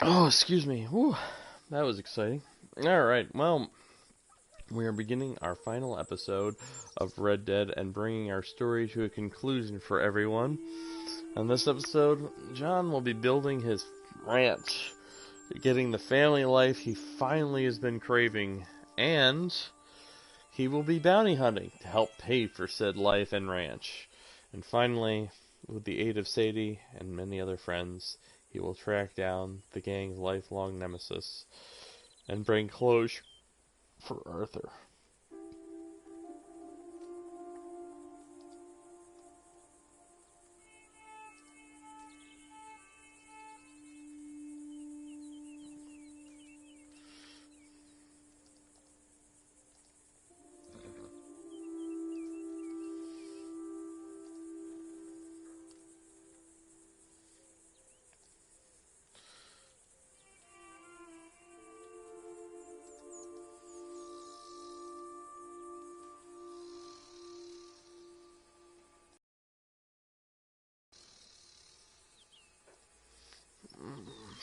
Oh, excuse me. Whew, that was exciting. Alright, well, we are beginning our final episode of Red Dead and bringing our story to a conclusion for everyone. On this episode, John will be building his ranch, getting the family life he finally has been craving, and he will be bounty hunting to help pay for said life and ranch. And finally, with the aid of Sadie and many other friends, he will track down the gang's lifelong nemesis and bring closure for Arthur.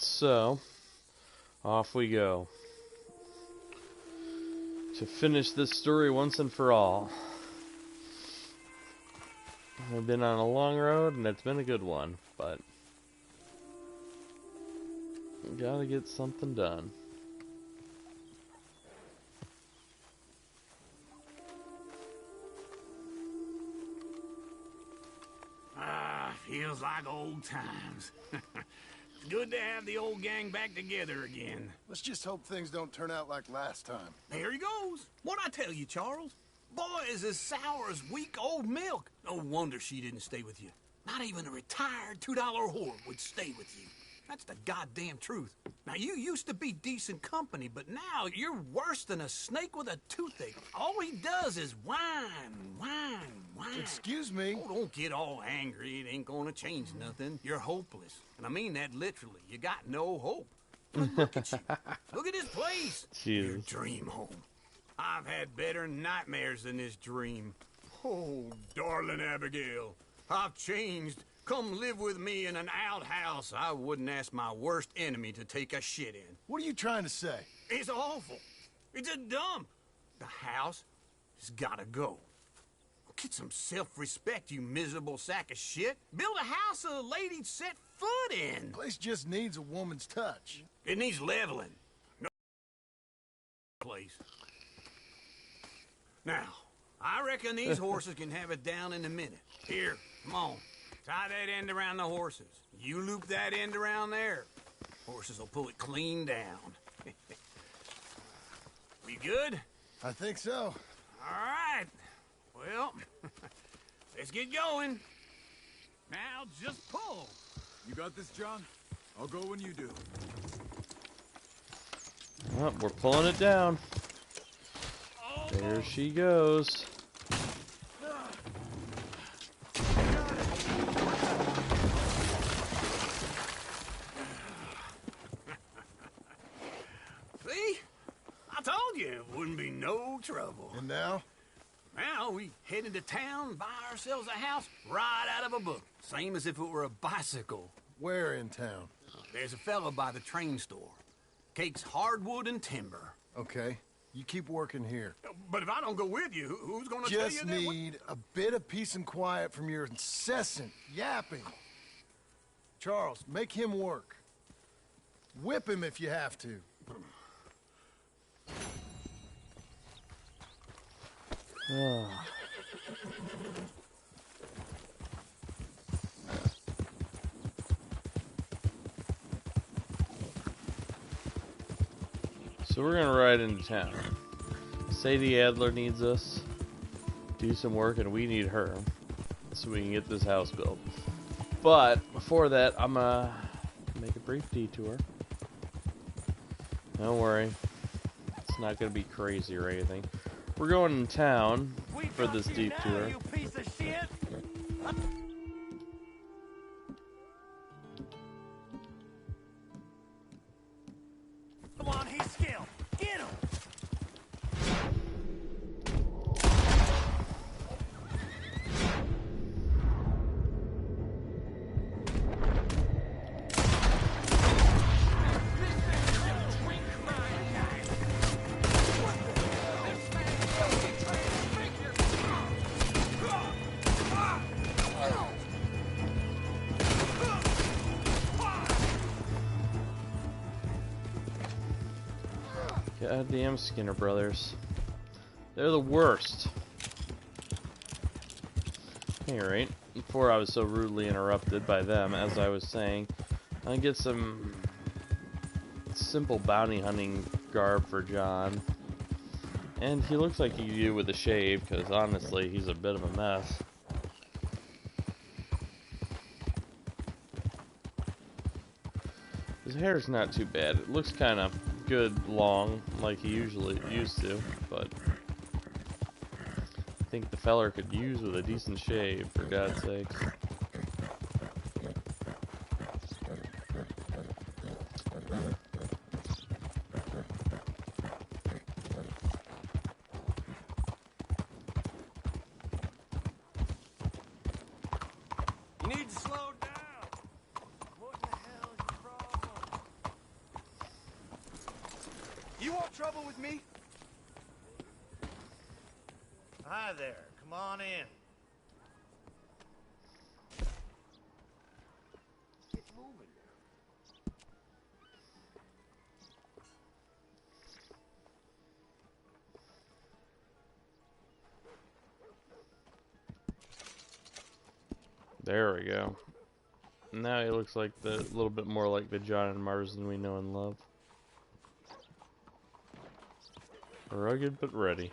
So, off we go to finish this story once and for all. We've been on a long road and it's been a good one, but we gotta get something done. Feels like old times. Good to have the old gang back together again. Let's just hope things don't turn out like last time. There he goes. What'd I tell you, Charles? Boy is as sour as weak old milk. No wonder she didn't stay with you. Not even a retired $2 whore would stay with you. That's the goddamn truth. Now, you used to be decent company, but now you're worse than a snake with a toothache. All he does is whine. Excuse me? Oh, don't get all angry. It ain't gonna change nothing. You're hopeless. And I mean that literally. You got no hope. But look at you. Look at this place. Your dream home. I've had better nightmares than this dream. Oh, darling Abigail, I've changed. Come live with me in an outhouse I wouldn't ask my worst enemy to take a shit in. What are you trying to say? It's awful. It's a dump. The house has gotta go. Get some self-respect, you miserable sack of shit. Build a house a lady'd set foot in. The place just needs a woman's touch. It needs leveling. No place. Now, I reckon these horses can have it down in a minute. Here, come on. Tie that end around the horses. You loop that end around there. Horses will pull it clean down. We good? I think so. All right. Well, let's get going. Now just pull. You got this, John? I'll go when you do. Oh, we're pulling it down. There she goes. See? I told you it wouldn't be no trouble. And now? Now we head into town, buy ourselves a house right out of a book. Same as if it were a bicycle. Where in town? There's a fella by the train store. Cakes hardwood and timber. Okay. You keep working here. But if I don't go with you, who's gonna tell you that? Just need a bit of peace and quiet from your incessant yapping. Charles, make him work. Whip him if you have to. So we're gonna ride into town. Sadie Adler needs us, do some work, and we need her, so we can get this house built. But before that, I'm gonna make a brief detour. Don't worry, it's not gonna be crazy or anything. We're going in town for this detour. You piece of shit. Come on, he's skilled. Get him. Goddamn Skinner brothers. They're the worst. Alright, before I was so rudely interrupted by them, as I was saying, I get some simple bounty hunting garb for John. And he looks like he could do with a shave, because honestly, he's a bit of a mess. His hair's not too bad. It looks kind of good long, like he usually used to, but I think the feller could use with a decent shave, for God's sakes. You need to slow down. What in the hell is your problem? You want trouble with me? Hi there. Come on in. Get moving now. There we go. Now he looks like a little bit more like the John and Marsden we know and love. Rugged but ready.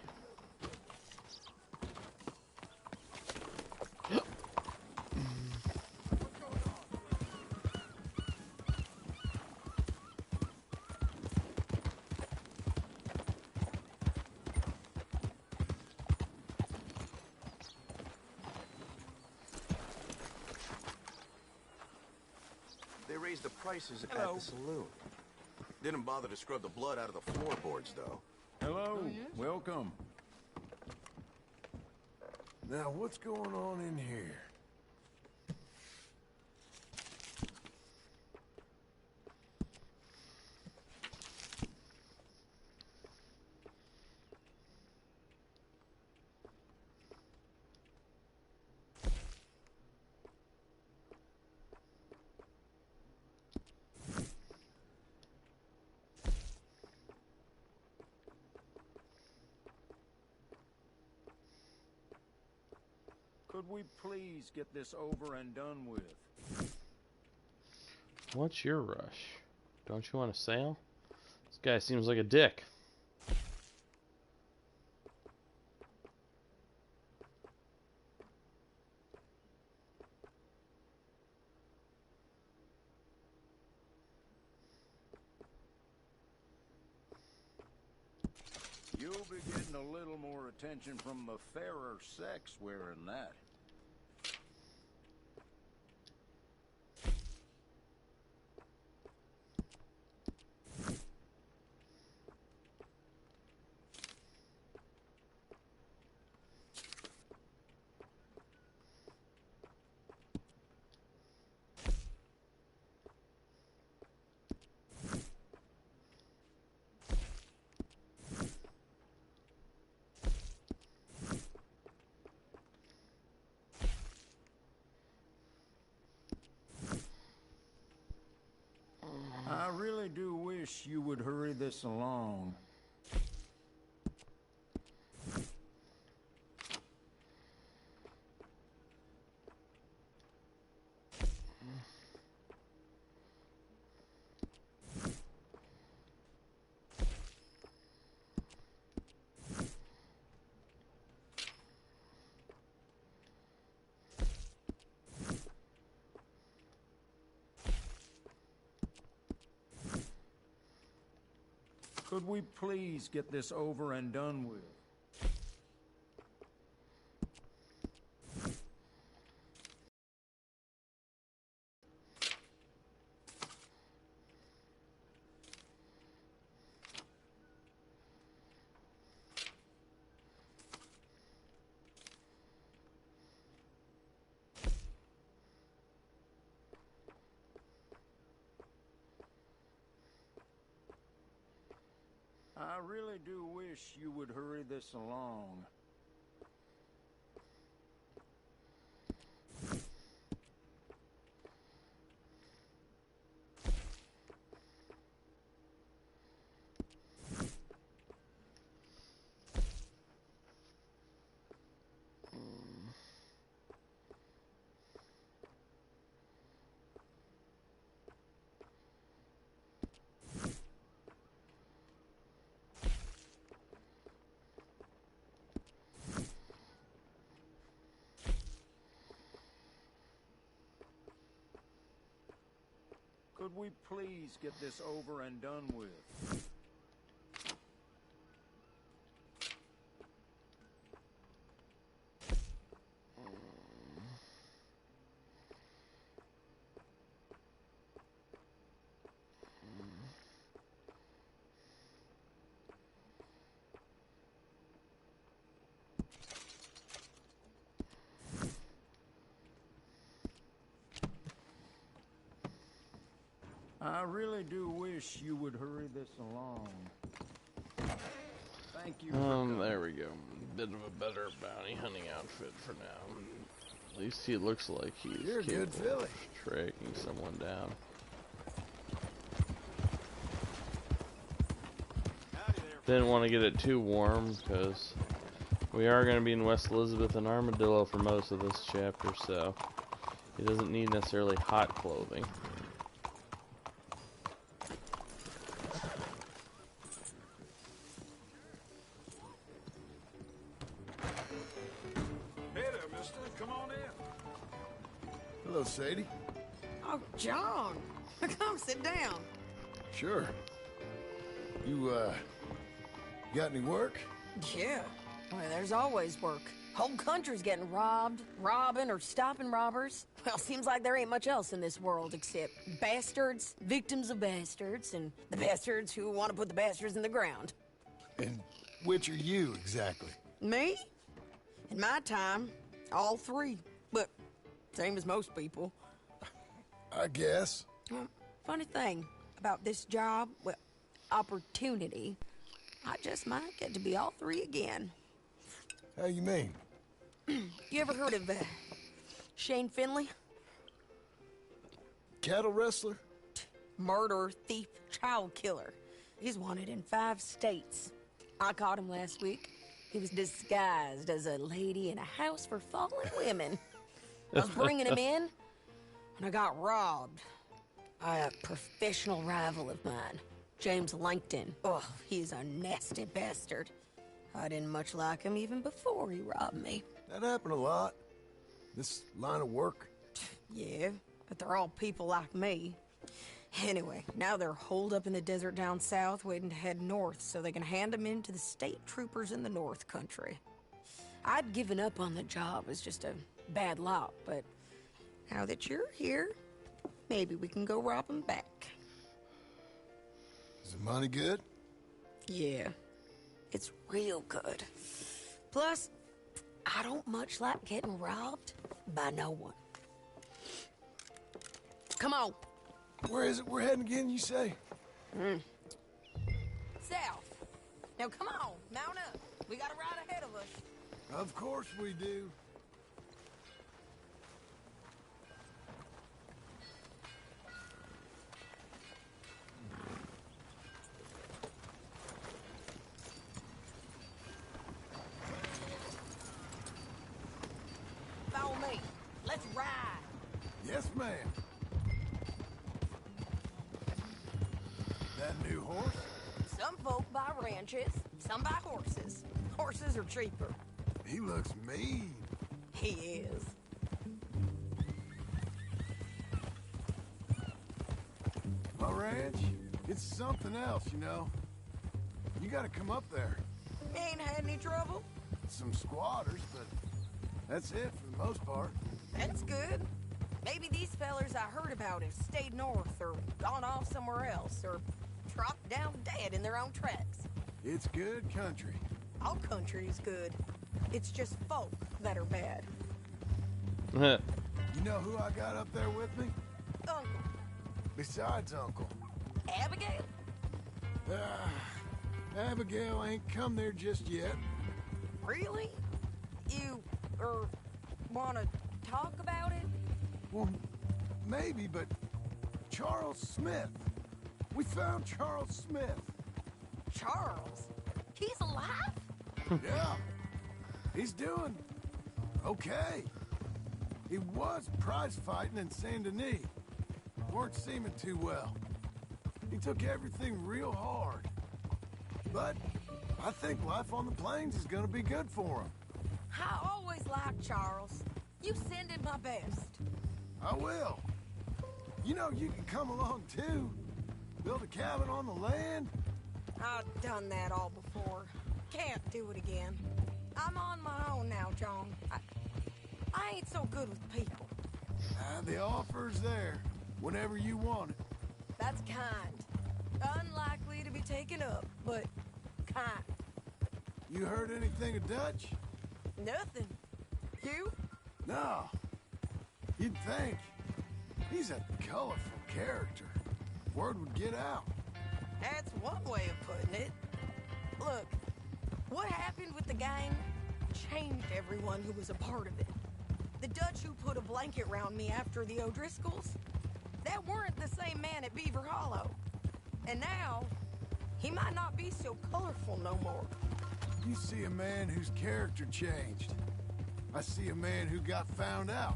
They raised the prices at Hello. the saloon. Didn't bother to scrub the blood out of the floorboards, though. Hello. Welcome. Now, what's going on in here? Could we please get this over and done with? What's your rush? Don't you want to sail? This guy seems like a dick. You'll be getting a little more attention from the fairer sex wearing that. I really do wish you would hurry this along. Could we please get this over and done with? I really do wish you would hurry this along. Could we please get this over and done with? I really do wish you would hurry this along. Thank you. There we go. Bit of a better bounty hunting outfit for now. At least he looks like he's You're a good capable filly. of tracking someone down. Didn't want to get it too warm because we are going to be in West Elizabeth and Armadillo for most of this chapter, so he doesn't need necessarily hot clothing. Hello, Sadie. Oh, John. Come sit down. Sure. You, got any work? Yeah. Well, there's always work. Whole country's getting robbed, robbing, or stopping robbers. Well, seems like there ain't much else in this world except bastards, victims of bastards, and the bastards who want to put the bastards in the ground. And which are you, exactly? Me? In my time, all three. But same as most people. I guess. Funny thing about this job, well, opportunity, I just might get to be all three again. How you mean? You ever heard of Shane Finley? Cattle wrestler? Murderer, thief, child killer. He's wanted in 5 states. I caught him last week. He was disguised as a lady in a house for fallen women. I was bringing him in, and I got robbed by a professional rival of mine, James Langton. Oh, he's a nasty bastard. I didn't much like him even before he robbed me. That happened a lot. This line of work. Yeah, but they're all people like me. Anyway, now they're holed up in the desert down south, waiting to head north so they can hand them in to the state troopers in the north country. I'd given up on the job as just a bad lot, but now that you're here, maybe we can go rob them back. Is the money good? Yeah, it's real good. Plus, I don't much like getting robbed by no one. Come on. Where is it we're heading again, you say? South. Now come on, mount up. We got a ride ahead of us. Of course we do. Follow me. Let's ride. Yes, ma'am. That new horse? Some folk buy ranches, some buy horses. Horses are cheaper. He looks mean. He is. My ranch, it's something else, you know. You gotta come up there. Ain't had any trouble? Some squatters, but that's it for the most part. That's good. Maybe these fellers I heard about have stayed north or gone off somewhere else or dropped down dead in their own tracks. It's good country. All country is good. It's just folk that are bad. You know who I got up there with me? Uncle. Besides Uncle. Abigail? Abigail ain't come there just yet. Really? You, wanna talk about it? Well, maybe, but Charles Smith. We found Charles Smith. Charles? He's alive? Yeah. He's doing okay. He was prize fighting in Saint Denis. Weren't seeming too well. He took everything real hard. But I think life on the plains is gonna be good for him. I always liked Charles. You send him my best. I will. You know, you can come along too. Build a cabin on the land. I've done that all before. Can't do it again. I'm on my own now, John. I ain't so good with people. The offer's there, whenever you want it. That's kind. Unlikely to be taken up, but kind. You heard anything of Dutch? Nothing. You? No. You'd think. He's a colorful character. Word would get out. That's one way of putting it. Look, what happened with the gang changed everyone who was a part of it. The Dutch who put a blanket round me after the O'Driscolls, that weren't the same man at Beaver Hollow. And now, he might not be so colorful no more. You see a man whose character changed. I see a man who got found out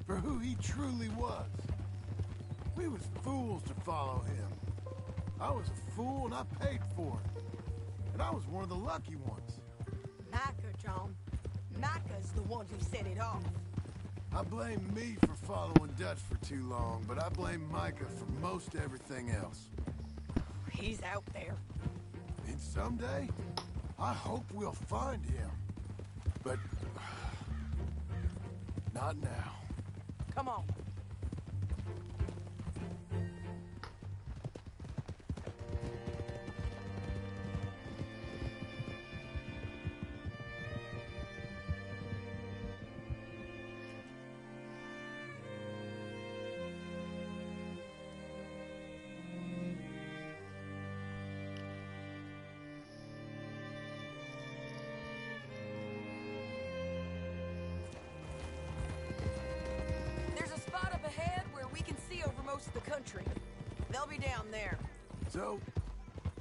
for who he truly was. We was fools to follow him. I was a fool and I paid for it. And I was one of the lucky ones. Micah, John. Micah's the one who set it off. I blame me for following Dutch for too long, but I blame Micah for most everything else. He's out there. And someday, I hope we'll find him. But not now. Come on. The country. They'll be down there. So,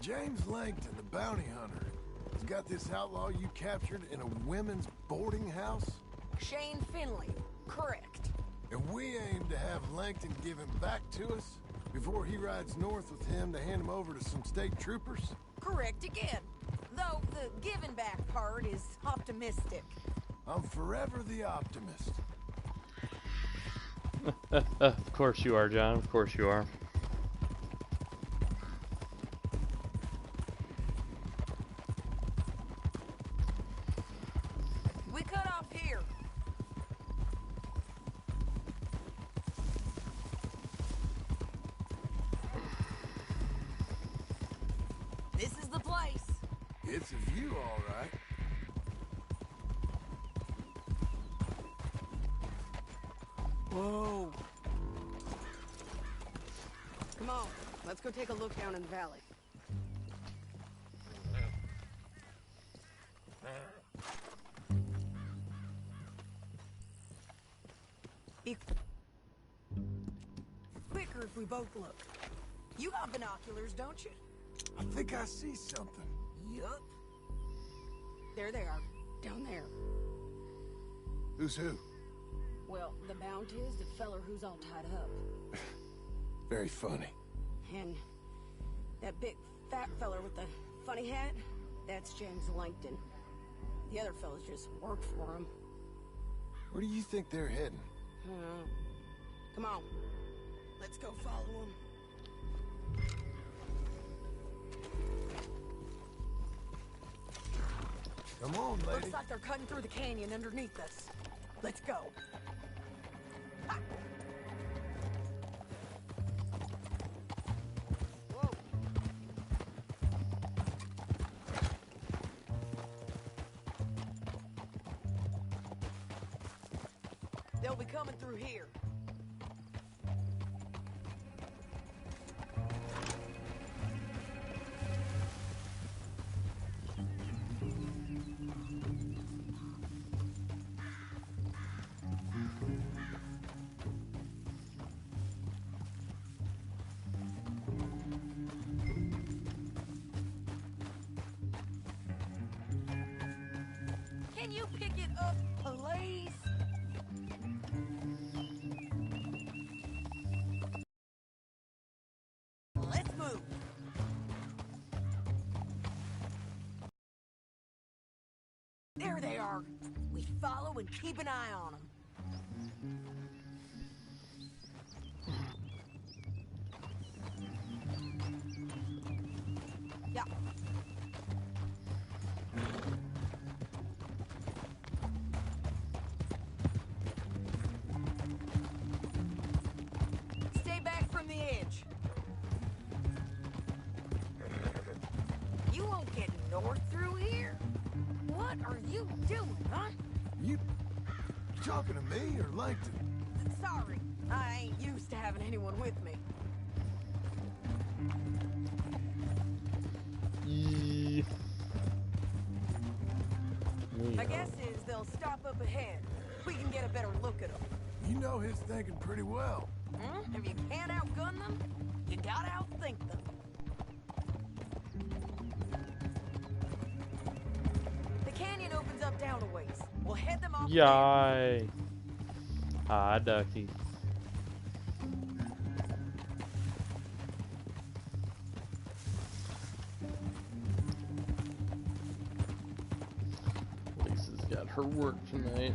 James Langton, the bounty hunter, has got this outlaw you captured in a women's boarding house? Shane Finley, correct. And we aim to have Langton give him back to us before he rides north with him to hand him over to some state troopers? Correct again. Though the giving back part is optimistic. I'm forever the optimist. Of course you are, John. Of course you are. We cut off here. This is the place. It's a view, all right. Whoa. Come on, let's go take a look down in the valley. Be quicker if we both look. You got binoculars, don't you? I think I see something. Yup. There they are, down there. Who's who? Well, the Bounty is the feller who's all tied up. Very funny. And that big fat feller with the funny hat, that's James Langton. The other fellas just work for him. Where do you think they're heading? Come on, let's go follow them. Come on, lady. Looks like they're cutting through the canyon underneath us. Let's go. Ha! Whoa. They'll be coming through here. Can you pick it up, please? Let's move. There they are. We follow and keep an eye on them. are you doing, huh? You talking to me or Langton? Sorry, I ain't used to having anyone with me. My guess is they'll stop up ahead. We can get a better look at them. You know his thinking pretty well. If you can't outgun them, you gotta outthink them. The canyon opens up down a ways. We'll head them off. Yay. Hi, Ducky. Lisa's got her work tonight,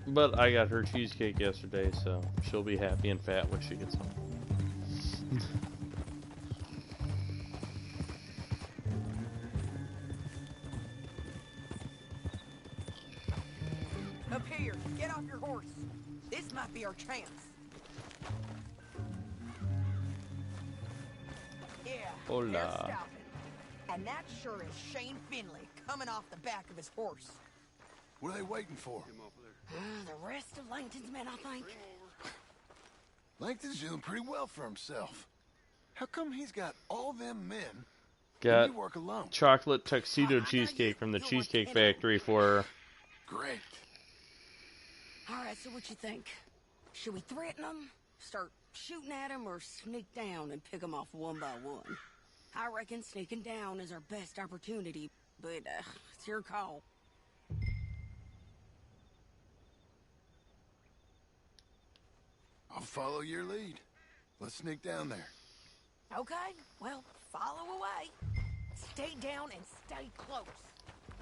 but I got her cheesecake yesterday, so she'll be happy and fat when she gets home. Up here, get off your horse. This might be our chance. Yeah, Hola. they're stopping. And that sure is Shane Finley coming off the back of his horse. What are they waiting for? The rest of Langton's men, I think. Langton's doing pretty well for himself. How come he's got all them men Got and you work alone? chocolate tuxedo cheesecake from the Cheesecake Factory for her. Great. All right, so what you think? Should we threaten them, start shooting at them, or sneak down and pick them off one by one? I reckon sneaking down is our best opportunity, but it's your call. I'll follow your lead. Let's sneak down there. Okay, well, follow away. Stay down and stay close.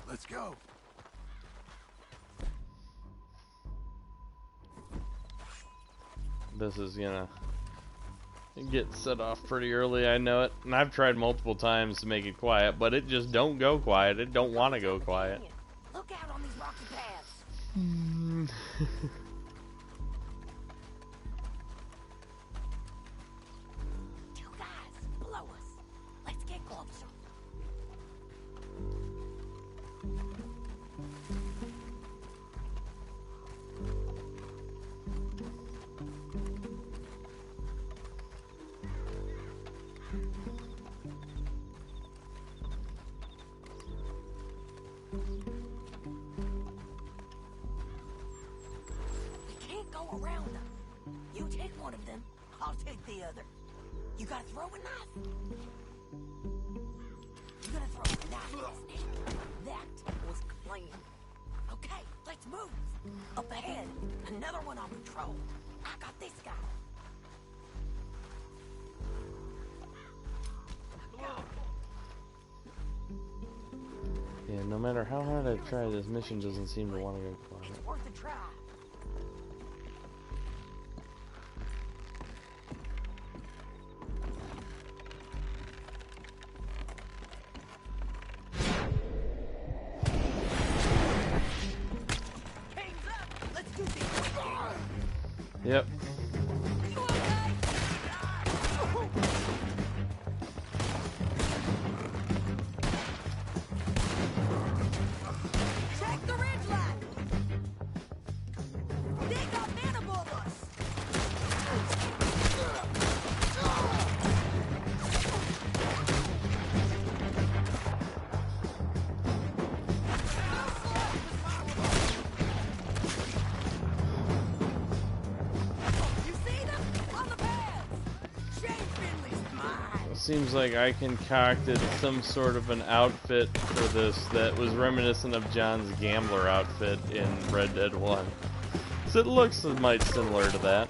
Let's go. This is gonna get set off pretty early, I know it. And I've tried multiple times to make it quiet, but it just don't go quiet. It don't want to go quiet. Look out on these rocky paths. Two guys below us. Let's get closer. Around them. You take one of them, I'll take the other. You gotta throw a knife. You gotta throw a knife. That was clean. Okay, let's move. Up ahead, another one on patrol. I got this guy. Yeah, no matter how hard I try, this mission doesn't seem to want to go quiet. It's worth a try. Yep. Check the ridge line. They got men above us. Seems like I concocted some sort of an outfit for this that was reminiscent of John's gambler outfit in Red Dead 1. So it looks might similar to that.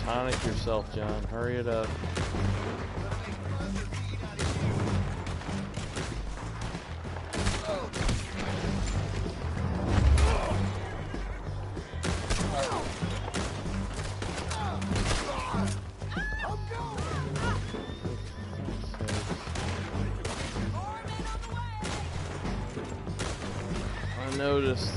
Tonic yourself, John. Hurry it up. I noticed.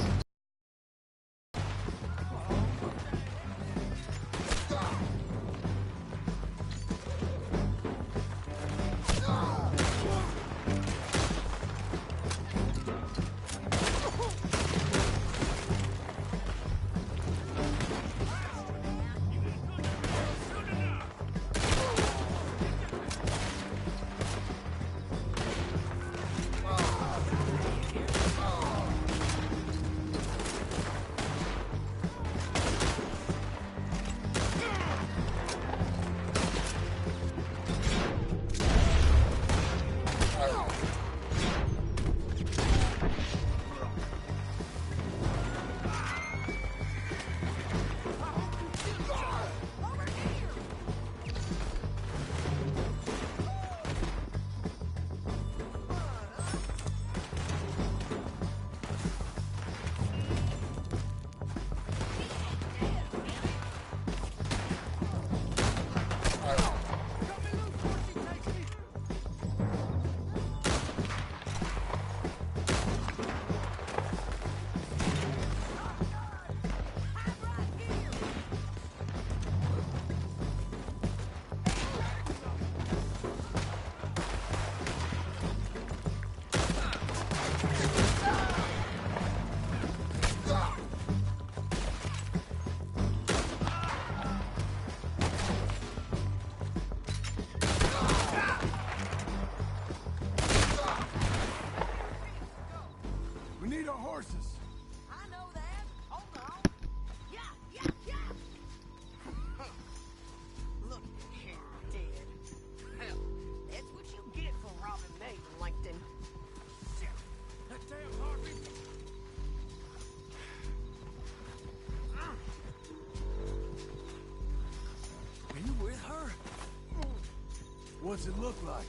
What's it look like?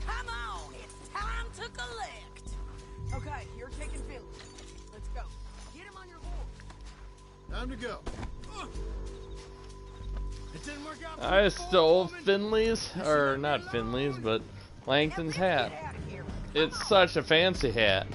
Come on, it's time to collect. Okay, you're taking Billy. Let's go. Get him on your horse. Time to go. It didn't work out. I stole Finley's, or not Finley's, but Langton's hat. It's such a fancy hat.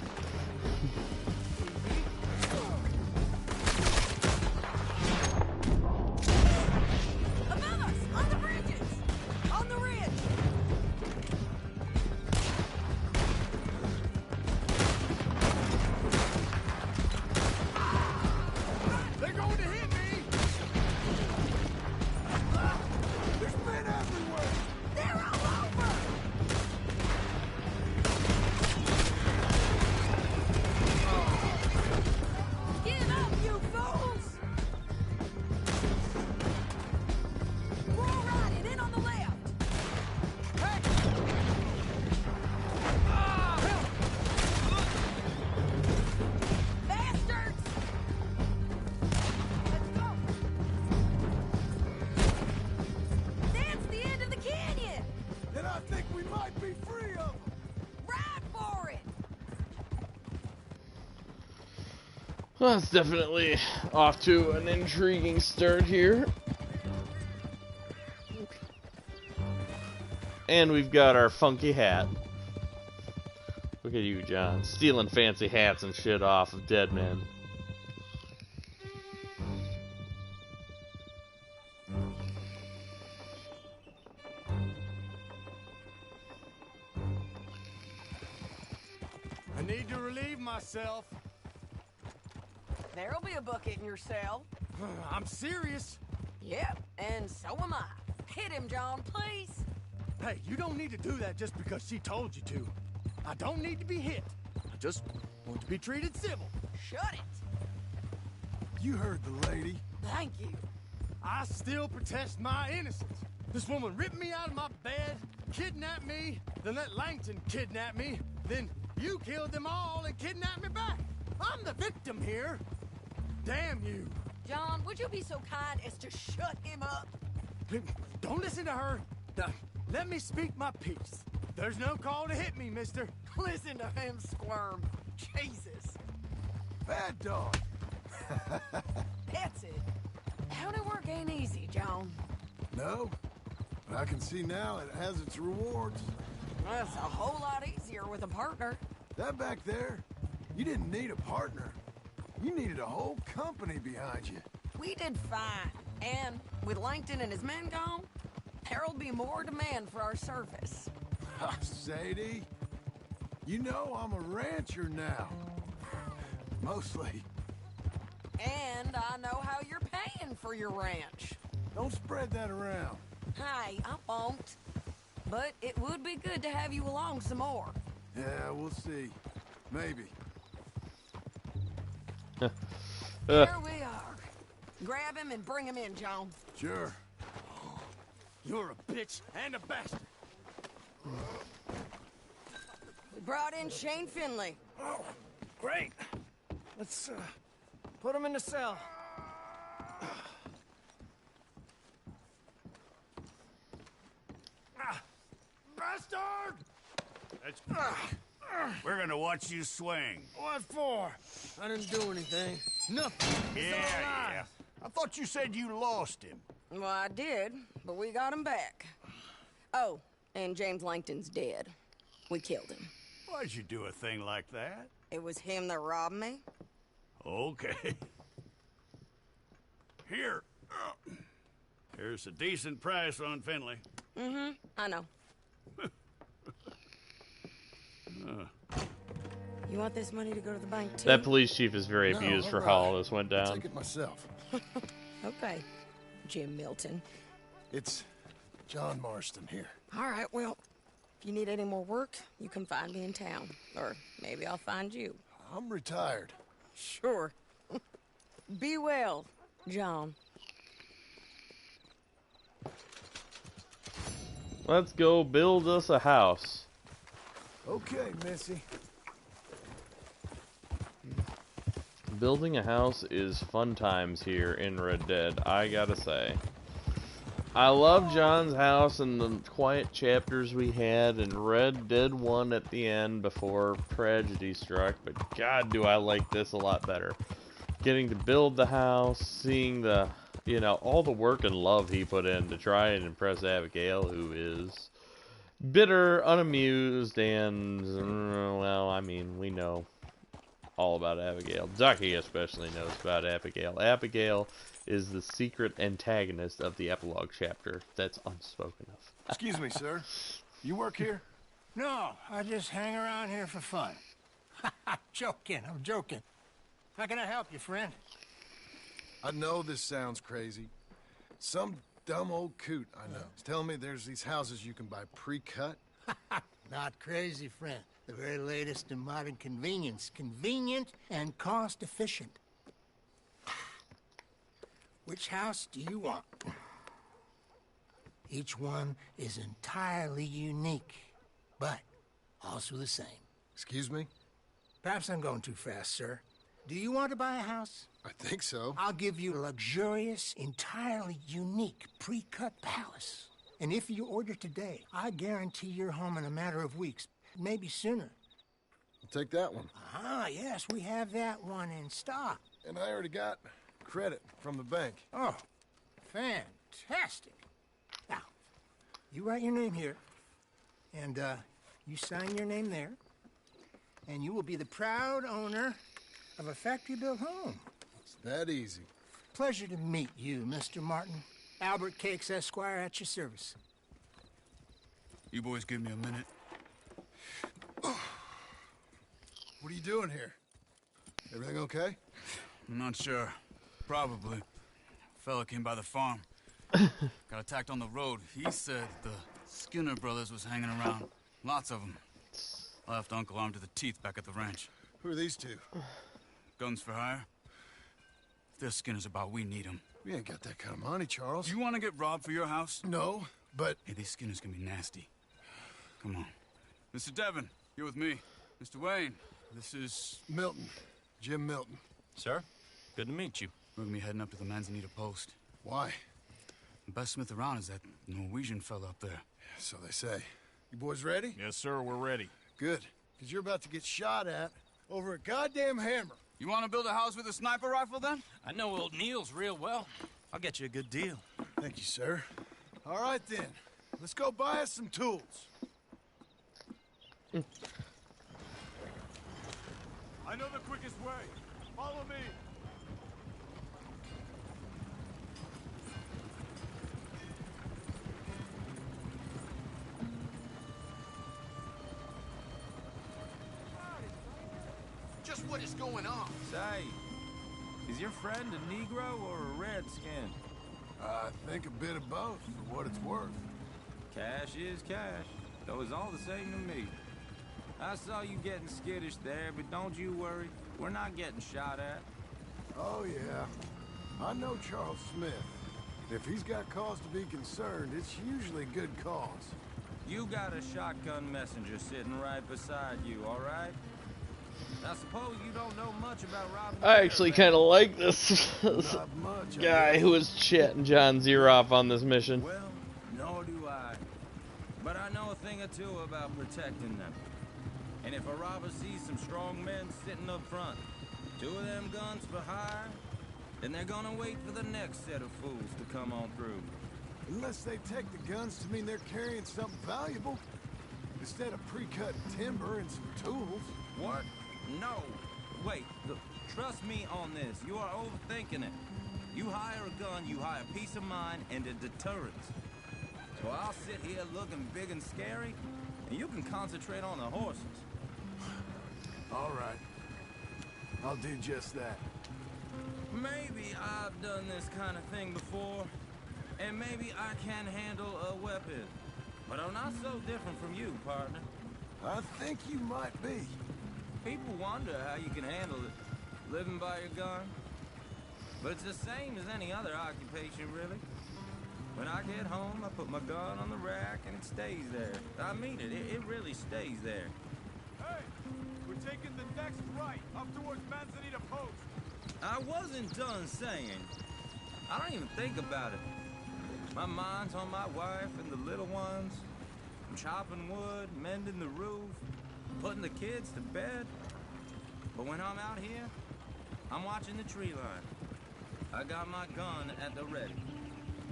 Well, it's definitely off to an intriguing start here. And we've got our funky hat. Look at you, John, stealing fancy hats and shit off of dead men. I need to relieve myself. There'll be a bucket in your cell. I'm serious. Yep, and so am I. Hit him, John, please. Hey, you don't need to do that just because she told you to. I don't need to be hit. I just want to be treated civil. Shut it. You heard the lady. Thank you. I still protest my innocence. This woman ripped me out of my bed, kidnapped me, then let Langton kidnap me, then you killed them all and kidnapped me back. I'm the victim here. Damn you. John, would you be so kind as to shut him up? Don't listen to her. Let me speak my piece. There's no call to hit me, mister. Listen to him squirm. Jesus. Bad dog. That's it. County work ain't easy, John. No, but I can see now it has its rewards. That's a whole lot easier with a partner. That back there, You didn't need a partner. You needed a whole company behind you. We did fine. And with Langton and his men gone, there'll be more demand for our service. Sadie, you know I'm a rancher now. Mostly. And I know how you're paying for your ranch. Don't spread that around. Hey, I won't. But it would be good to have you along some more. Yeah, we'll see. Maybe. Here we are. Grab him and bring him in, John. Sure. You're a bitch and a bastard. We brought in Shane Finley. Oh, great. Let's, put him in the cell. Bastard! We're gonna watch you swing. What for? I didn't do anything. Nothing. It's all lies. I thought you said you lost him. Well, I did, but we got him back. Oh, and James Langton's dead. We killed him. Why'd you do a thing like that? It was him that robbed me. Okay. Here. Here's a decent price on Finley. Mm-hmm, I know. You want this money to go to the bank, too? That police chief is very abused for how all this went I'll down. take it myself. Okay, Jim Milton. It's John Marston here. All right, well, if you need any more work, you can find me in town. Or maybe I'll find you. I'm retired. Sure. Be well, John. Let's go build us a house. Okay, Missy. Building a house is fun times here in Red Dead, I gotta say. I love John's house and the quiet chapters we had in Red Dead 1 at the end before tragedy struck, but God, do I like this a lot better. Getting to build the house, seeing the, you know, all the work and love he put in to try and impress Abigail, who is bitter, unamused, and, well, I mean, we know all about Abigail. Ducky especially knows about Abigail. Abigail is the secret antagonist of the epilogue chapter that's unspoken of. Excuse me, sir. You work here? No, I just hang around here for fun. I'm joking. How can I help you, friend? I know this sounds crazy. Some dumb old coot I know is telling me there's these houses you can buy pre-cut. Not crazy, friend. The very latest in modern convenience. Convenient and cost-efficient. Which house do you want? Each one is entirely unique, but also the same. Excuse me? Perhaps I'm going too fast, sir. Do you want to buy a house? I think so. I'll give you a luxurious, entirely unique pre-cut palace. And if you order today, I guarantee you're home in a matter of weeks, maybe sooner. I'll take that one. Ah, yes, we have that one in stock. And I already got credit from the bank. Oh, fantastic. Now, you write your name here, and you sign your name there, and you will be the proud owner of a factory-built home. It's that easy. Pleasure to meet you, Mr. Martin. Albert Cakes, Esquire, at your service. You boys give me a minute. What are you doing here? Everything okay? I'm not sure. Probably. Fella came by the farm. Got attacked on the road. He said the Skinner brothers was hanging around. Lots of them. I left Uncle armed to the teeth back at the ranch. Who are these two? Guns for hire? If they're Skinner's about, we need them. We ain't got that kind of money, Charles. You want to get robbed for your house? No, but... Hey, these Skinners can be nasty. Come on. Mr. Devon, you're with me. Mr. Wayne, this is... Milton. Jim Milton. Sir, good to meet you. We're gonna be heading up to the Manzanita post. Why? The best smith around is that Norwegian fella up there. So they say. You boys ready? Yes, sir, we're ready. Good. Because you're about to get shot at over a goddamn hammer. You want to build a house with a sniper rifle, then? I know old Neil's real well. I'll get you a good deal. Thank you, sir. All right, then. Let's go buy us some tools. I I know the quickest way. Follow me. Just what is going on? Say, is your friend a Negro or a Redskin? I think a bit of both, for what it's worth. Cash is cash, though it's all the same to me. I saw you getting skittish there, but don't you worry. We're not getting shot at. Oh, yeah. I know Charles Smith. If he's got cause to be concerned, it's usually good cause. You got a shotgun messenger sitting right beside you, all right? I suppose you don't know much about robbing. I actually kind of like this Not much, guy who was chatting John Zeroff on this mission. Well, nor do I. But I know a thing or two about protecting them. And if a robber sees some strong men sitting up front, 2 of them guns for hire, then they're gonna wait for the next set of fools to come on through. Unless they take the guns to mean they're carrying something valuable. Instead of pre-cut timber and some tools. What? No. Wait, look, trust me on this. You are overthinking it. You hire a gun, you hire peace of mind and a deterrence. So I'll sit here looking big and scary, and you can concentrate on the horses. All right. I'll do just that. Maybe I've done this kind of thing before, and maybe I can handle a weapon. But I'm not so different from you, partner. I think you might be. People wonder how you can handle it, living by your gun. But it's the same as any other occupation, really. When I get home, I put my gun on the rack and it stays there. I mean it, it really stays there. Hey, we're taking the next right, up towards Manzanita Post. I wasn't done saying. I don't even think about it. My mind's on my wife and the little ones. I'm chopping wood, mending the roof, putting the kids to bed. But when I'm out here, I'm watching the tree line. I got my gun at the ready.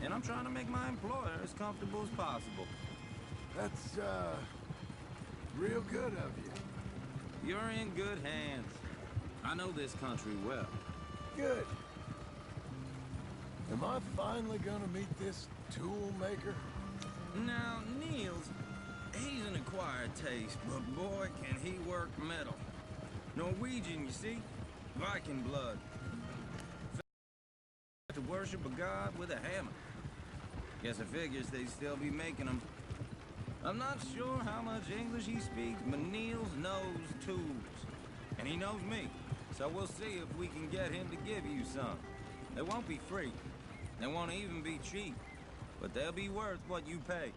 And I'm trying to make my employer as comfortable as possible. That's, real good of you. You're in good hands. I know this country well. Good. Am I finally gonna meet this tool maker? Now, Niels, he's an acquired taste, but boy, can he work metal. Norwegian, you see? Viking blood. To worship a god with a hammer. Guess I figures they'd still be making them. I'm not sure how much English he speaks, but Niels knows tools. And he knows me. So we'll see if we can get him to give you some. They won't be free. They won't even be cheap. But they'll be worth what you pay.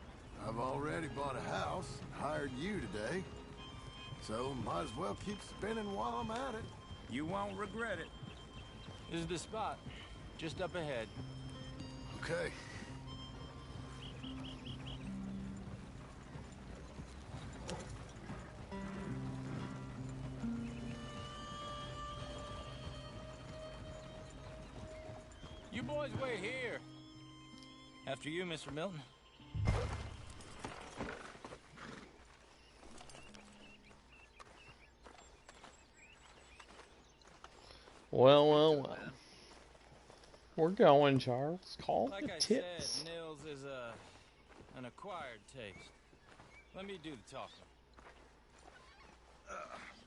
I've already bought a house and hired you today. So might as well keep spinning while I'm at it. You won't regret it. This is the spot. Just up ahead. Okay. You boys wait here. After you, Mr. Milton. Well. We're going, Charles. Call Like the I tips. said, Nils is an acquired taste. Let me do the talking.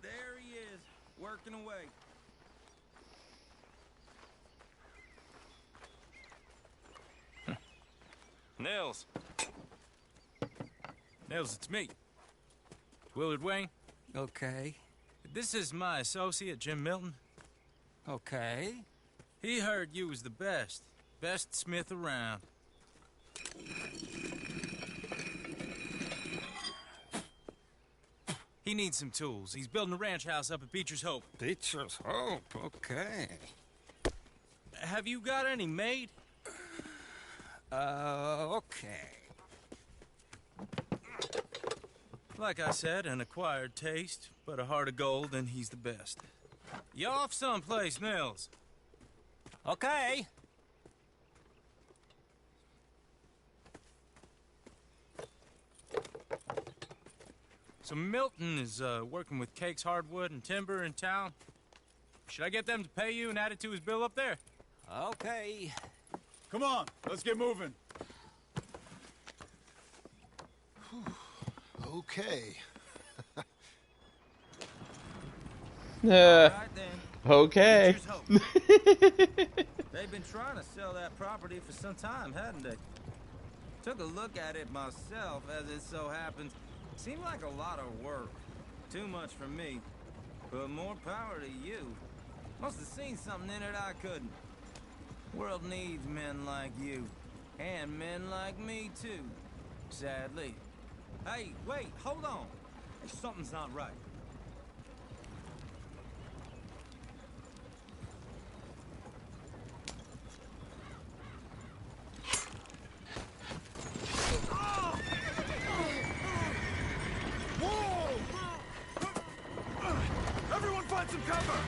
There he is, working away. Nils. Nils, it's me. Willard Wayne. Okay. This is my associate, Jim Milton. Okay. He heard you was the best. Best smith around. He needs some tools. He's building a ranch house up at Beecher's Hope. Beecher's Hope, okay. Have you got any made? Okay. Like I said, an acquired taste, but a heart of gold, and he's the best. You off someplace, Nils? Okay. So Milton is working with Cake's Hardwood and Timber in town. Should I get them to pay you and add it to his bill up there? Okay. Come on, let's get moving. Okay. Right then. Okay. They've been trying to sell that property for some time, hadn't they? Took a look at it myself, as it so happens. Seemed like a lot of work. Too much for me. But more power to you. Must have seen something in it I couldn't. World needs men like you. And men like me, too. Sadly. Hey, wait, hold on. Something's not right. Everyone find some cover!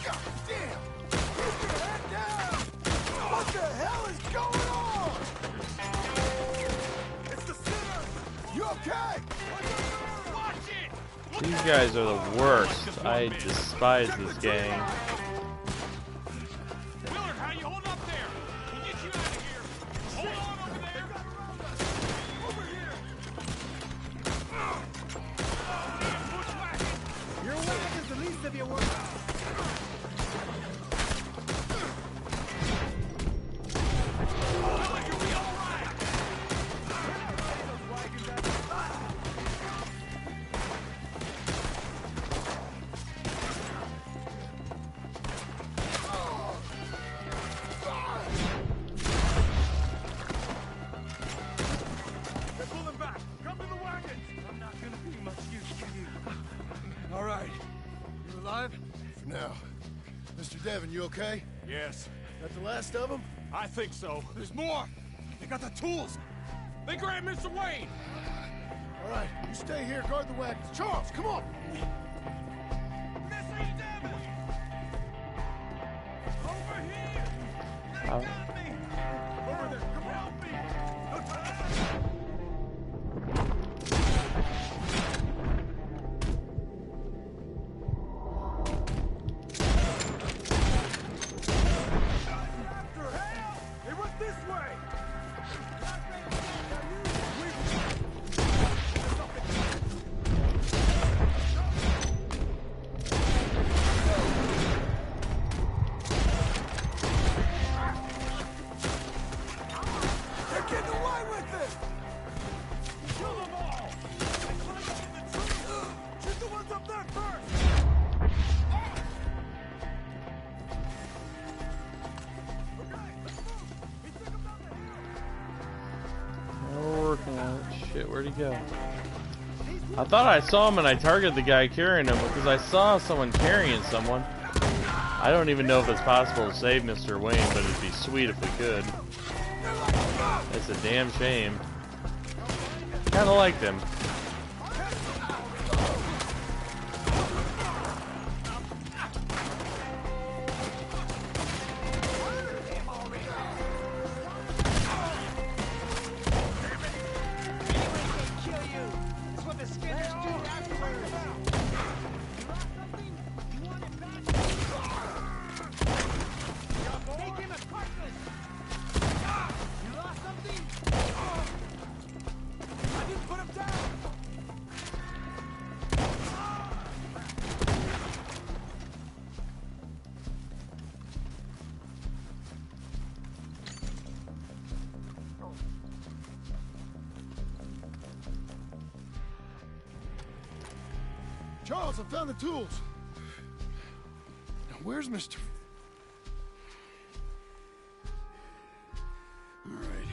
God damn! Keep your head down! What the hell is going on? It's the sinner! You okay? Watch it! These guys are the worst. I despise this gang. Willard, how you holding up there? We'll get you out of here. Hold on over there. Over here. Your wagon is the least of your work. You'll be all right. They're pulling back. Come to the wagons. I'm not gonna be much use to you. All right. You alive? For now. Mr. Devon, you okay? Yes, That the last of them? I think so. There's more. They got the tools. They grabbed Mr. Wayne. All right, you stay here, guard the wagons. Charles, come on! Mr. Devon! Over here! They Oh. got me! Over there, come help me! No time! After help! They went this way! They're getting away with it! Kill them all! They climbed up in the trees! Shoot the ones up there first! Okay, let's move! He took them down the hill! We're working on it. Shit, where'd he go? I thought I saw him and I targeted the guy carrying him because I saw someone carrying someone. I don't even know if it's possible to save Mr. Wayne, but it'd be sweet if we could. It's a damn shame. Kinda liked him. Charles, I found the tools. Now, where's Mr. All right.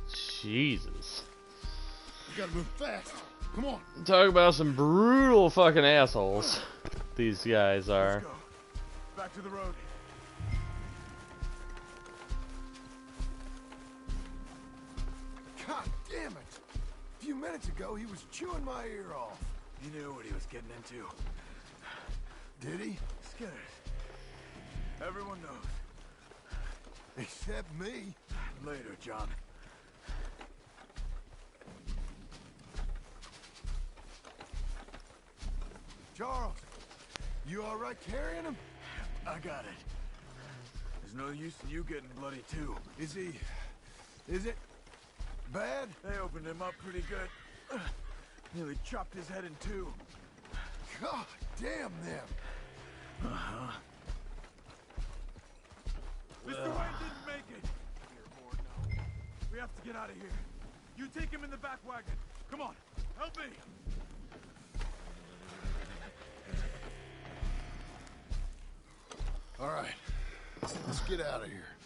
Jesus. We gotta move fast. Come on. Talk about some brutal fucking assholes. These guys are. Let's go. Back to the road. God damn it. A few minutes ago, he was chewing my ear off. He knew what he was getting into. Did he? Skinners. Everyone knows. Except me. Later, John. Charles, you all right carrying him? I got it. There's no use in you getting bloody too. Is it bad? They opened him up pretty good. Nearly chopped his head in two. God damn them. Uh-huh. Mr. Wayne didn't make it. We have to get out of here. You take him in the back wagon. Come on, help me. All right, let's get out of here.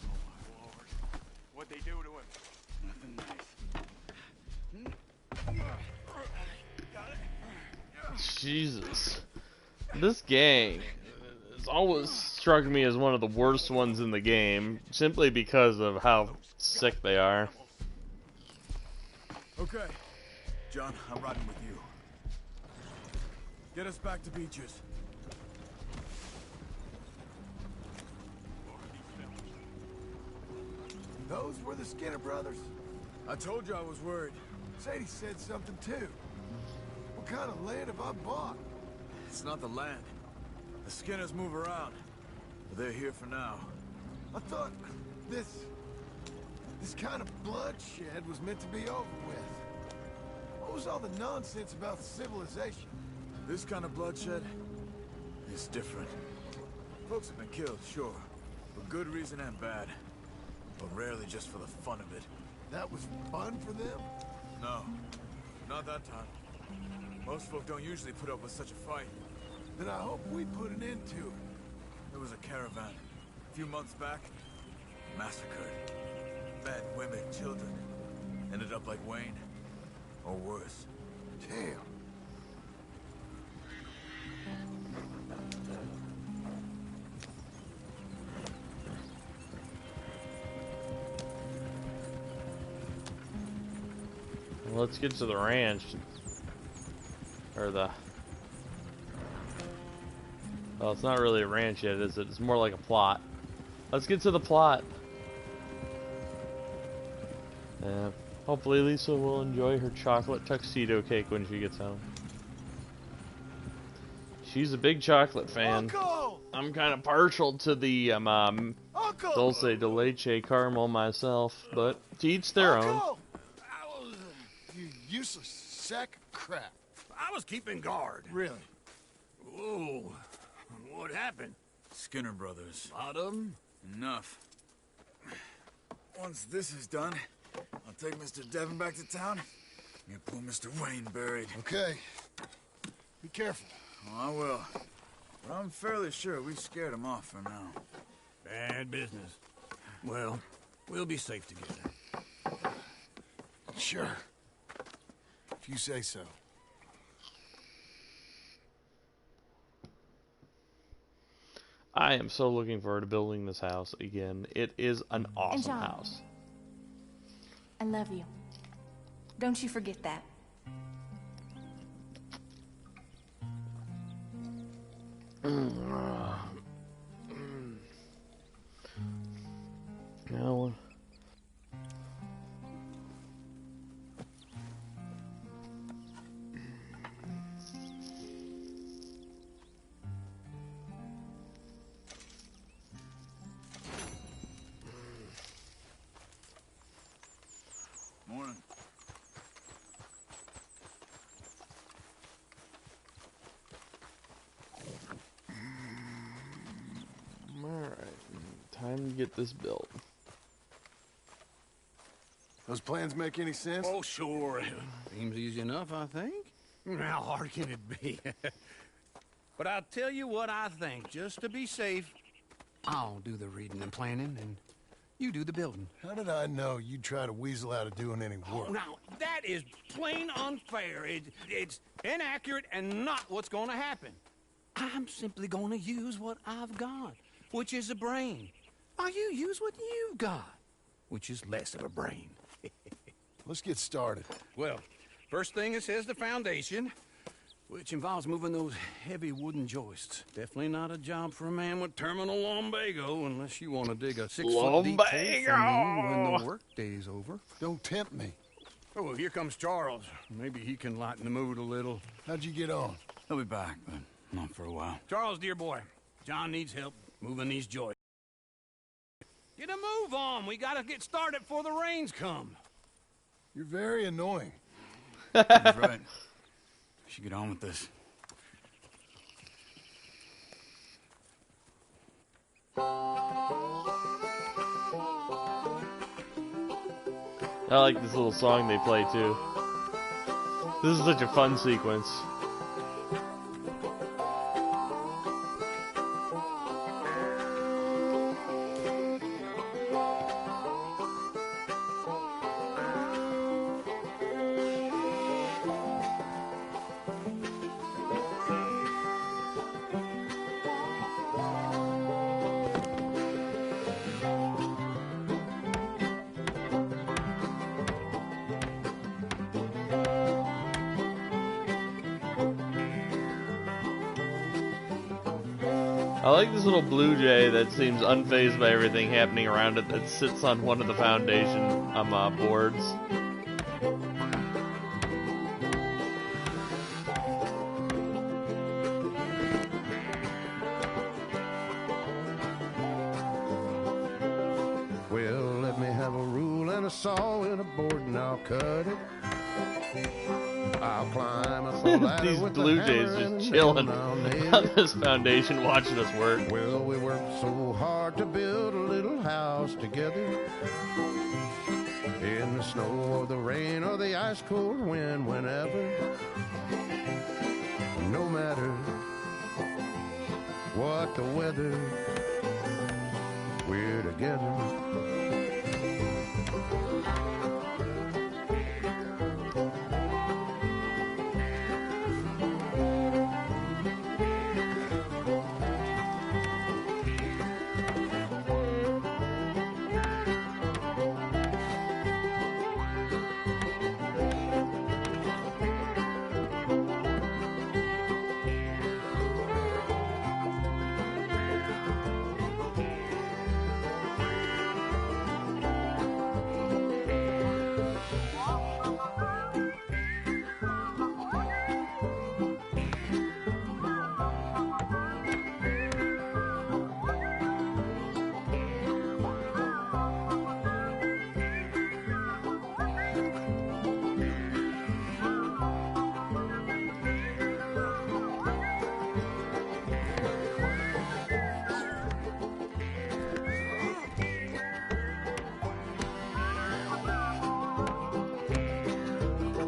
Oh my Lord. What'd they do to him? Nothing nice. Got it? Jesus. This gang has always struck me as one of the worst ones in the game, simply because of how sick they are. Okay. John, I'm riding with you. Get us back to Beaches. Those were the Skinner brothers? I told you I was worried. Sadie said something too. What kind of land have I bought? It's not the land. The Skinners move around. But they're here for now. I thought this kind of bloodshed was meant to be over with. What was all the nonsense about civilization? This kind of bloodshed is different. Folks have been killed, sure. For good reason and bad. But rarely just for the fun of it. That was fun for them? No, not that time. Most folk don't usually put up with such a fight. Then I hope we put an end to it. There was a caravan, a few months back, massacred. Men, women, children. Ended up like Wayne, or worse. Damn. Well, let's get to the ranch. Or the... Well, it's not really a ranch yet, is it? It's more like a plot. Let's get to the plot. Hopefully Lisa will enjoy her chocolate tuxedo cake when she gets home. She's a big chocolate fan. Uncle! I'm kind of partial to the Uncle! dulce de leche caramel myself, but to each their own. Uncle! You useless sack of crap. I was keeping guard. Really? Whoa. What happened? Skinner brothers. Lot of them? Enough. Once this is done, I'll take Mr. Devon back to town and get poor Mr. Wayne buried. Okay. Be careful. Oh, I will. But I'm fairly sure we scared him off for now. Bad business. Well, we'll be safe together. Sure. If you say so. I am so looking forward to building this house again. It is an awesome John, house. I love you. Don't you forget that. No. Morning. Alright. Time to get this built. Those plans make any sense? Oh, sure. Seems easy enough, I think. How hard can it be? But I'll tell you what I think, just to be safe. I'll do the reading and planning, and you do the building. How did I know you'd try to weasel out of doing any work? Oh, now, that is plain unfair. It's inaccurate and not what's going to happen. I'm simply going to use what I've got, which is a brain. While you use what you've got, which is less of a brain. Let's get started. Well, first thing it says the foundation. which involves moving those heavy wooden joists. Definitely not a job for a man with terminal lumbago, unless you want to dig a 6-foot deep hole for me when the workday's over. Don't tempt me. Oh, well, here comes Charles. Maybe he can lighten the mood a little. How'd you get on? He'll be back, but not for a while. Charles, dear boy, John needs help moving these joists. Get a move on. We gotta get started before the rains come. You're very annoying. He's right. We should get on with this. I like this little song they play too. This is such a fun sequence. I like this little blue jay that seems unfazed by everything happening around it that sits on one of the foundation boards. Well, let me have a rule and a saw and a board and I'll cut it. I'll climb up a ladder. These with blue the jays hammer just and chilling nail it. on this foundation watching us work. Well, we worked so hard to build a little house together. In the snow or the rain or the ice cold wind, whenever. No matter what the weather, we're together.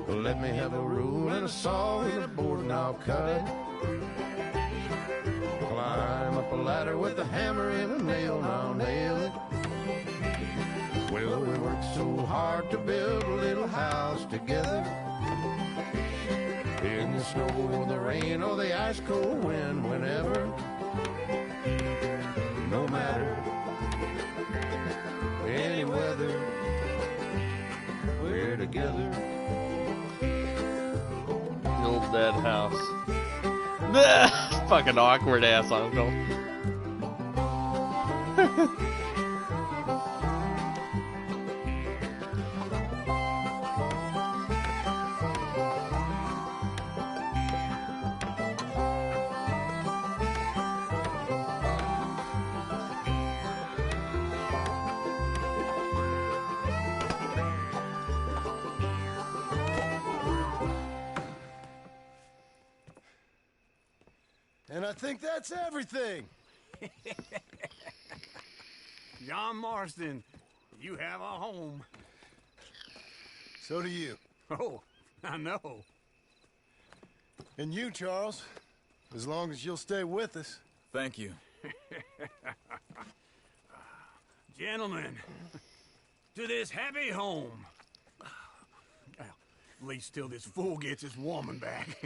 Let me have a rule and a saw and a board and I'll cut it. Climb up a ladder with a hammer and a nail and I'll nail it. Well, we worked so hard to build a little house together. In the snow or the rain or the ice cold wind, whenever. No matter any weather, we're together. The old dead house. Fucking awkward ass uncle. And I think that's everything. John Marston, you have a home. So do you. Oh, I know. And you, Charles, as long as you'll stay with us. Thank you. Gentlemen, to this happy home. Well, at least till this fool gets his woman back.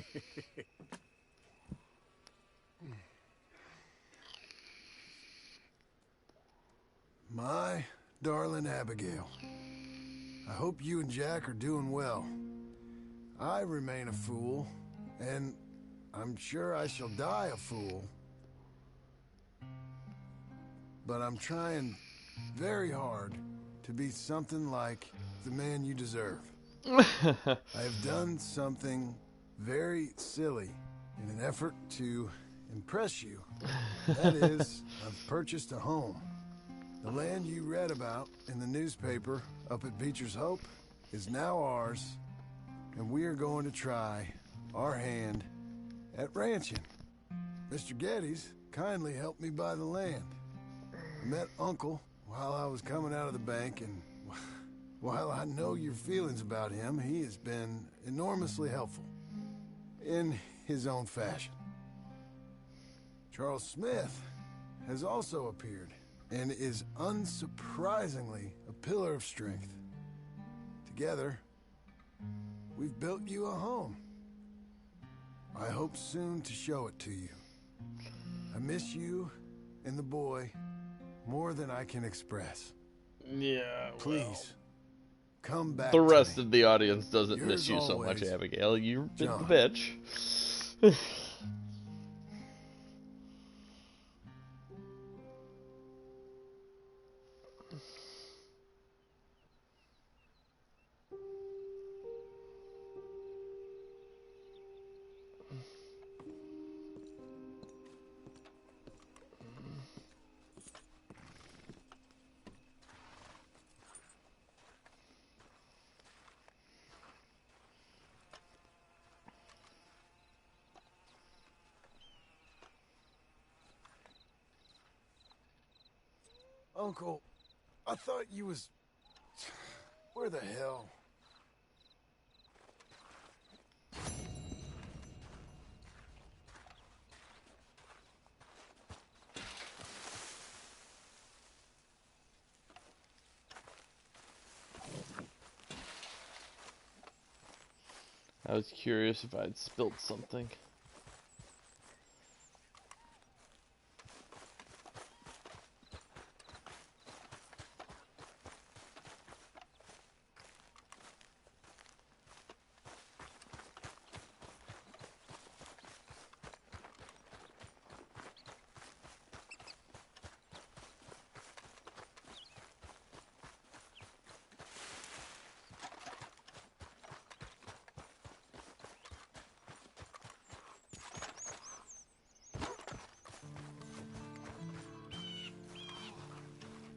My darling Abigail, I hope you and Jack are doing well. I remain a fool, and I'm sure I shall die a fool. But I'm trying very hard to be something like the man you deserve. I have done something very silly in an effort to impress you. That is, I've purchased a home. The land you read about in the newspaper up at Beecher's Hope is now ours, and we are going to try our hand at ranching. Mr. Geddes kindly helped me buy the land. I met Uncle while I was coming out of the bank, and while I know your feelings about him, he has been enormously helpful in his own fashion. Charles Smith has also appeared and is unsurprisingly a pillar of strength. Together, we've built you a home. I hope soon to show it to you. I miss you and the boy more than I can express. Yeah, please come back. The rest to me. of the audience doesn't Yours miss you so much, always, Abigail. You've been the John. bitch. Uncle, I thought you was... Where the hell? I was curious if I'd spilled something.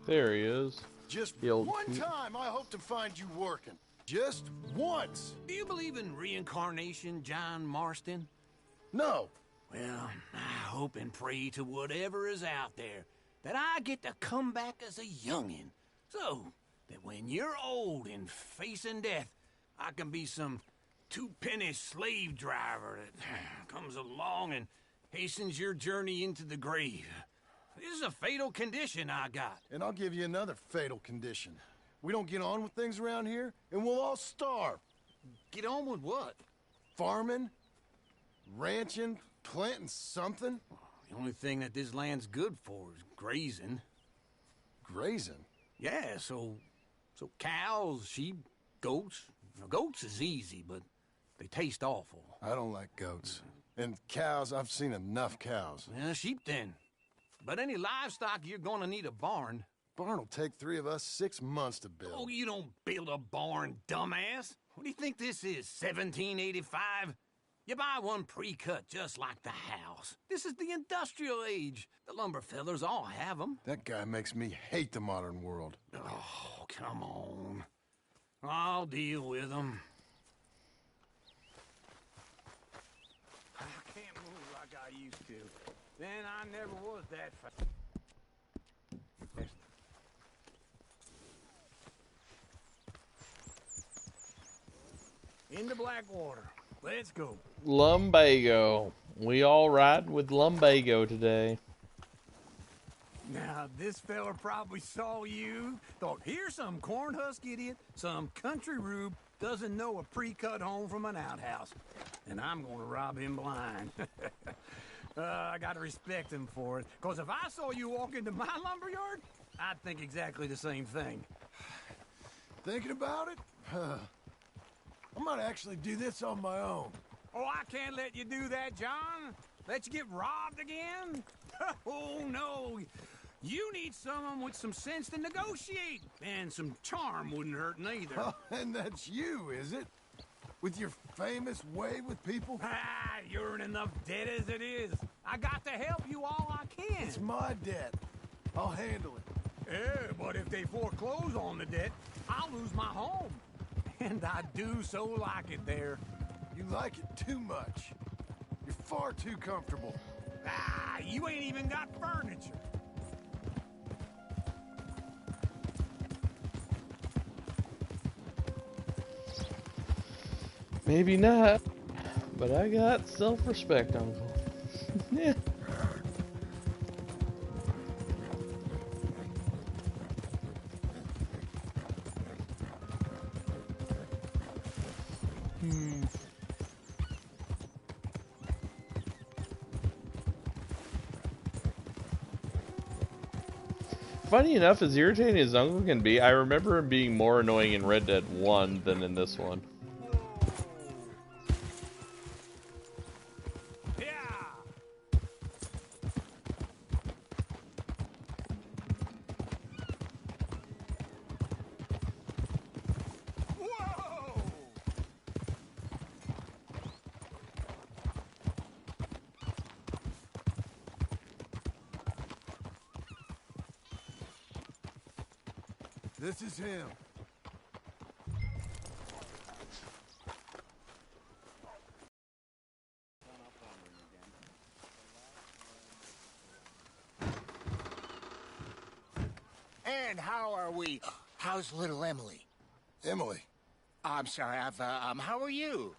There he is. Just The old one time I hope to find you working. Just once. Do you believe in reincarnation, John Marston? No. Well, I hope and pray to whatever is out there that I get to come back as a youngin', so that when you're old and facing death, I can be some two-penny slave driver that comes along and hastens your journey into the grave. This is a fatal condition I got. And I'll give you another fatal condition. We don't get on with things around here, and we'll all starve. Get on with what? Farming, ranching, planting something. The only thing that this land's good for is grazing. Grazing? Yeah, so cows, sheep, goats. Now, goats is easy, but they taste awful. I don't like goats. And cows, I've seen enough cows. Yeah, sheep then. But any livestock, you're gonna need a barn. Barn will take 3 of us 6 months to build. Oh, you don't build a barn, dumbass. What do you think this is, 1785? You buy one pre-cut just like the house. This is the industrial age. The lumber fellers all have them. That guy makes me hate the modern world. Oh, come on. I'll deal with them. I can't move like I used to. Then I never was that fast. Into Blackwater. Let's go. Lumbago. We all ride with Lumbago today. Now, this fella probably saw you, thought, here's some cornhusk idiot, some country rube, doesn't know a pre-cut home from an outhouse. And I'm gonna rob him blind. I gotta respect him for it, because if I saw you walk into my lumberyard, I'd think exactly the same thing. Thinking about it? I might actually do this on my own. Oh, I can't let you do that, John. Let you get robbed again? Oh, no. You need someone with some sense to negotiate. And some charm wouldn't hurt neither. Oh, and that's you, is it? With your famous way with people? Ah, you're in enough debt as it is. I got to help you all I can. It's my debt. I'll handle it. Yeah, but if they foreclose on the debt, I'll lose my home. And I do so like it there. You like it too much. You're far too comfortable. Ah, you ain't even got furniture. Maybe not, but I got self-respect, Uncle. Yeah. Funny enough, as irritating as Uncle can be, I remember him being more annoying in Red Dead 1 than in this one. This is him. And how are we? How's little Emily? Emily. I'm sorry, how are you?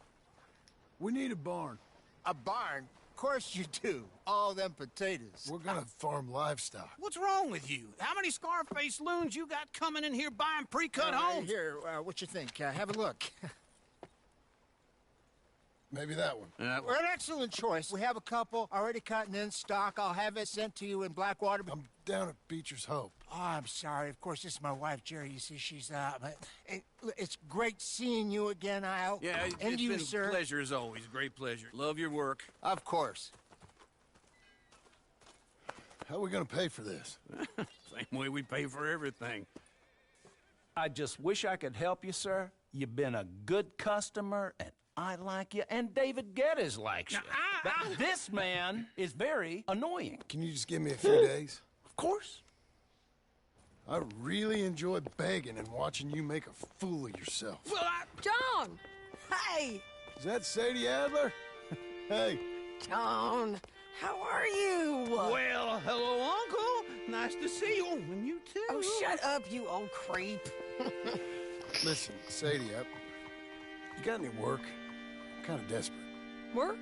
We need a barn. A barn? Of course you do. All them potatoes. We're gonna farm livestock. What's wrong with you? How many Scarface loons you got coming in here buying pre-cut homes? Here, what you think? Have a look. Maybe that one. Well, an excellent choice. We have a couple already cutting in stock. I'll have it sent to you in Blackwater. I'm down at Beecher's Hope. Oh, I'm sorry. Of course, this is my wife, Jerry. You see, she's it's great seeing you again, Al. Yeah, and it's you, been sir. a pleasure as always. Great pleasure. Love your work. Of course. How are we gonna pay for this? Same way we pay for everything. I just wish I could help you, sir. You've been a good customer, and I like you, and David Geddes likes you. But this man is very annoying. Can you just give me a few days? Of course. I really enjoy begging and watching you make a fool of yourself. Well, John! Hey! Is that Sadie Adler? Hey. John, how are you? Well, hello, Uncle. Nice to see you. And you too. Oh, shut up, you old creep. Listen, Sadie, you got any work? I'm kind of desperate. Work?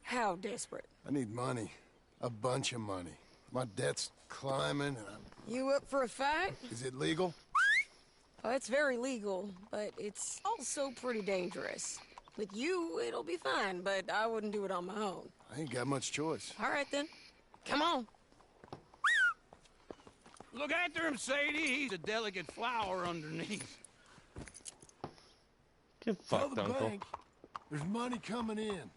How desperate? I need money. A bunch of money. My debt's climbing, and You up for a fight? Is it legal? Well, it's very legal, but it's also pretty dangerous. With you, it'll be fine, but I wouldn't do it on my own. I ain't got much choice. All right, then. Come on. Look after him, Sadie. He's a delicate flower underneath. Get Tell fucked, the Uncle. bank there's money coming in.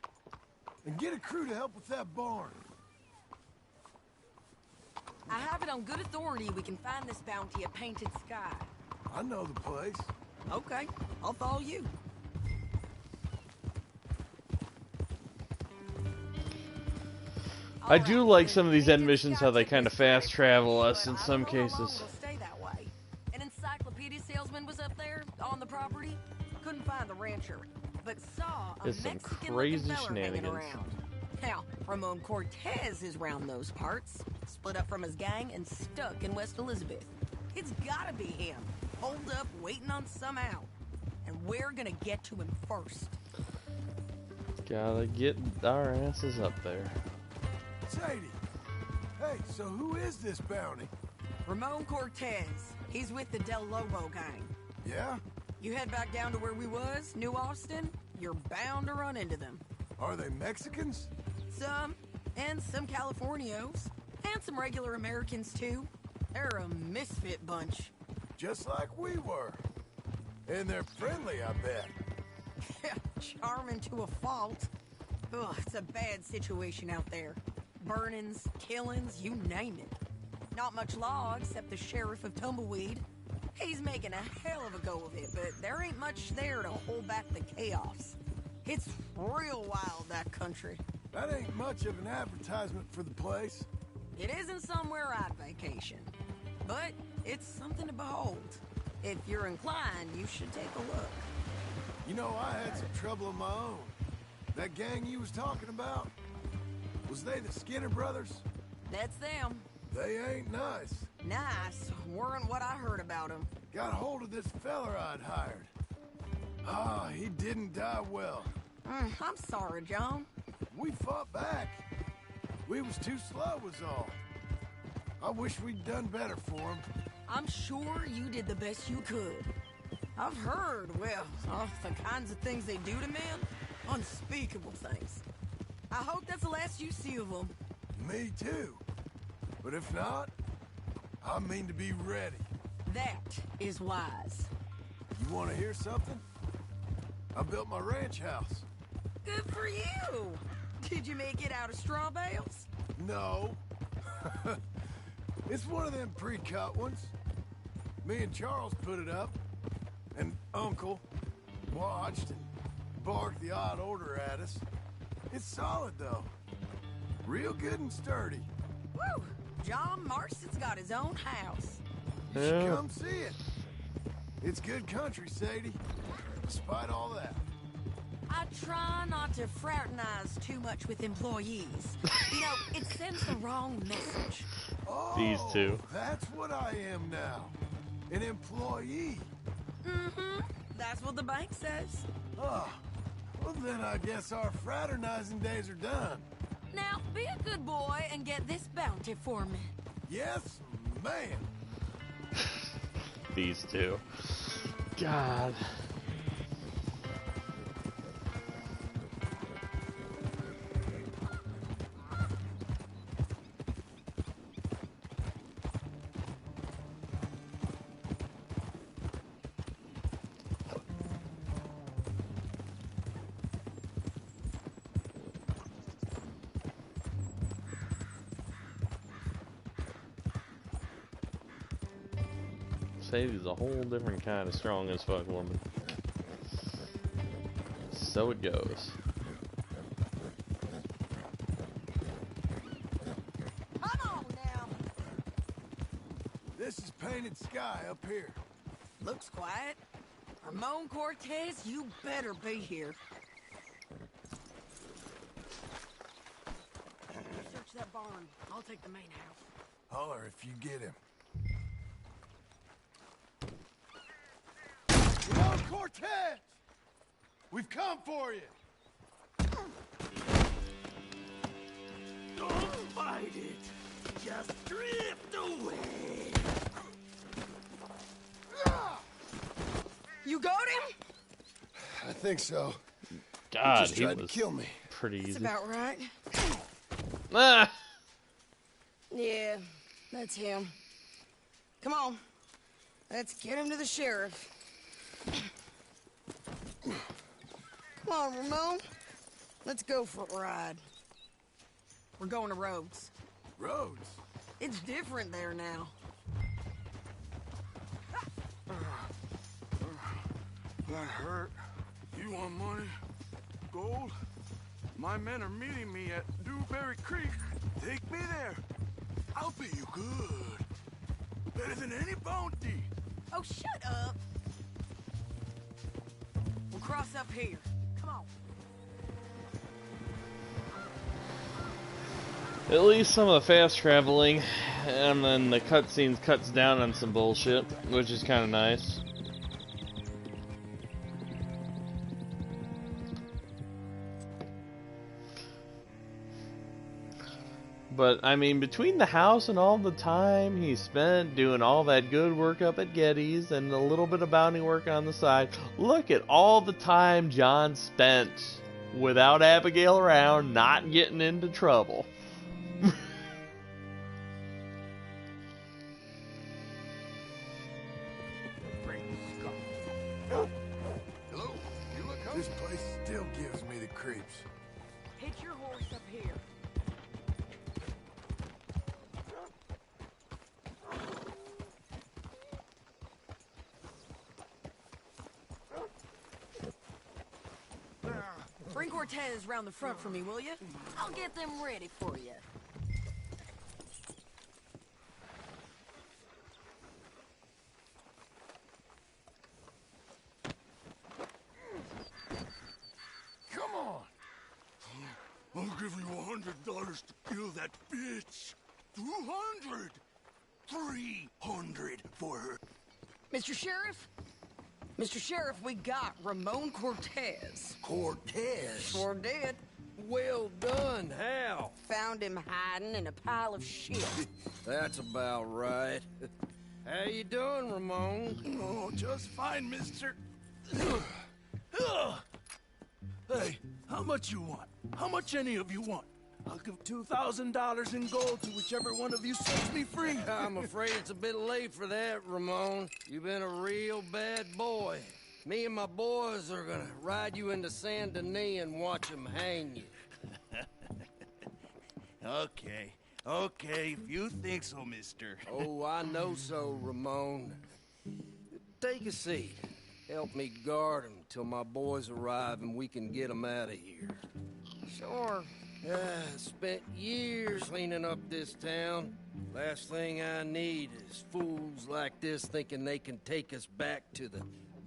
And get a crew to help with that barn. I have it on good authority we can find this bounty at Painted Sky. I know the place. Okay, I'll follow you. I do like some of these end missions, how they kind of fast travel us in some cases. Stay that way. An encyclopedia salesman was up there on the property. Couldn't find the rancher, but saw a It's some Mexican crazy fella hanging shenanigans. around. Now, Ramon Cortez is round those parts, split up from his gang and stuck in West Elizabeth. It's gotta be him, holed up waiting on some out. And we're gonna get to him first. Gotta get our asses up there. Sadie. Hey, so who is this bounty? Ramon Cortez. He's with the Del Lobo gang. Yeah? You head back down to where we was, New Austin, you're bound to run into them. Are they Mexicans? Some, and some Californios, and some regular Americans too. They're a misfit bunch. Just like we were. And they're friendly, I bet. Yeah, charming to a fault. Ugh, it's a bad situation out there. Burnings, killings, you name it. Not much law except the sheriff of Tumbleweed. He's making a hell of a go of it, but there ain't much there to hold back the chaos. It's real wild, that country. That ain't much of an advertisement for the place. It isn't somewhere I'd vacation, but it's something to behold. If you're inclined, you should take a look. You know, I had some trouble of my own. That gang you was talking about, was they the Skinner brothers? That's them. They ain't nice. Nice weren't what I heard about them. Got hold of this feller I'd hired. Ah, he didn't die well. I'm sorry, John. We fought back. We was too slow was all. I wish we'd done better for him. I'm sure you did the best you could. I've heard, well, the kinds of things they do to men. Unspeakable things. I hope that's the last you see of them. Me too. But if not, I mean to be ready. That is wise. You want to hear something? I built my ranch house. Good for you. Did you make it out of straw bales? No. It's one of them pre-cut ones. Me and Charles put it up, and Uncle watched and barked the odd order at us. It's solid, though. Real good and sturdy. Woo! John Marston's got his own house. You should come see it. It's good country, Sadie. Despite all that. I try not to fraternize too much with employees. You know, it sends the wrong message. Oh, these two. That's what I am now. An employee. Mm-hmm. That's what the bank says. Oh, well then I guess our fraternizing days are done. Now, be a good boy and get this bounty for me. Yes, ma'am. These two. God. Sadie's a whole different kind of strong as fuck woman. So it goes. Come on now. This is painted sky up here. Looks quiet. Ramon Cortez, you better be here. Search that barn. I'll take the main house. Holler if you get him. Ramon Cortez! We've come for you! Don't fight it. Just drift away. You got him? I think so. God, he just tried was to kill me. Pretty easy. That's about right. Ah! Yeah, that's him. Come on. Let's get him to the sheriff. Come on, Ramon. Let's go for a ride. We're going to Rhodes. Rhodes? It's different there now. That hurt. You want money? Gold? My men are meeting me at Dewberry Creek. Take me there. I'll pay you good. Better than any bounty. Oh, shut up. We'll cross up here. Come on. At least some of the fast traveling, and then the cutscenes cuts down on some bullshit, which is kind of nice. But, I mean, between the house and all the time he spent doing all that good work up at Getty's and a little bit of bounty work on the side, look at all the time John spent without Abigail around, not getting into trouble. Hello? You look hungry. This place is still Cortez round the front for me, will you? I'll get them ready for you. Come on. I'll give you $100 to kill that bitch. 200. 300 for her. Mr. Sheriff? Mr. Sheriff, we got Ramon Cortez. Cortez? Sure did. Well done. How? Found him hiding in a pile of shit. That's about right. How you doing, Ramon? Oh, just fine, mister. Hey, how much you want? How much any of you want? I'll give $2,000 in gold to whichever one of you sets me free. I'm afraid it's a bit late for that, Ramon. You've been a real bad boy. Me and my boys are gonna ride you into Saint Denis and watch them hang you. Okay, if you think so, mister. Oh, I know so, Ramon. Take a seat. Help me guard them till my boys arrive and we can get them out of here. Sure. Spent years cleaning up this town. Last thing I need is fools like this thinking they can take us back to the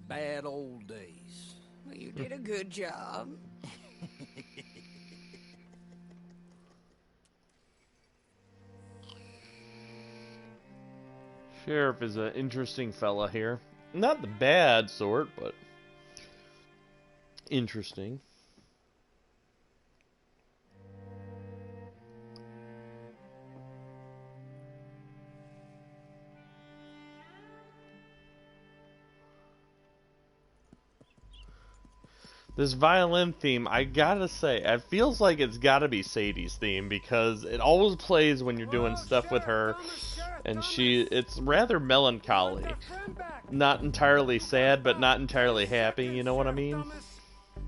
bad old days. Well, you did a good job. Sheriff is an interesting fella here. Not the bad sort, but interesting. This violin theme, I gotta say, it feels like it's gotta be Sadie's theme because it always plays when you're doing stuff with her, and it's rather melancholy. Not entirely sad, but not entirely happy, you know what I mean?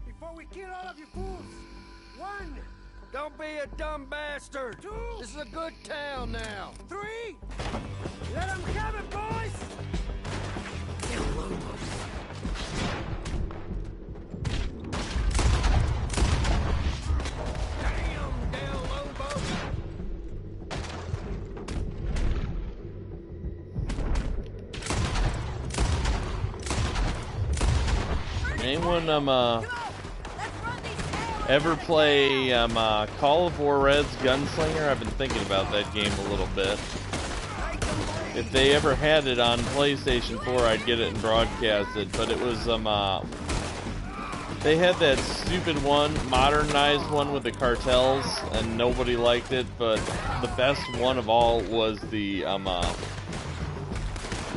Before we kill all of you fools. 1, don't be a dumb bastard. 2, this is a good town now. 3, let them have it, boys. Anyone ever play Call of Juarez Gunslinger? I've been thinking about that game a little bit. If they ever had it on PlayStation 4, I'd get it and broadcast it. But it was they had that stupid one, modernized one with the cartels, and nobody liked it. But the best one of all was the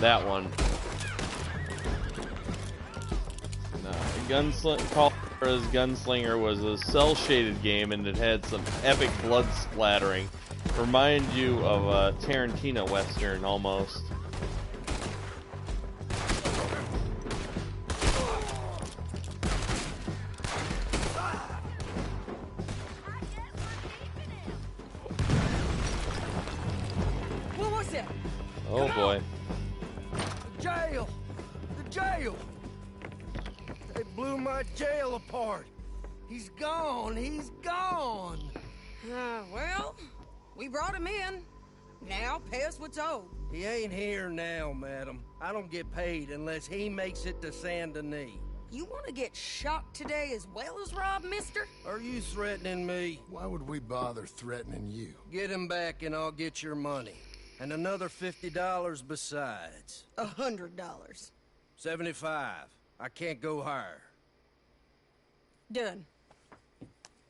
that one. Call of Juarez Gunslinger was a cel-shaded game, and it had some epic blood splattering. Remind you of a Tarantino Western, almost. What was it? Oh boy. Jail! The jail! They blew my jail apart. He's gone. He's gone. Well, we brought him in. Now pay us what's owed. He ain't here now, madam. I don't get paid unless he makes it to Saint Denis. You want to get shot today as well as Rob, mister? Are you threatening me? Why would we bother threatening you? Get him back and I'll get your money. And another $50 besides. $100. 75. I can't go higher. Done.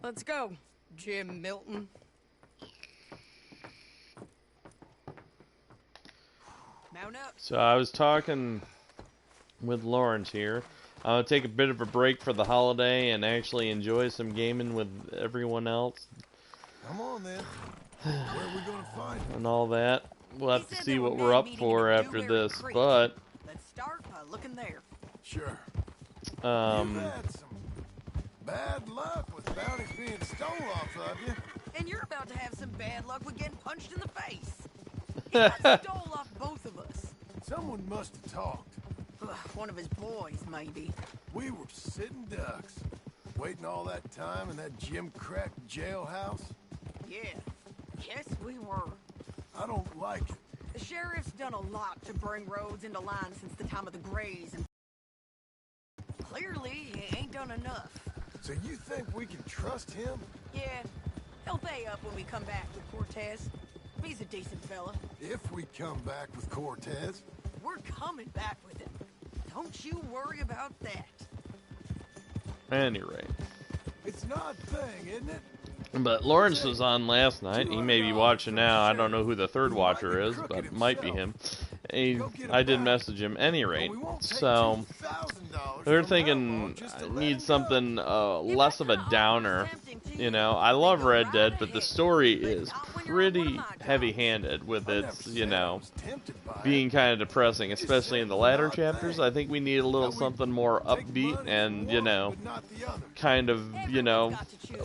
Let's go, Jim Milton. Mount up. So I was talking with Lawrence here. I'll take a bit of a break for the holiday and actually enjoy some gaming with everyone else. Come on then. Where are we gonna find him? And all that. We'll have to see what we're up for after this, but Let's start by looking there. Sure. You've had some bad luck with bounties being stole off of you. And you're about to have some bad luck with getting punched in the face. He got stole off both of us. Someone must have talked. One of his boys, maybe. We were sitting ducks. Waiting all that time in that Jim Crack jailhouse? Yeah. Yes, we were. I don't like it. The sheriff's done a lot to bring roads into line since the time of the Greys, and clearly he ain't done enough. So you think we can trust him? Yeah, he'll pay up when we come back with Cortez. He's a decent fella. If we come back with Cortez? We're coming back with him. Don't you worry about that. Any rate. It's an odd thing, isn't it? But Lawrence was on last night. He may be watching now. I don't know who the third watcher is, but it might be him. I did message him. Any rate, so they're thinking I need something less of a downer. You know, I love Red Dead, but the story is pretty heavy-handed with its, you know, being kind of depressing, especially in the latter chapters. I think we need a little something more upbeat and, you know, kind of, you know,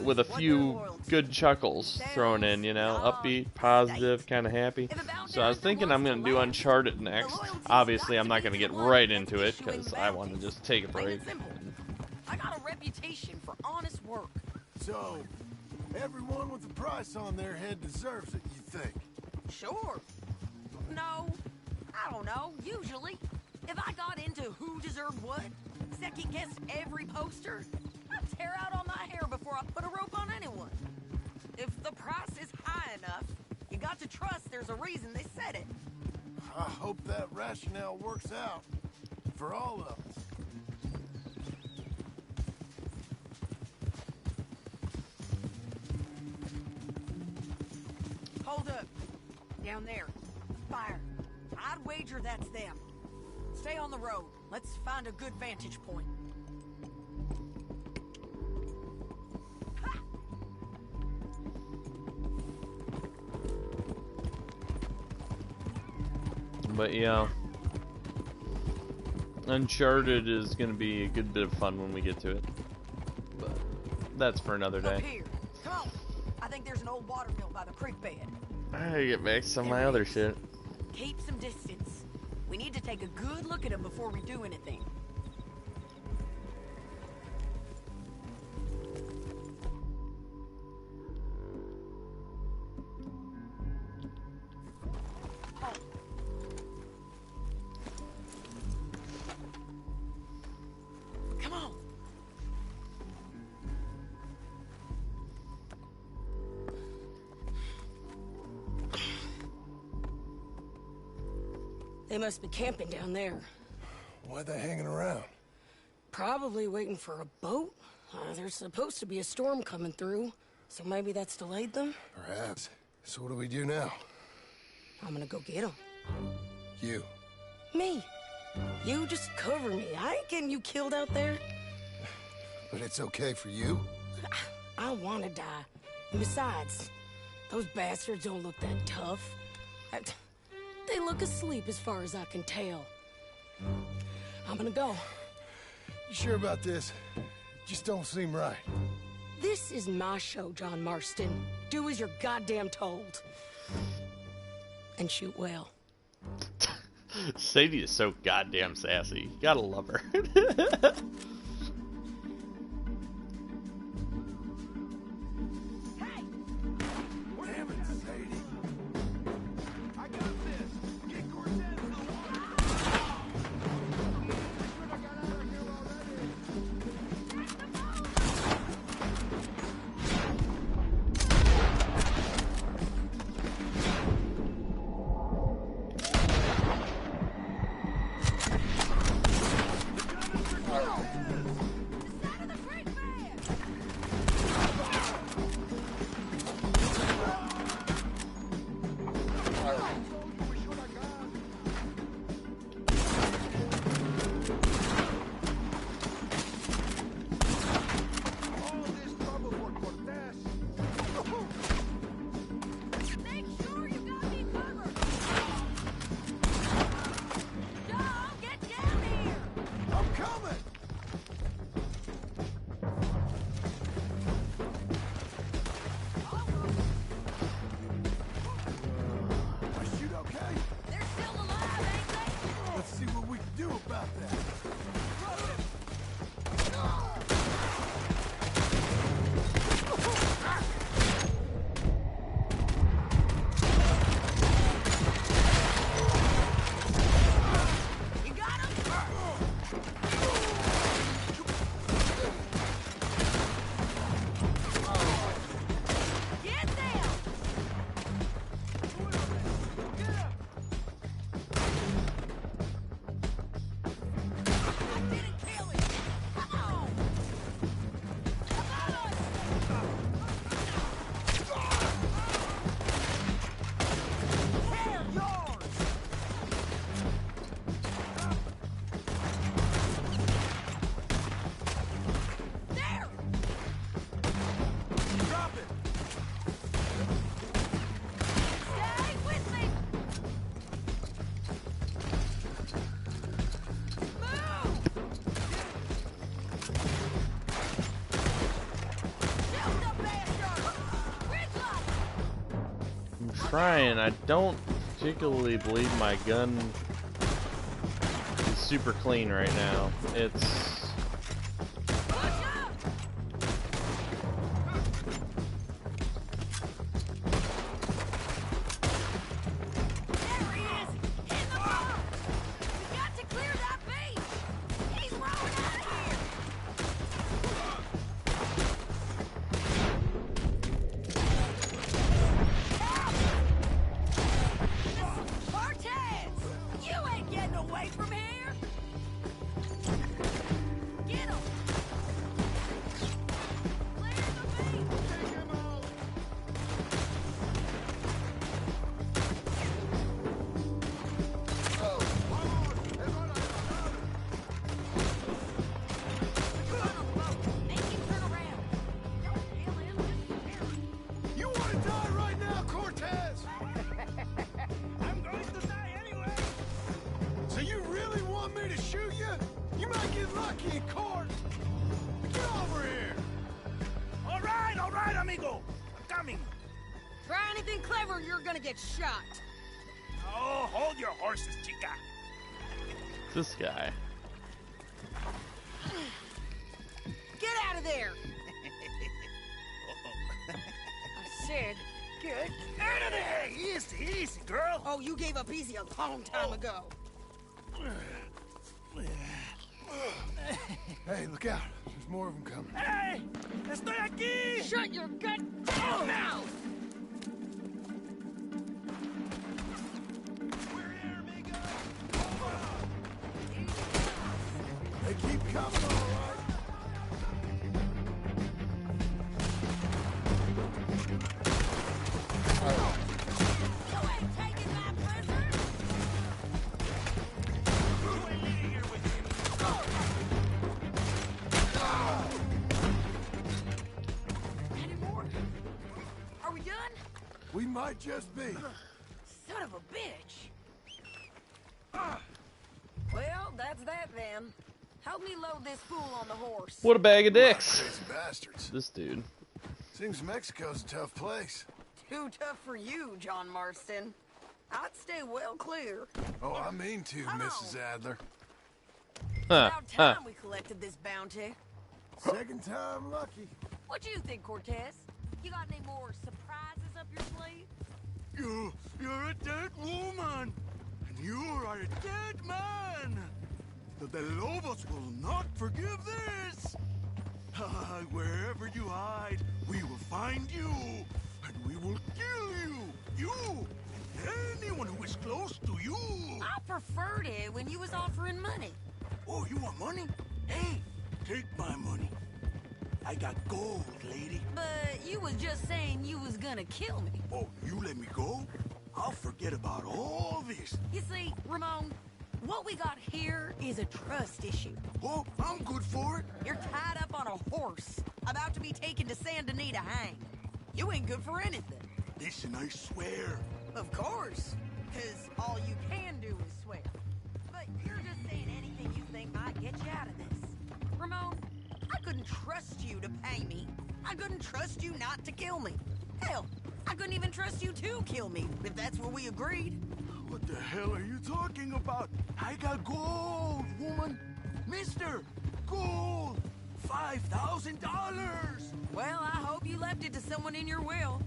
with a few good chuckles thrown in, you know, upbeat, positive, kind of happy. So I was thinking I'm going to do Uncharted next. Obviously, I'm not going to get right into it because I want to just take a break. I got a reputation for honest work. So, everyone with a price on their head deserves it, you think? Sure. No, I don't know. Usually, if I got into who deserved what, second-guessed every poster, I'd tear out all my hair before I put a rope on anyone. If the price is high enough, you got to trust there's a reason they said it. I hope that rationale works out for all of us. Hold up. Down there. Fire. I'd wager that's them. Stay on the road. Let's find a good vantage point. But yeah, Uncharted is going to be a good bit of fun when we get to it. But that's for another day. Up here. Come on. I think there's an old water mill by the creek bed. I gotta get back to some of my other shit. Keep some distance. We need to take a good look at him before we do anything. Come on. They must be camping down there. Why are they hanging around? Probably waiting for a boat. There's supposed to be a storm coming through, so maybe that's delayed them? Perhaps. So what do we do now? I'm gonna go get them. You. Me. You just cover me. I ain't getting you killed out there. But it's okay for you? I want to die. And besides, those bastards don't look that tough. They look asleep as far as I can tell. I'm gonna go. You sure about this? Just don't seem right. This is my show, John Marston. Do as you're goddamn told. And shoot well. Sadie is so goddamn sassy. You gotta love her. trying. I don't particularly believe my gun is super clean right now. It's... This guy. Get out of there! I said, get out of there! Easy, easy, girl. Oh, you gave up easy a long time ago. Hey, look out. There's more of them coming. Hey! Estoy aquí! Shut your goddamn mouth! They keep coming, all right. You ain't taking my prisoners! You ain't leaving here with me. Any more? Are we done? We might just be. Son of a bitch! Well, that's that then. Help me load this fool on the horse. What a bag of dicks. Crazy bastards. This dude. Seems Mexico's a tough place. Too tough for you, John Marston. I'd stay well clear. Oh, I mean to, Mrs. Adler. About time we collected this bounty. Second time lucky. What do you think, Cortez? You got any more surprises up your sleeve? You're a dead woman, and you are a dead man. The De Lobos will not forgive this. Wherever you hide, we will find you, and we will kill you. You and anyone who is close to you. I preferred it when you was offering money. Oh, you want money? Hey, take my money. I got gold, lady. But you was just saying you was gonna kill me. Oh, you let me go? I'll forget about all this. You see, Ramon, what we got here is a trust issue. Oh, I'm good for it. You're tied up on a horse, about to be taken to Saint Denis to hang. You ain't good for anything. Listen, I swear. Of course, because all you can do is swear. But you're just saying anything you think might get you out of this. Ramon, I couldn't trust you to pay me. I couldn't trust you not to kill me. Hell, I couldn't even trust you to kill me, if that's what we agreed. What the hell are you talking about? I got gold, woman. Mister, gold. $5,000. Well, I hope you left it to someone in your will.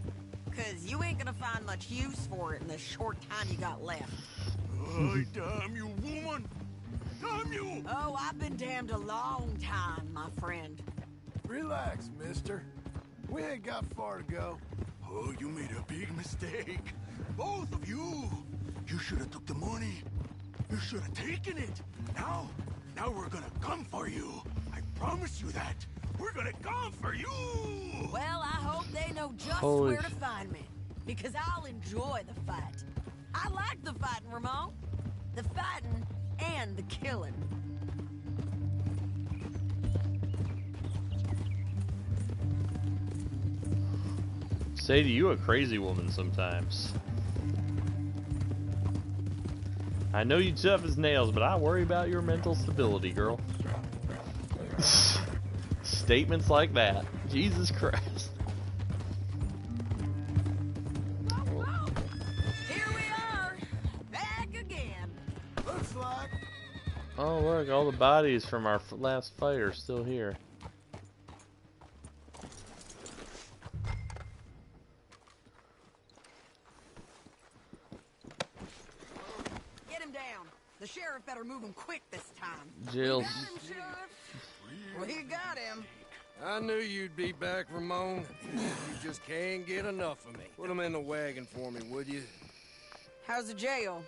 Because you ain't gonna find much use for it in the short time you got left. Oh, damn you, woman. Damn you. Oh, I've been damned a long time, my friend. Relax, mister. We ain't got far to go. Oh, you made a big mistake. Both of you. You should have took the money. You should have taken it. Now we're gonna come for you. I promise you that. We're gonna come for you. Well, I hope they know just Holy where to find me. Because I'll enjoy the fight. I like the fighting, Ramon. The fighting and the killing. Say to you a crazy woman sometimes. I know you tough as nails, but I worry about your mental stability, girl. Statements like that. Jesus Christ. Oh, look, all the bodies from our last fight are still here. Get him down. The sheriff better move him quick this time. Jail's... We got him, Sheriff. We got him. I knew you'd be back, Ramon. You just can't get enough of me. Put him in the wagon for me, would you? How's the jail?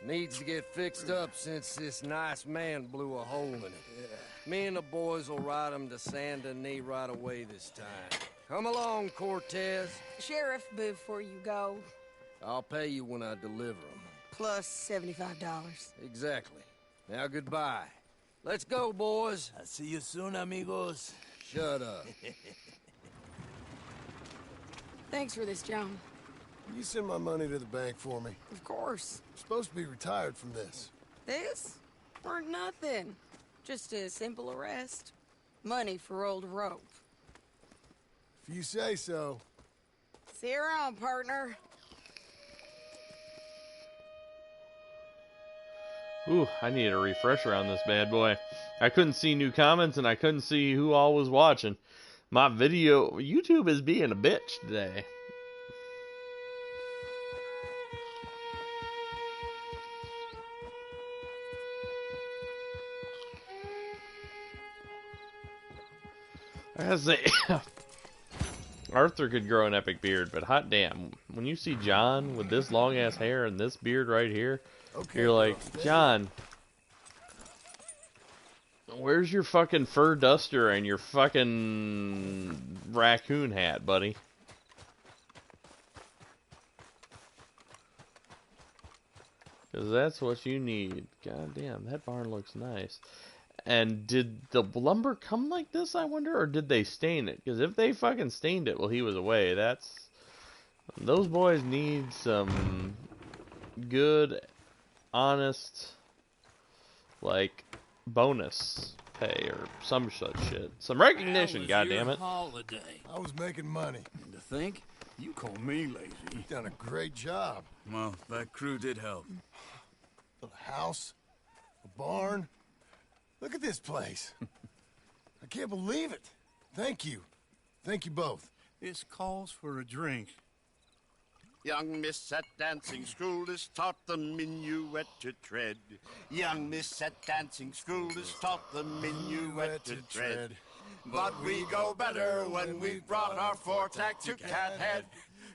Needs to get fixed up since this nice man blew a hole in it. Me and the boys will ride him to Saint Denis right away this time. Come along, Cortez. Sheriff, before you go. I'll pay you when I deliver him. Plus $75. Exactly. Now goodbye. Let's go, boys. I'll see you soon, amigos. Shut up. Thanks for this, John. You send my money to the bank for me. Of course. I'm supposed to be retired from this. This? Weren't nothing. Just a simple arrest. Money for old rope. If you say so. See you around, partner. Ooh, I need a refresher on this bad boy. I couldn't see new comments and I couldn't see who all was watching. My video... YouTube is being a bitch today. I gotta say, Arthur could grow an epic beard, but hot damn, when you see John with this long ass hair and this beard right here, okay, you're like, John, where's your fucking fur duster and your fucking raccoon hat, buddy? Because that's what you need. God damn, that barn looks nice. And did the lumber come like this, I wonder, or did they stain it? Because if they fucking stained it while he was away, that's... Those boys need some good, honest, like, bonus pay or some such shit. Some recognition, goddammit. Holiday. I was making money. And to think, you call me lazy. You've done a great job. Well, that crew did help. Built a house, a barn. Look at this place. I can't believe it. Thank you. Thank you both. This calls for a drink. Young miss at dancing school is taught the minuet to tread. Young miss at dancing school is taught the minuet to tread. But we go better when we've brought our four-tack to Cathead.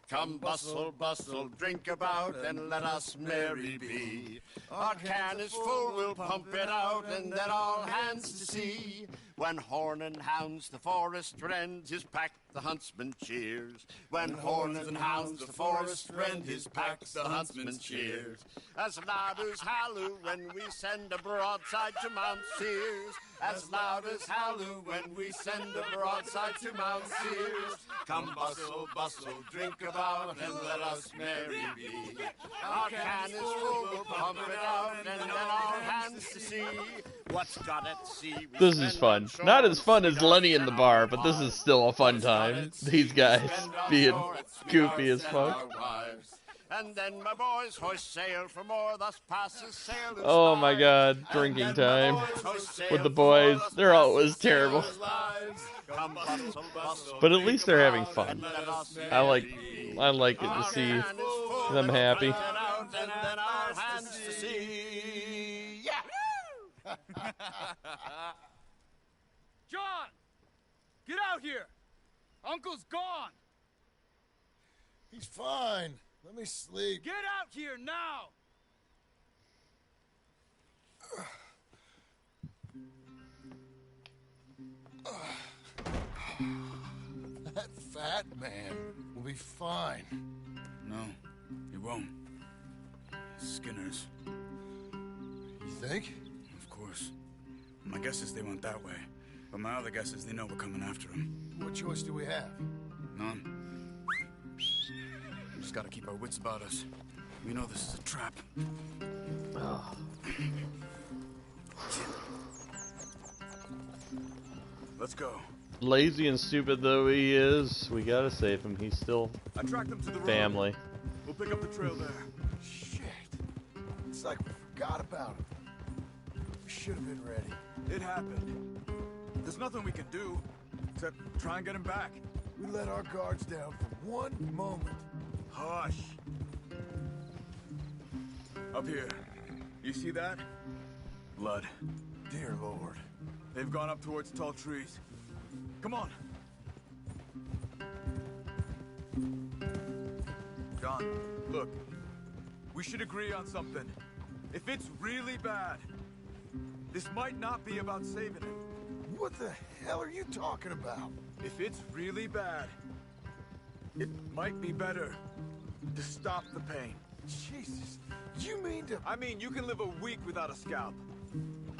Come bustle, bustle, drink about, and let us merry be. Our can is full, we'll pump it out, and then all hands to sea. When horn and hounds the forest rend his pack, the huntsman cheers. When horn and hounds the forest rend his pack, the huntsman cheers. As loud as halloo when we send a broadside to Mount Sears. As loud as halloo when we send a broadside to Mount Sears. Come bustle, bustle, drink about, and let us merry be. Our can is full, we'll pump it out, and then all hands to see. What's got at sea? This is fun. Not as fun as Lenny in the bar, but this is still a fun time. These guys being goofy as fuck. And then my boys hoist sail for more, thus passes sail. Oh my god, drinking time with the boys. They're always terrible. But at least they're having fun. I like it to see them happy. John! Get out here! Uncle's gone! He's fine. Let me sleep. Get out here now! That fat man will be fine. No, he won't. Skinner's. You think? Of course. My guess is they went that way. But my other guess is they know we're coming after them. What choice do we have? None. We just gotta keep our wits about us. We know this is a trap. Oh. Let's go. Lazy and stupid though he is, we gotta save him. He's still I tracked them to the family. Road. We'll pick up the trail there. Shit. It's like we forgot about him. We should have been ready. It happened. There's nothing we can do except try and get him back. We let our guards down for one moment. Hush. Up here. You see that? Blood. Dear Lord. They've gone up towards tall trees. Come on. John, look. We should agree on something. If it's really bad, this might not be about saving him. What the hell are you talking about? If it's really bad, it might be better to stop the pain. Jesus, you mean to... I mean, you can live a week without a scalp,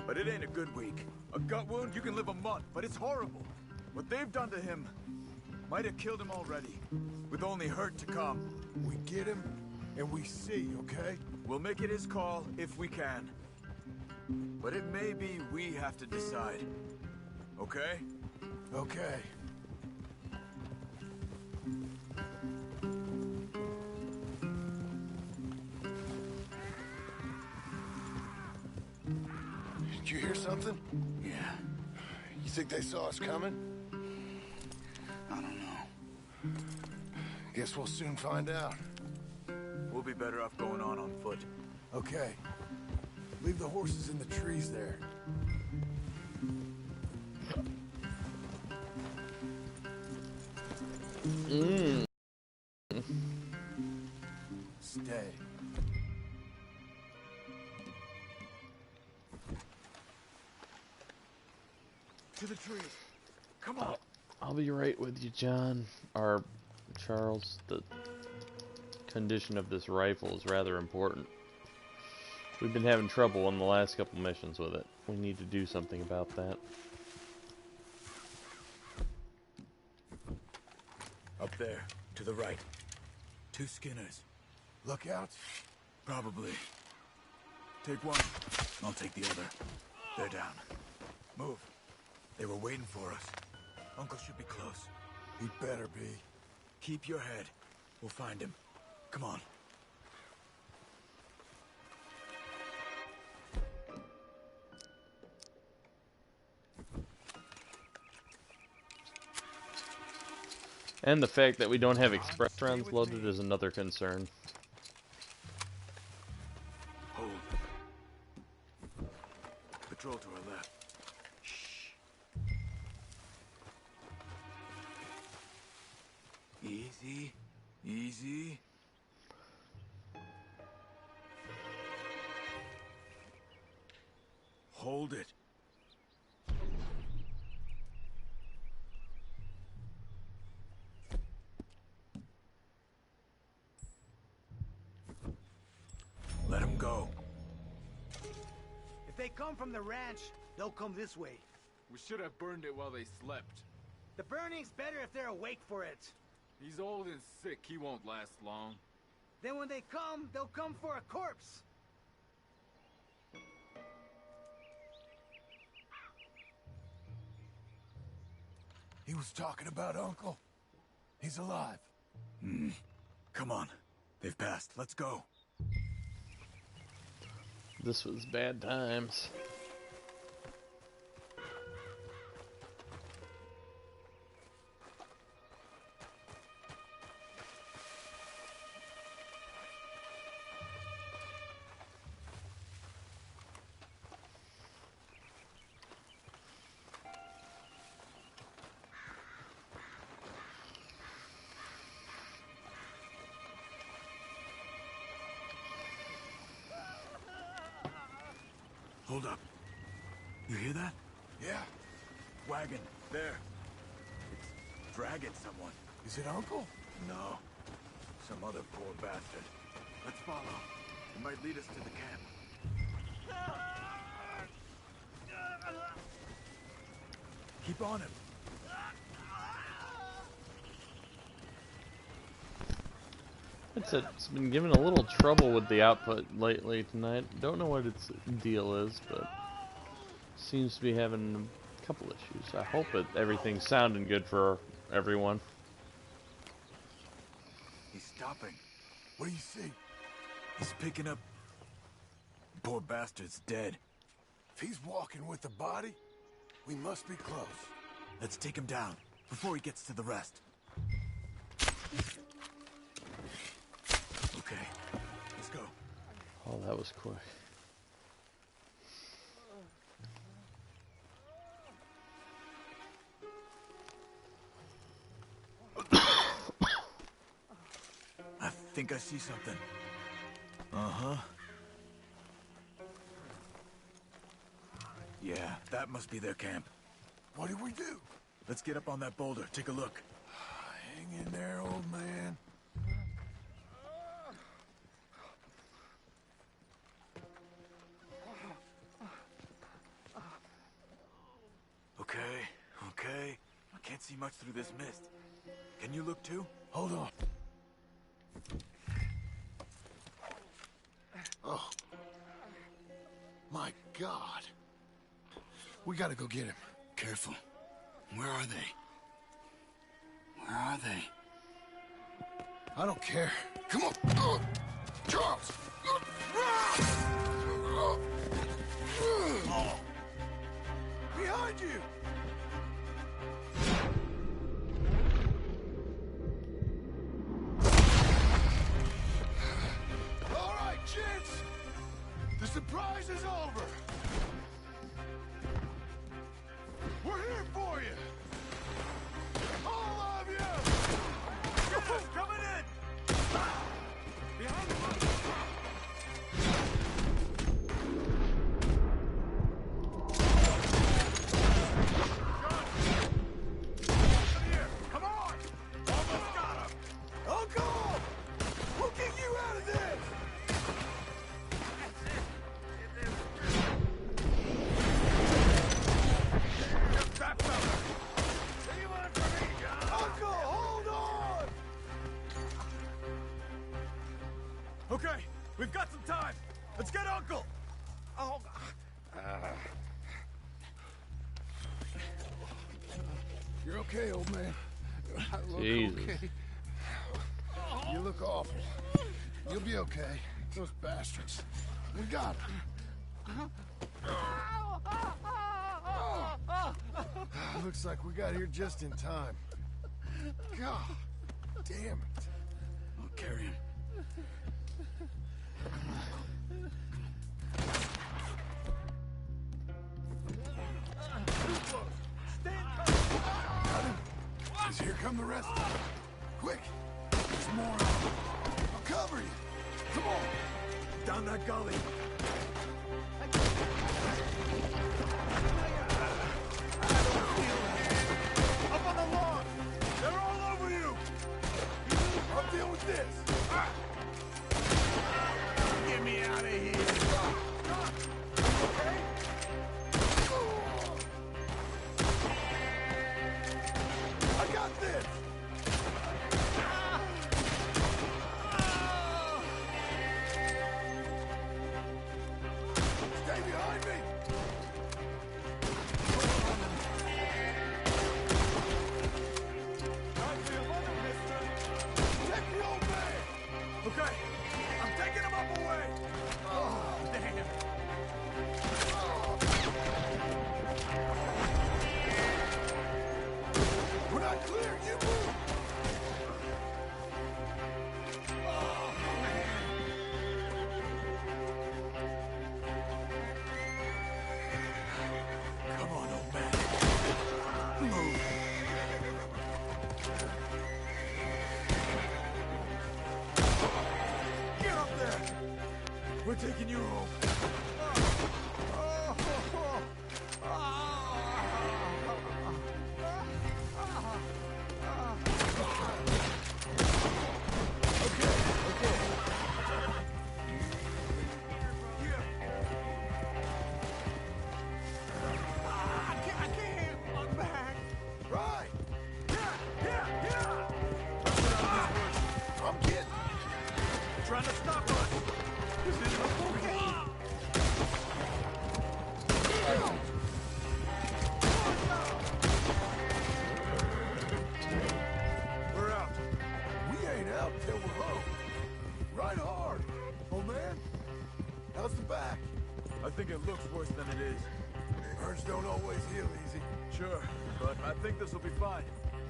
but it ain't a good week. A gut wound, you can live a month, but it's horrible. What they've done to him might have killed him already, with only hurt to come. We get him, and we see, okay? We'll make it his call if we can. But it may be we have to decide. Okay? Okay. Did you hear something? Yeah. You think they saw us coming? I don't know. Guess we'll soon find out. We'll be better off going on foot. Okay. Leave the horses in the trees there. Stay. To the trees. Come on. I'll be right with you, John. Or Charles. The condition of this rifle is rather important. We've been having trouble on the last couple missions with it. We need to do something about that. Up there, to the right. 2 Skinners. Lookouts? Probably. Take one. I'll take the other. They're down. Move. They were waiting for us. Uncle should be close. He better be. Keep your head. We'll find him. Come on. And the fact that we don't have express rounds loaded is another concern. Hold. Patrol to our left. Shh. Easy. Easy. Hold it. Let him go. If they come from the ranch, they'll come this way. We should have burned it while they slept. The burning's better if they're awake for it. He's old and sick. He won't last long. Then when they come, they'll come for a corpse. He was talking about Uncle. He's alive. Come on. They've passed. Let's go. This was bad times. Hold up. You hear that? Yeah. Wagon. There. It's dragging someone. Is it Uncle? No. Some other poor bastard. Let's follow. It might lead us to the camp. Keep on him. It's been giving a little trouble with the output lately tonight. Don't know what its deal is, but seems to be having a couple issues. I hope that everything's sounding good for everyone. He's stopping. What do you see? He's picking up... Poor bastard's dead. If he's walking with the body, we must be close. Let's take him down before he gets to the rest. Okay, let's go. Oh, that was quick. I think I see something. Uh-huh. Yeah, that must be their camp. What do we do? Let's get up on that boulder, take a look. Hang in there, old man. Okay. I can't see much through this mist. Can you look too? Hold on. Oh. My God. We gotta go get him. Careful. Where are they? Where are they? I don't care. Come on. Charles! Behind you! All right, gents. The surprise is over. We're here for you. All of you! Coming in! Behind the money! Okay, we've got some time. Let's get Uncle. Oh. You're okay, old man. I look Jesus. okay. You look awful. You'll be okay. Those bastards. We got them. Looks like we got here just in time. God damn it. I'll carry him. Because here come the rest of them. Quick! There's more of them. I'll cover you. Come on! Down that gully. Up on the lawn! They're all over you! I'll deal with this! Get me out of here! Okay? I got this! Stay behind me! Take the old man! Okay, I'm taking him up away! Oh, Damn! we're not clear! You move! Come on, old man. Move. Get up there! We're taking you home. Right! I'm getting Trying to stop us. This isn't okay. We're out. We ain't out till we're home. Right hard. Oh, man. How's the back? I think it looks worse than it is. Burns don't always heal easy. Sure, but I think this will be fine.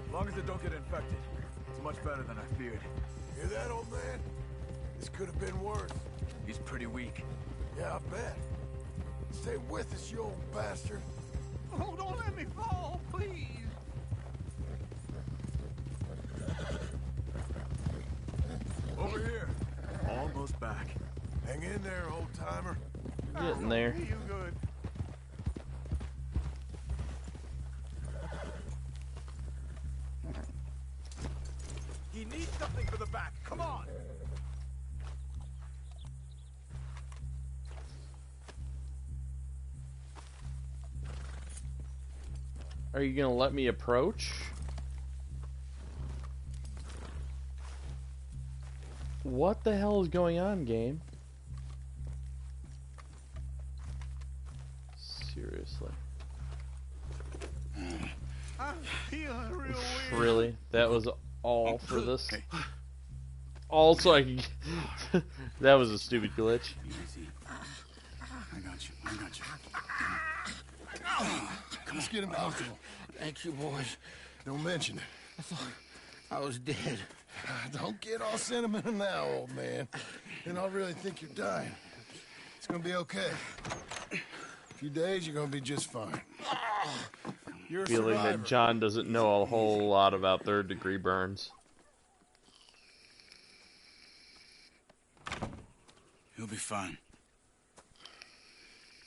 As long as it don't get infected. It's much better than I feared. Hear that, old man? This could have been worse. He's pretty weak. Yeah, I bet. Stay with us, you old bastard. Oh, don't let me fall, please. Over here. Almost back. Hang in there, old-timer. Getting there. You good. He needs something for the back. Come on. Are you gonna let me approach? What the hell is going on, game? Seriously. I'm feeling real weird. Really? That was all for this? All so I can... That was a stupid glitch. Easy. I got you. I got you. Come on, get him comfortable. Thank you, boys. Don't mention it. I thought I was dead. Don't get all sentimental now, old man. Then I'll really think you're dying. It's gonna be okay. A few days, you're gonna be just fine. You're a Feeling survivor. that John doesn't know a whole lot about third-degree burns. He'll be fine.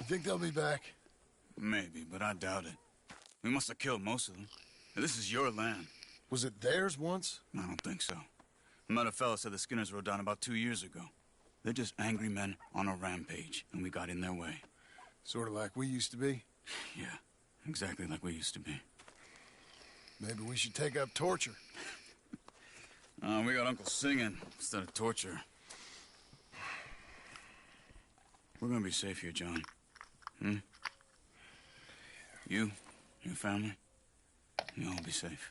You think they'll be back? Maybe, but I doubt it. We must have killed most of them. This is your land. Was it theirs once? I don't think so. I met a fella said the Skinners rode down about 2 years ago. They're just angry men on a rampage, and we got in their way. Sort of like we used to be? Yeah, exactly like we used to be. Maybe we should take up torture. We got Uncle singing instead of torture. We're gonna be safe here, John. Hmm? You, your family, you'll all be safe.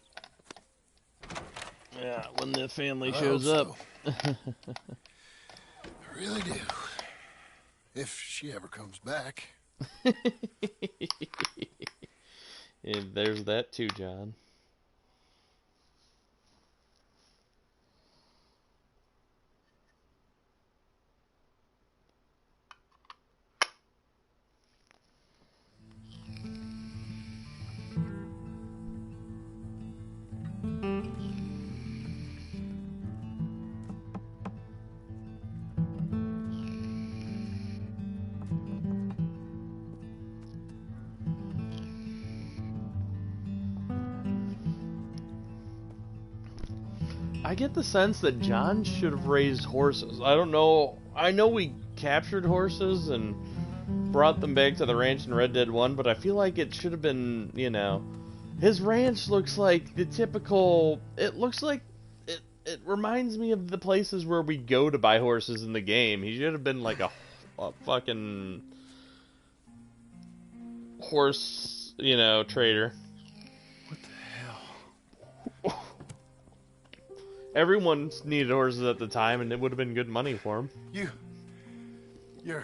Yeah, when the family I shows hope up. so. I really do. If she ever comes back. Yeah, there's that too, John. I get the sense that John should have raised horses. I don't know. I know we captured horses and brought them back to the ranch in Red Dead 1, but I feel like it should have been, you know... His ranch looks like the typical... It looks like... It reminds me of the places where we go to buy horses in the game. He should have been like a fucking... horse, you know, trader. Everyone needed horses at the time, and it would have been good money for them. You're...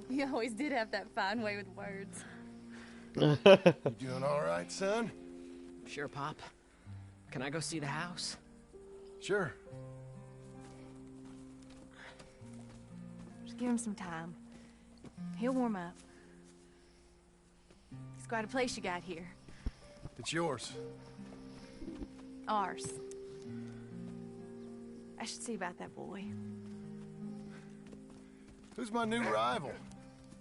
You always did have that fine way with words. You doing all right, son? Sure, Pop. Can I go see the house? Sure. Just give him some time. He'll warm up. It's quite a place you got here. It's yours. Ours. I should see about that boy. Who's my new rival?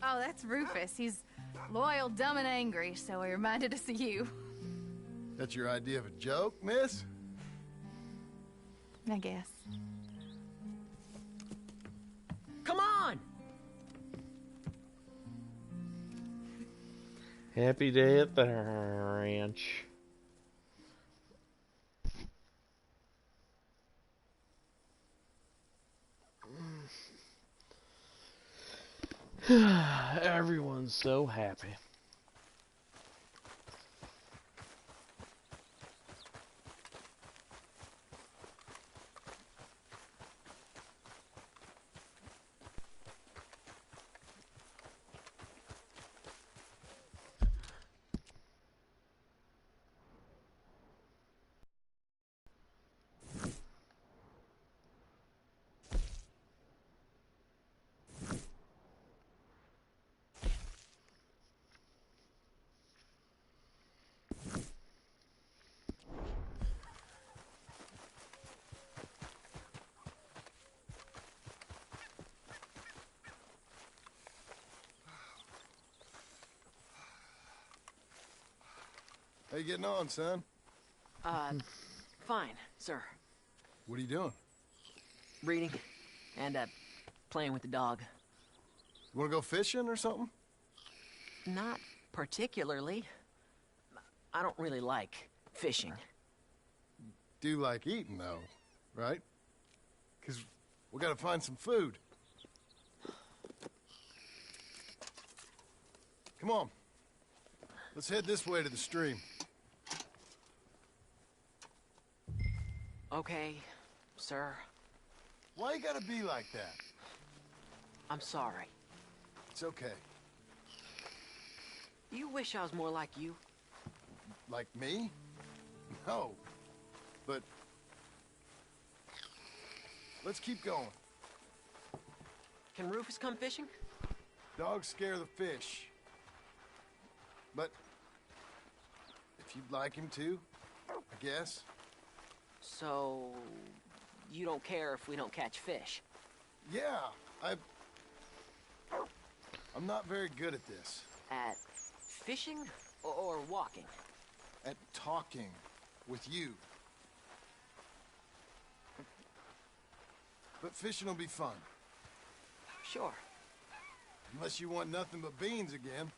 Oh, that's Rufus. He's loyal, dumb, and angry, so he reminded us of you. That's your idea of a joke, miss? I guess. Come on! Happy day at the ranch. Everyone's so happy. How you getting on, son? Fine, sir. What are you doing? Reading and, playing with the dog. You wanna go fishing or something? Not particularly. I don't really like fishing. Do like eating, though, right? 'Cause we gotta find some food. Come on. Let's head this way to the stream. Okay, sir. Why you gotta be like that? I'm sorry. It's okay. You wish I was more like you? Like me? No. But let's keep going. Can Rufus come fishing? Dogs scare the fish. But if you'd like him to, I guess. So you don't care if we don't catch fish? Yeah, I'm not very good at this. At fishing or walking? At talking with you. But fishing will be fun. Sure. Unless you want nothing but beans again.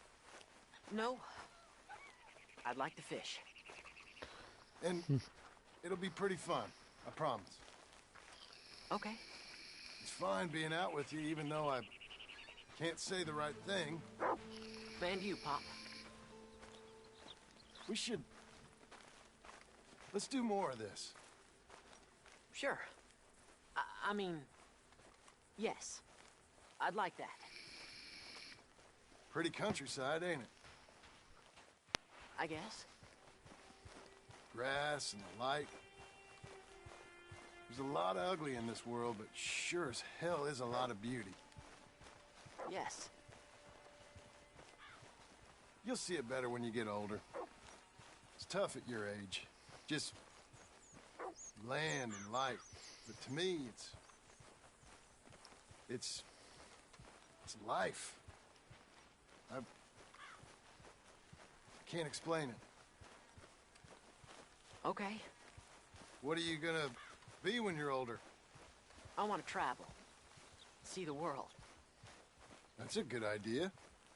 No. I'd like to fish. And it'll be pretty fun, I promise. Okay. It's fine being out with you, even though I can't say the right thing. And you, Pop. We should... Let's do more of this. Sure. I mean, yes. I'd like that. Pretty countryside, ain't it? I guess. Grass and the light. There's a lot of ugly in this world, but sure as hell is a lot of beauty. Yes. You'll see it better when you get older. It's tough at your age. Just land and light. But to me, it's life. I can't explain it. Okay. What are you gonna be when you're older? I want to travel. See the world. That's a good idea.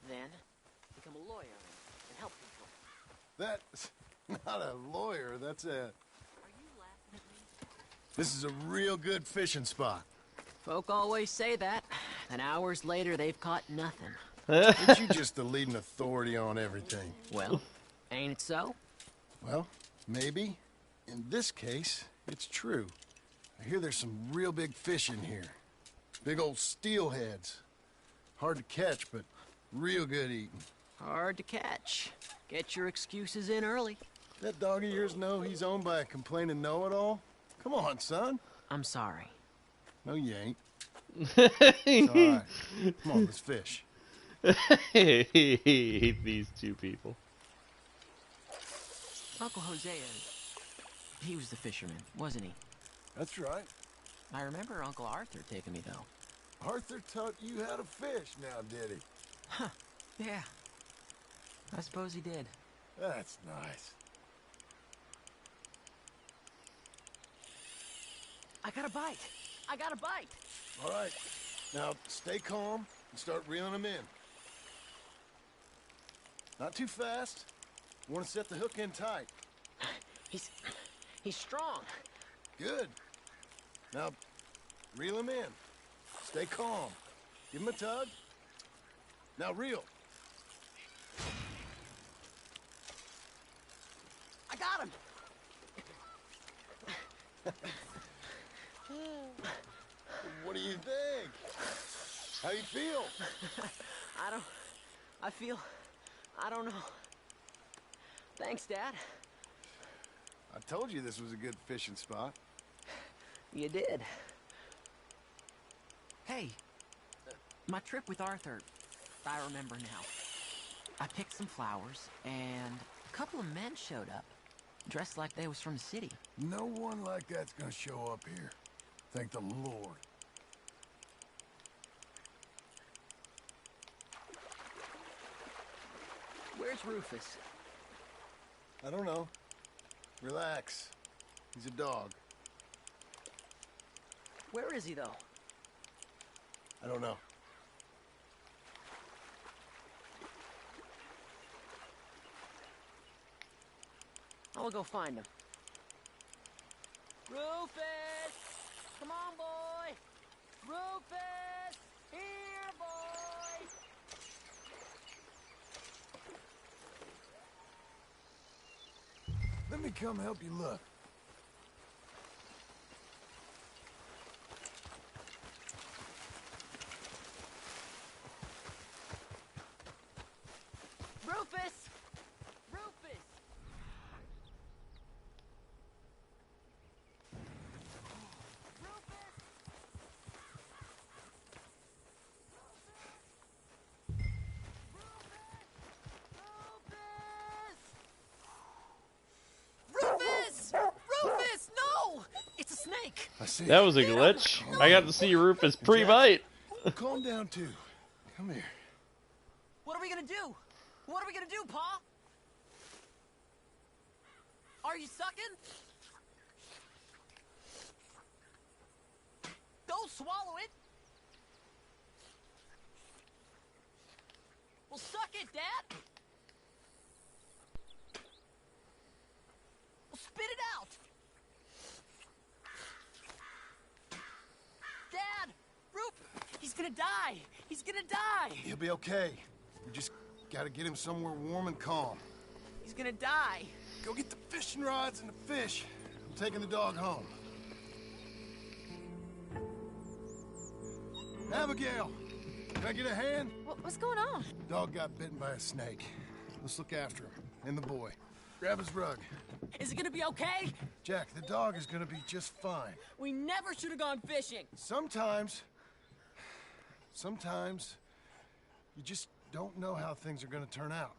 Then, become a lawyer and help people. That's not a lawyer, that's a... Are you laughing at me? This is a real good fishing spot. Folk always say that. And hours later, they've caught nothing. Aren't you just the leading authority on everything? Well, ain't it so? Well, maybe. In this case, it's true. I hear there's some real big fish in here. Big old steelheads. Hard to catch, but real good eating. Hard to catch. Get your excuses in early. That dog of yours know he's owned by a complaining know-it-all? Come on, son. I'm sorry. No, you ain't. It's all right. Come on, let's fish. I hate these two people. Uncle Hosea, he was the fisherman, wasn't he? That's right. I remember Uncle Arthur taking me, though. Arthur taught you how to fish now, did he? Huh. Yeah. I suppose he did. That's nice. I got a bite. I got a bite. All right. Now, stay calm and start reeling them in. Not too fast. You want to set the hook in tight. He's strong. Good. Now, reel him in. Stay calm. Give him a tug. Now reel. I got him. What do you think? How you feel? I don't know. Thanks, Dad. I told you this was a good fishing spot. You did. Hey, my trip with Arthur, I remember now. I picked some flowers, and a couple of men showed up, dressed like they was from the city. No one like that's gonna show up here. Thank the Lord. Where's Rufus? I don't know. Relax. He's a dog. Where is he, though? I don't know. I'll go find him. Rufus! Come on, boy! Rufus! Here, boy! Let me come help you look. Rufus! Rufus! Rufus! Rufus! No! It's a snake! I see. That was a glitch. I got to see Rufus pre-bite. Calm down, too. Come here. What are we gonna do? What are we gonna do, Pa? Are you sucking? Don't swallow it! Well, suck it, Dad! Well, spit it out! Dad! Roop! He's gonna die! He's gonna die! He'll be okay. We just gotta get him somewhere warm and calm. He's gonna die! Go get the fishing rods and the fish. I'm taking the dog home. Abigail! Can I get a hand? What's going on? Dog got bitten by a snake. Let's look after him. And the boy. Grab his rug. Is it gonna be okay? Jack, the dog is gonna be just fine. We never should have gone fishing. Sometimes you just don't know how things are gonna turn out.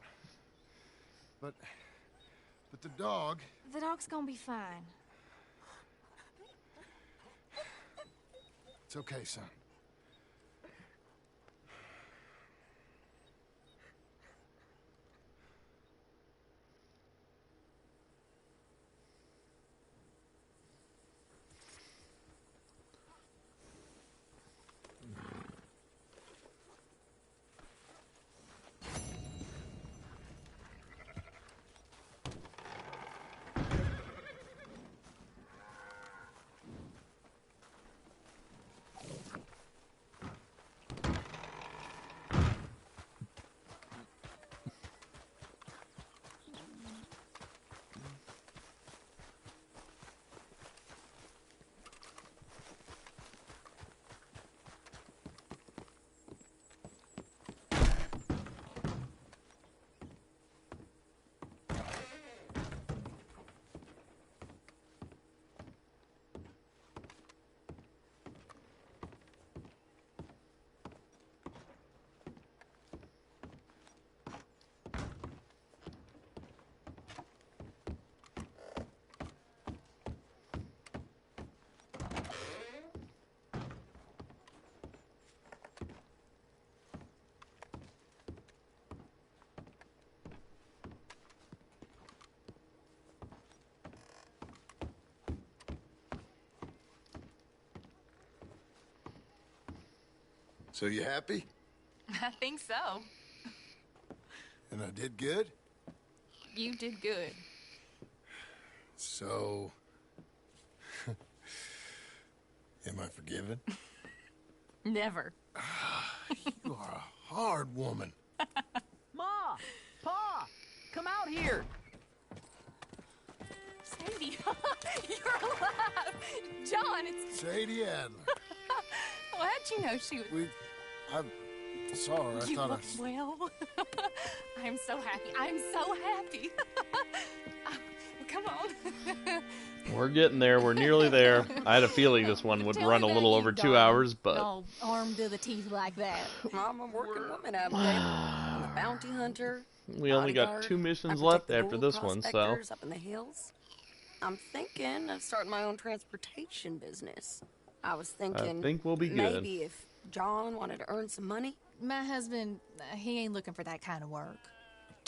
But the dog... The dog's gonna be fine. It's okay, son. So you happy? I think so. And I did good? You did good. So... am I forgiven? Never. You are a hard woman. Ma! Pa! Come out here! Sadie, you're alive! John, it's... Sadie Adler. Well, how'd you know she was... I saw her. I You thought look well. I'm so happy. I'm so happy. Come on. We're getting there. We're nearly there. I had a feeling this one would run a little over 2 hours, but... No, armed to the teeth like that. I'm a working woman out there. I'm a bounty hunter. We only got 2 missions left after this one, so... Up in the hills. I'm thinking of starting my own transportation business. I was thinking... I think we'll be good. Maybe if John wanted to earn some money. My husband, he ain't looking for that kind of work.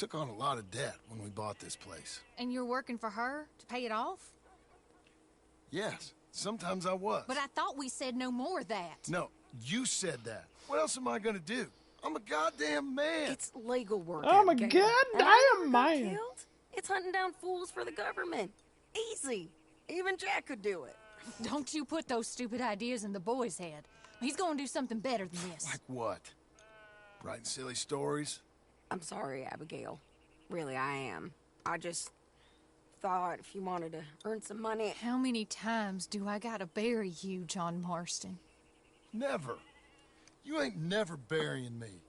took on a lot of debt when we bought this place. And you're working for her to pay it off? Yes, sometimes I was. But I thought we said no more of that. No, you said that. What else am I gonna do? I'm a goddamn man. It's legal work. I'm a Abigail. goddamn man. Killed? It's hunting down fools for the government. Easy. Even Jack could do it. Don't you put those stupid ideas in the boy's head. He's gonna do something better than this. Like what? Writing silly stories? I'm sorry, Abigail. Really, I am. I just thought if you wanted to earn some money... How many times do I gotta bury you, John Marston? Never. You ain't never burying me.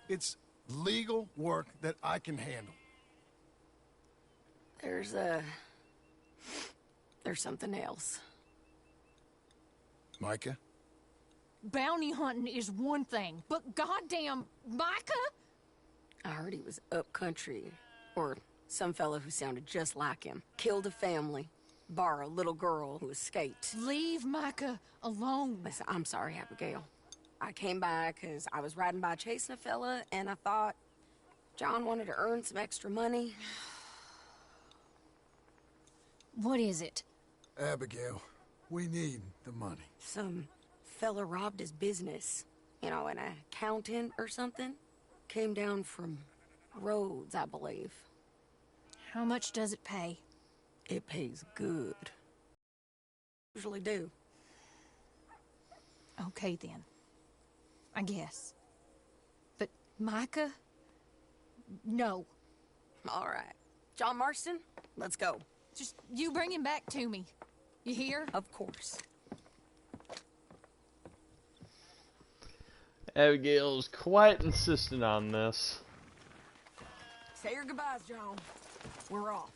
It's legal work that I can handle. There's something else. Micah? Bounty hunting is one thing, but goddamn Micah? I heard he was up country, or some fellow who sounded just like him. Killed a family, bar a little girl who escaped. Leave Micah alone. Listen, I'm sorry, Abigail. I came by because I was riding by chasing a fella, and I thought John wanted to earn some extra money. What is it? Abigail, we need the money. Some fella robbed his business. You know, an accountant or something. Came down from Rhodes, I believe. How much does it pay? It pays good. Usually do. Okay, then. I guess. But Micah? No. All right. John Marston, let's go. Just you bring him back to me. You hear? Of course. Abigail's quite insistent on this. Say your goodbyes, John. We're off.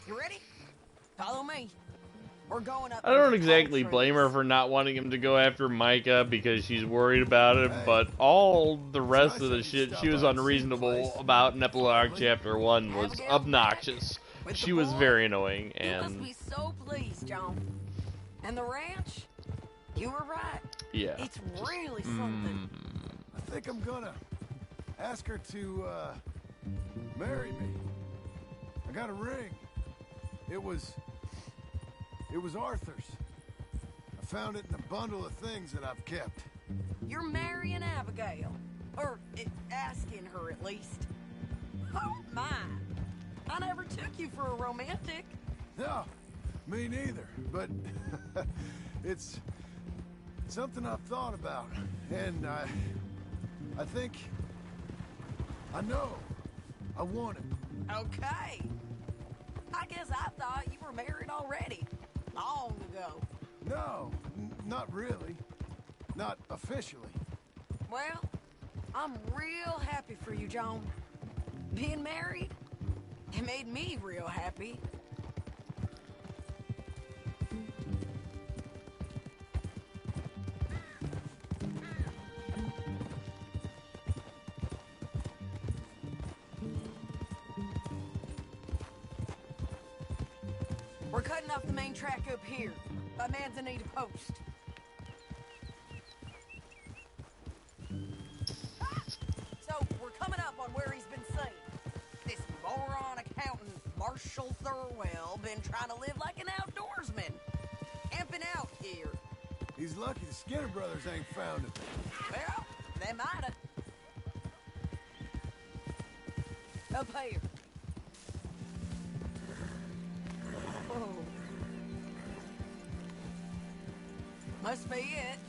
You ready? Follow me. We're going up. I don't exactly blame her for not wanting him to go after Micah because she's worried about him, but all the rest of the shit she was unreasonable about in Epilogue Chapter 1 was obnoxious. She was very annoying, You must and be so pleased, John. And the ranch? You were right. yeah. It's really something. I think I'm gonna ask her to, marry me. I got a ring. It was Arthur's. I found it in a bundle of things that I've kept. You're marrying Abigail. Or asking her, at least. Oh, my. I never took you for a romantic. No, me neither. But it's something I've thought about. And I think I know I want it. Okay. I guess I thought you were married already. Long ago. No, not really. Not officially. Well, I'm real happy for you, John. Being married, it made me real happy. We're cutting off the main track up here, by Manzanita Post. So, we're coming up on where he's been seen. This moron accountant, Marshall Thurwell, been trying to live like an outdoorsman. Camping out here. He's lucky the Skinner brothers ain't found him. Well, they might've. Up here. Oh. Must be it.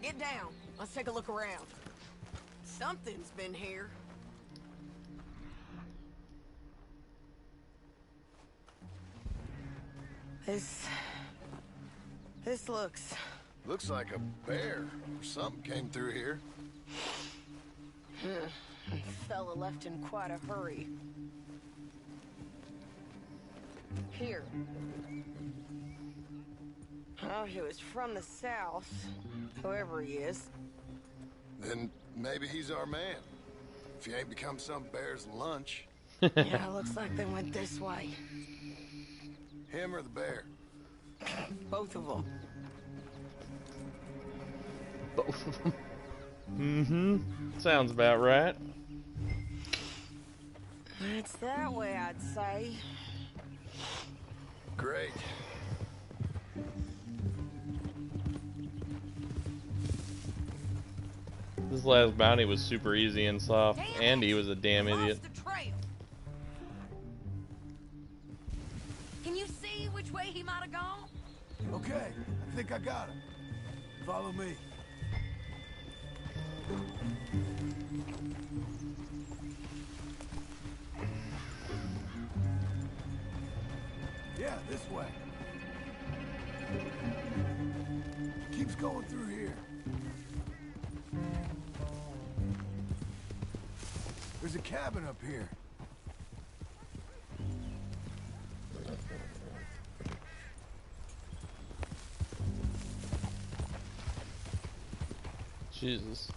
Get down. Let's take a look around. Something's been here. This looks... Looks like a bear or something came through here. The fella left in quite a hurry. Here. Oh, he was from the south, whoever he is. Then maybe he's our man. If he ain't become some bear's lunch. Yeah, looks like they went this way. Him or the bear? Both of them. Both of them. Mm-hmm. Sounds about right. It's that way, I'd say. Great. This last bounty was super easy and soft. Andy was a damn idiot. Can you see which way he might have gone? Okay, I think I got him. Follow me. Yeah, this way. Keeps going through here. There's a cabin up here. Jesus.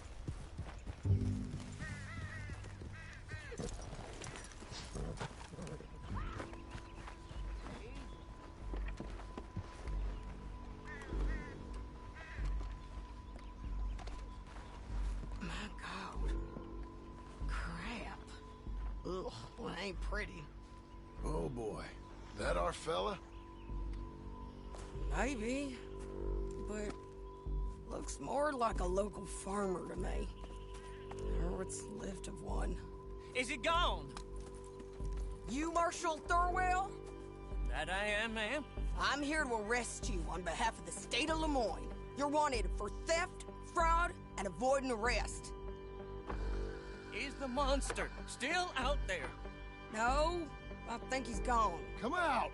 Ugh, well, ain't pretty. Oh boy, that our fella? Maybe, but looks more like a local farmer to me. Or what's left of one. Is he gone? You Marshal Thorwell? That I am, ma'am. I'm here to arrest you on behalf of the state of Lemoyne. You're wanted for theft, fraud, and avoiding arrest. Is the monster still out there? No, I think he's gone. Come out!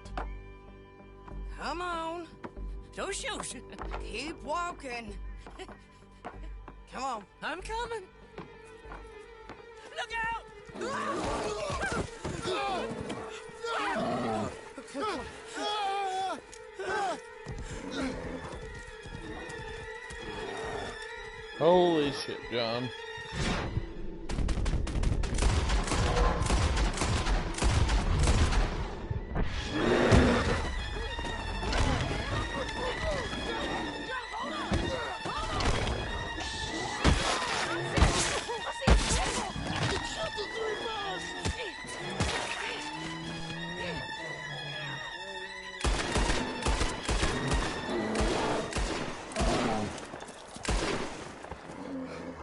Come on. Don't shoot. Keep walking. Come on. I'm coming. Look out! Holy shit, John.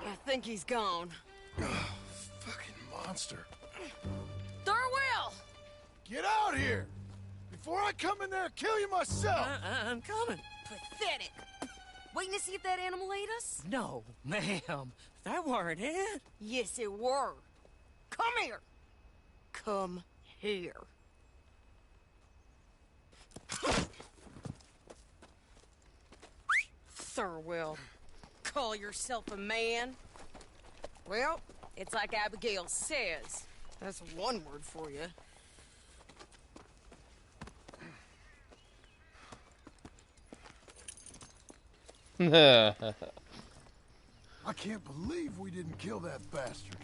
I think he's gone. Fucking monster. Thorwell! Get out here! Before I come in there and kill you myself! I'm coming. Pathetic. Waiting to see if that animal ate us? No, ma'am. That weren't it. Yes, it were. Come here. Come here. Thorwell, call yourself a man? Well, it's like Abigail says. That's one word for you. I can't believe we didn't kill that bastard.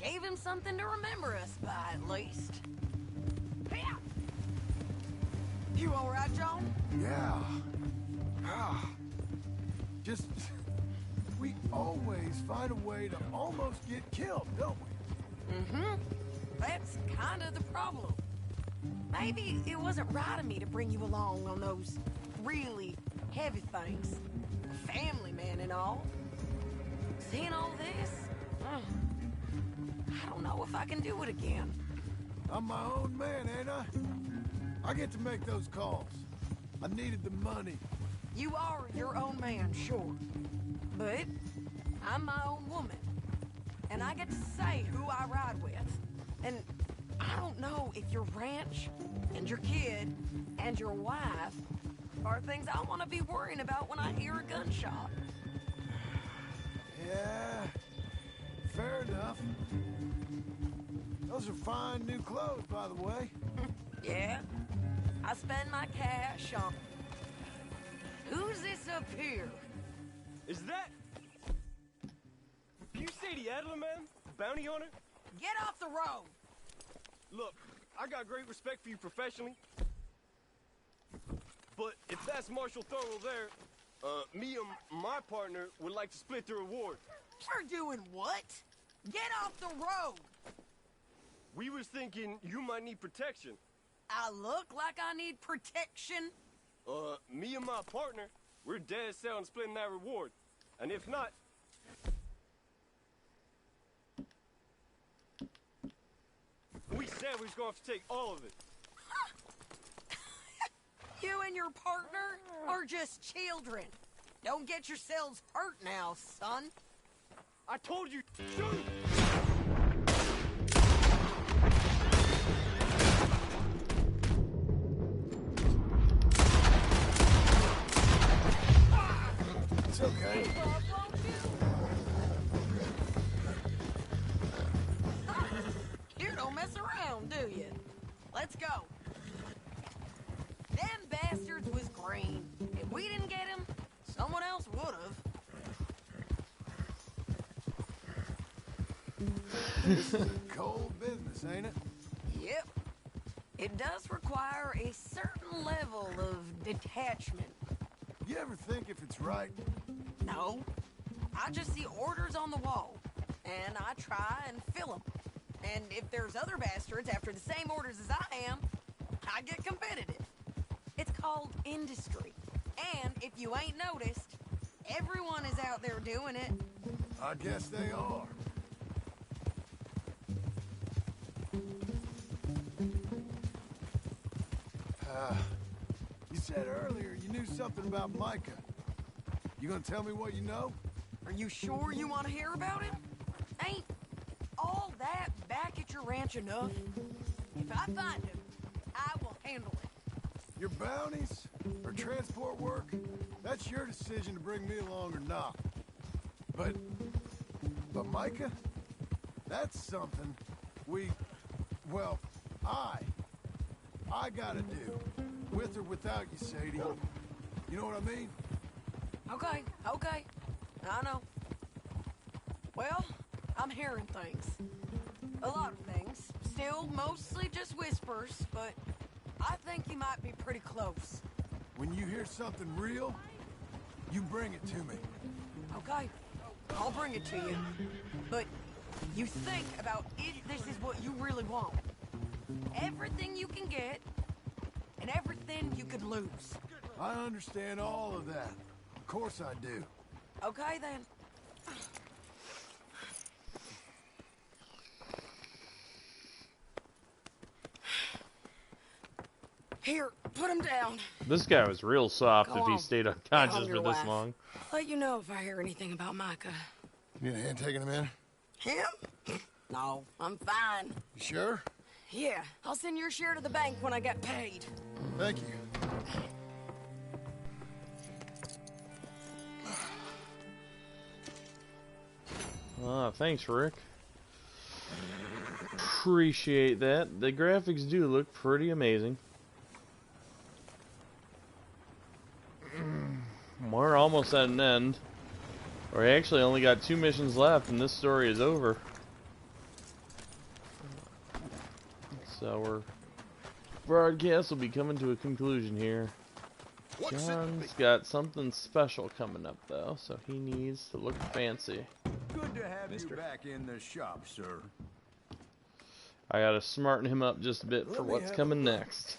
Gave him something to remember us by, at least. Here. You all right, John? Yeah. Just... we always find a way to almost get killed, don't we? Mm-hmm. That's kind of the problem. Maybe it wasn't right of me to bring you along on those really heavy things. Family man and all. Seeing all this, I don't know if I can do it again. I'm my own man, ain't I? I get to make those calls. I needed the money. You are your own man, sure. But I'm my own woman. And I get to say who I ride with. And I don't know if your ranch and your kid and your wife are things I want to be worrying about when I hear a gunshot. Yeah, fair enough. Those are fine new clothes, by the way. Yeah, I spend my cash on... Who's this up here? Is that... You Sadie Adler, man? Bounty hunter? Get off the road! Look, I got great respect for you professionally. But if that's Marshal Thurl there, me and my partner would like to split the reward. We're doing what? Get off the road! We was thinking you might need protection. I look like I need protection? Me and my partner, we're dead set on splitting that reward. And if not... We said we was going to have to take all of it. You and your partner are just children. Don't get yourselves hurt now, son. I told you, shoot! It's okay. You don't mess around, do you? Let's go. Them bastards was green. If we didn't get him, someone else would've. This is a cold business, ain't it? Yep. It does require a certain level of detachment. You ever think if it's right? No. I just see orders on the wall, and I try and fill them. And if there's other bastards after the same orders as I am, I get competitive. It's called industry. And if you ain't noticed, everyone is out there doing it. I guess they are. You said earlier you knew something about Micah. You gonna tell me what you know? Are you sure you want to hear about it? Ain't all that back at your ranch enough? If I find him, I will handle it. Your bounties or transport work? That's your decision to bring me along or not. But Micah? That's something well, I gotta do. With or without you, Sadie. You know what I mean? Okay. I know. Well, I'm hearing things. A lot of things. Still mostly just whispers, but I think you might be pretty close. When you hear something real, you bring it to me. Okay. I'll bring it to you. But you think about if this is what you really want. Everything you can get, and everything you could lose. I understand all of that. Of course I do. Okay, then. Here, put him down. This guy was real soft Go if he on. stayed Get unconscious home for your this wife. long. I'll let you know if I hear anything about Micah. You need a hand taking him in? Him? No, I'm fine. You sure? Yeah, I'll send your share to the bank when I get paid. Thank you. Thanks, Rick. Appreciate that. The graphics do look pretty amazing. We're almost at an end. We actually only got 2 missions left and this story is over. So our broadcast will be coming to a conclusion here. John's got something special coming up though, so he needs to look fancy. Good to have you back in the shop, sir. I gotta smarten him up just a bit for what's coming next.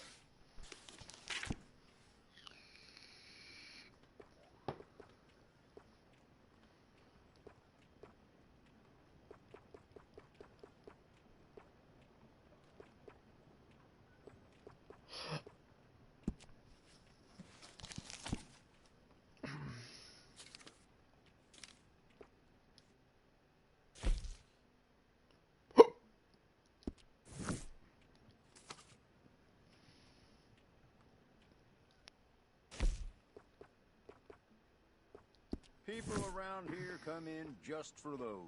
People around here come in just for those.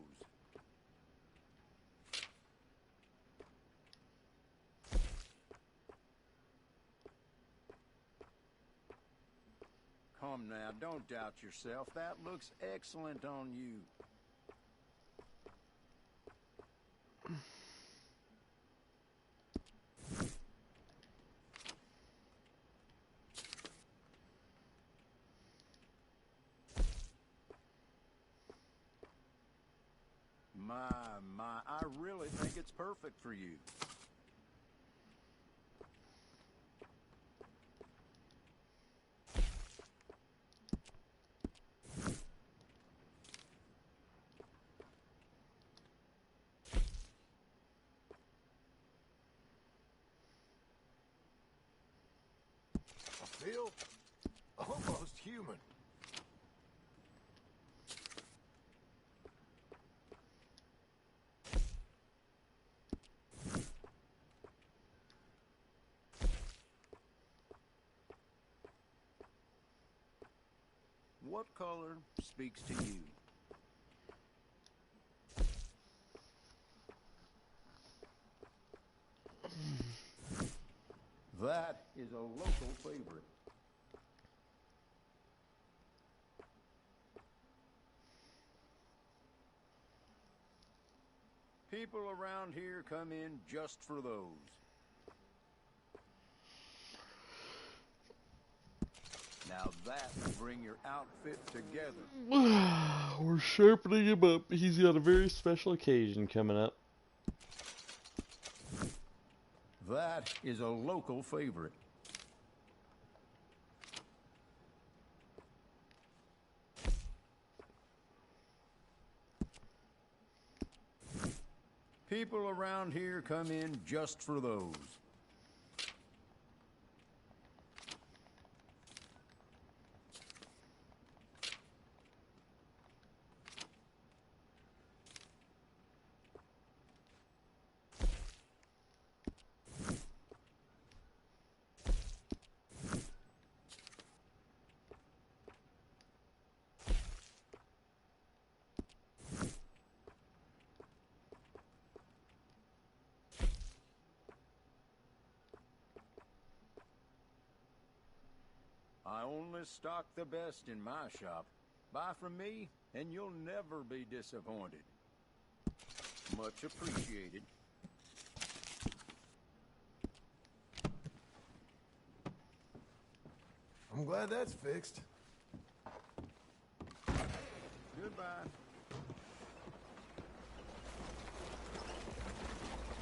Come now, don't doubt yourself. That looks excellent on you. My, I really think it's perfect for you. I feel almost human. What color speaks to you? That is a local favorite. People around here come in just for those. Now that will bring your outfit together. We're sharpening him up. He's got a very special occasion coming up. That is a local favorite. People around here come in just for those. I only stock the best in my shop. Buy from me, and you'll never be disappointed. Much appreciated. I'm glad that's fixed. Goodbye.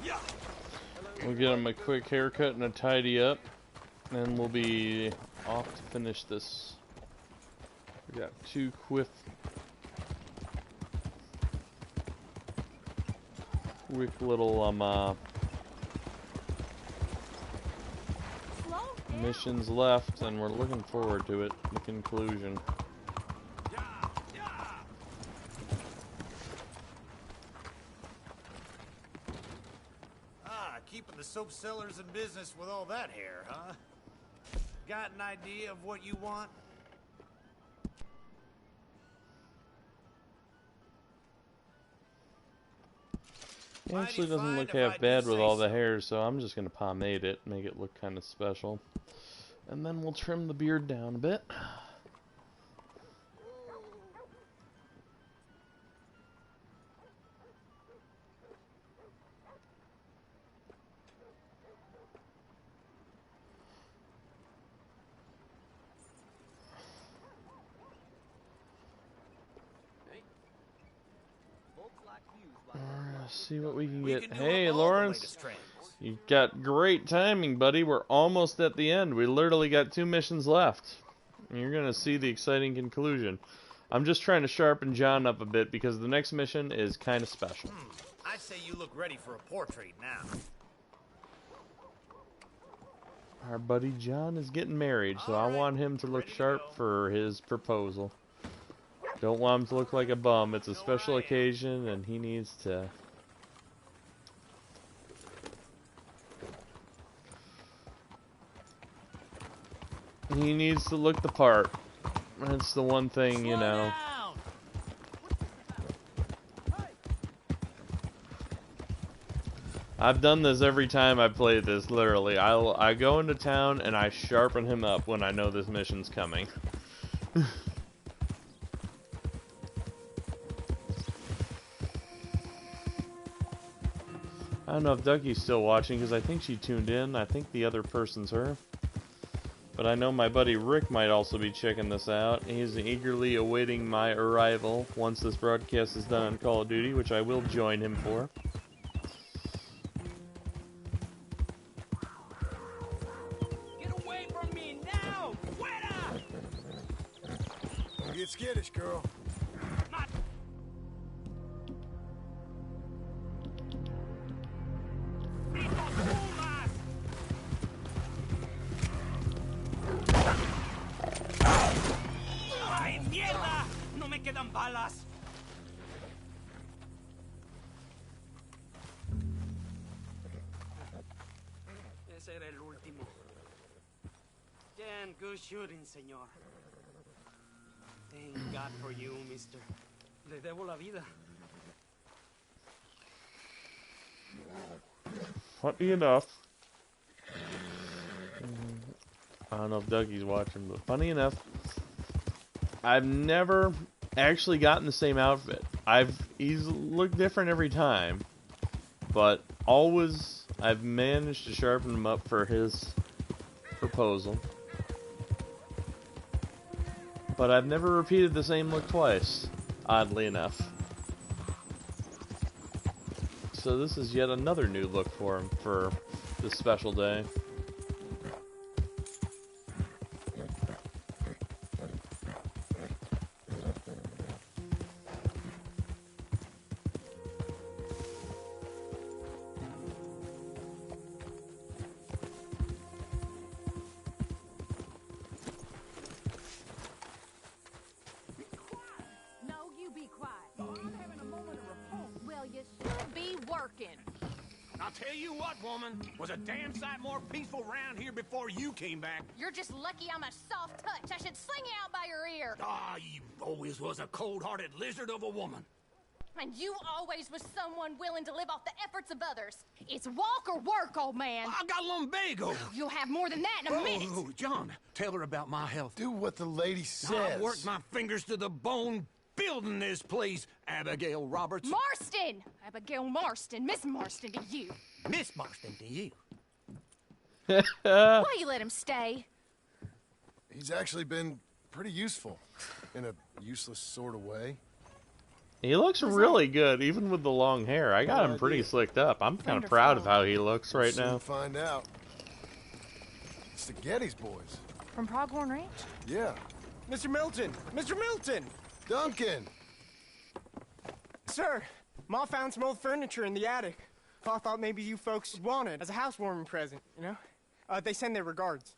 Yeah. We'll get him a quick haircut and a tidy up, and we'll be off to finish this. We got two quick little missions left, and we're looking forward to it. The conclusion. Keeping the soap sellers in business with all that hair, huh? Got an idea of what you want? It actually doesn't look half bad with all the hair, so I'm just going to pomade it, make it look kind of special. And then we'll trim the beard down a bit. See what we can get. Hey, Lawrence, you got great timing, buddy. We're almost at the end. We literally got 2 missions left. And you're going to see the exciting conclusion. I'm just trying to sharpen John up a bit because the next mission is kind of special. I'd say you look ready for a portrait now. Our buddy John is getting married, so I want him to look sharp for his proposal. Don't want him to look like a bum. It's a special occasion, and he needs to... He needs to look the part. That's the one thing, you know. I've done this every time I play this, literally. I go into town and I sharpen him up when I know this mission's coming. I don't know if Ducky's still watching because I think she tuned in. I think the other person's her. But I know my buddy Rick might also be checking this out. He's eagerly awaiting my arrival once this broadcast is done on Call of Duty, which I will join him for. Get away from me now! Fuera! Don't get skittish, girl. ¡Ay, mierda! ¡No me quedan balas! Ese era el último. Damn good shooting, señor. Thank God for you, mister. Le debo la vida. Funny enough. I don't know if Dougie's watching, but funny enough, I've never actually gotten the same outfit. He's looked different every time, but always I've managed to sharpen him up for his proposal. But I've never repeated the same look twice, oddly enough. So this is yet another new look for him for this special day. I'll tell you what, woman, was a damn sight more peaceful around here before you came back. You're just lucky I'm a soft touch. I should sling you out by your ear. Ah, you always was a cold-hearted lizard of a woman. And you always was someone willing to live off the efforts of others. It's walk or work, old man. I got lumbago. You'll have more than that in a minute. Oh, John, tell her about my health. Do what the lady says. I worked my fingers to the bone building this place, Abigail Roberts. Marston! Abigail Marston. Miss Marston to you. Miss Marston to you. Why you let him stay? He's actually been pretty useful, in a useless sort of way. He looks really good, even with the long hair. I got him pretty slicked up. I'm kind of proud of how he looks right now. We'll find out. It's the Geddes boys. From Pronghorn Ranch? Yeah. Mr. Milton! Mr. Milton! Duncan! Sir, Ma found some old furniture in the attic. Pa thought maybe you folks would want it as a housewarming present, you know? They send their regards.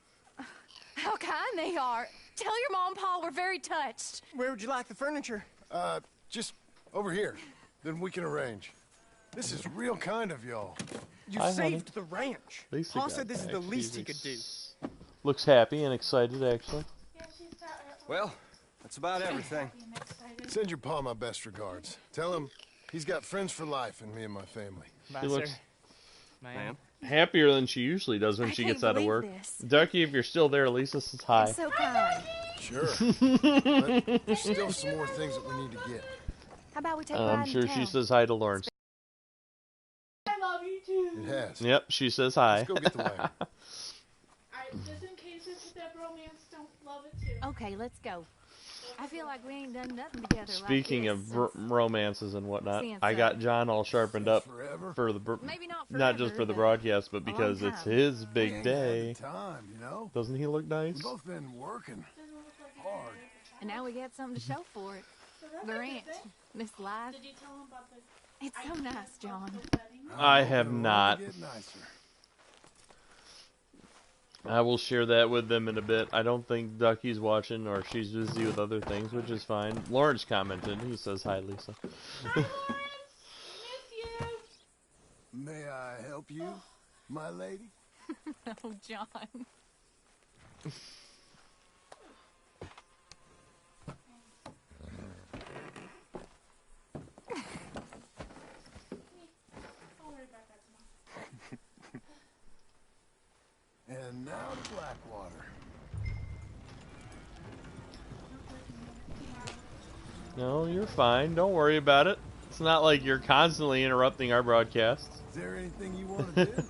How kind they are. Tell your mom and pa we're very touched. Where would you like the furniture? Just over here. Then we can arrange. This is real kind of y'all. You saved the ranch. Pa said this is the least he could do. Looks happy and excited, actually. Well, that's about everything. Send your pa my best regards. Tell him he's got friends for life in me and my family. She looks happier than she usually does when she gets out of work. Ducky, if you're still there, Lisa says hi. It's so kind. Sure. But there's still some more things that we need to get. How about we take a I'm ride sure in she town? says hi to Lawrence. I love you too. It has. Yep, she says hi. Let's go get the wagon. Just in case it's that romance, don't love it too. Okay, let's go. I feel like we ain't done nothing together. Speaking like of romances and whatnot, Since, I got John all sharpened up for the Maybe not just for the broadcast, but because it's his big day. Time, you know? Doesn't he look nice? We've both been working hard. And now we got something to show for it. The ranch. This life. Did you tell him about the... It's so nice, John. I have not. Get nicer. I will share that with them in a bit. I don't think Ducky's watching, or she's busy with other things, which is fine. Lawrence commented. He says hi, Lisa. Hi, Lawrence. Miss you. May I help you, my lady? Oh, John. I'll worry about that tomorrow. And now to Blackwater. No, you're fine. Don't worry about it. It's not like you're constantly interrupting our broadcasts. Is there anything you want to do?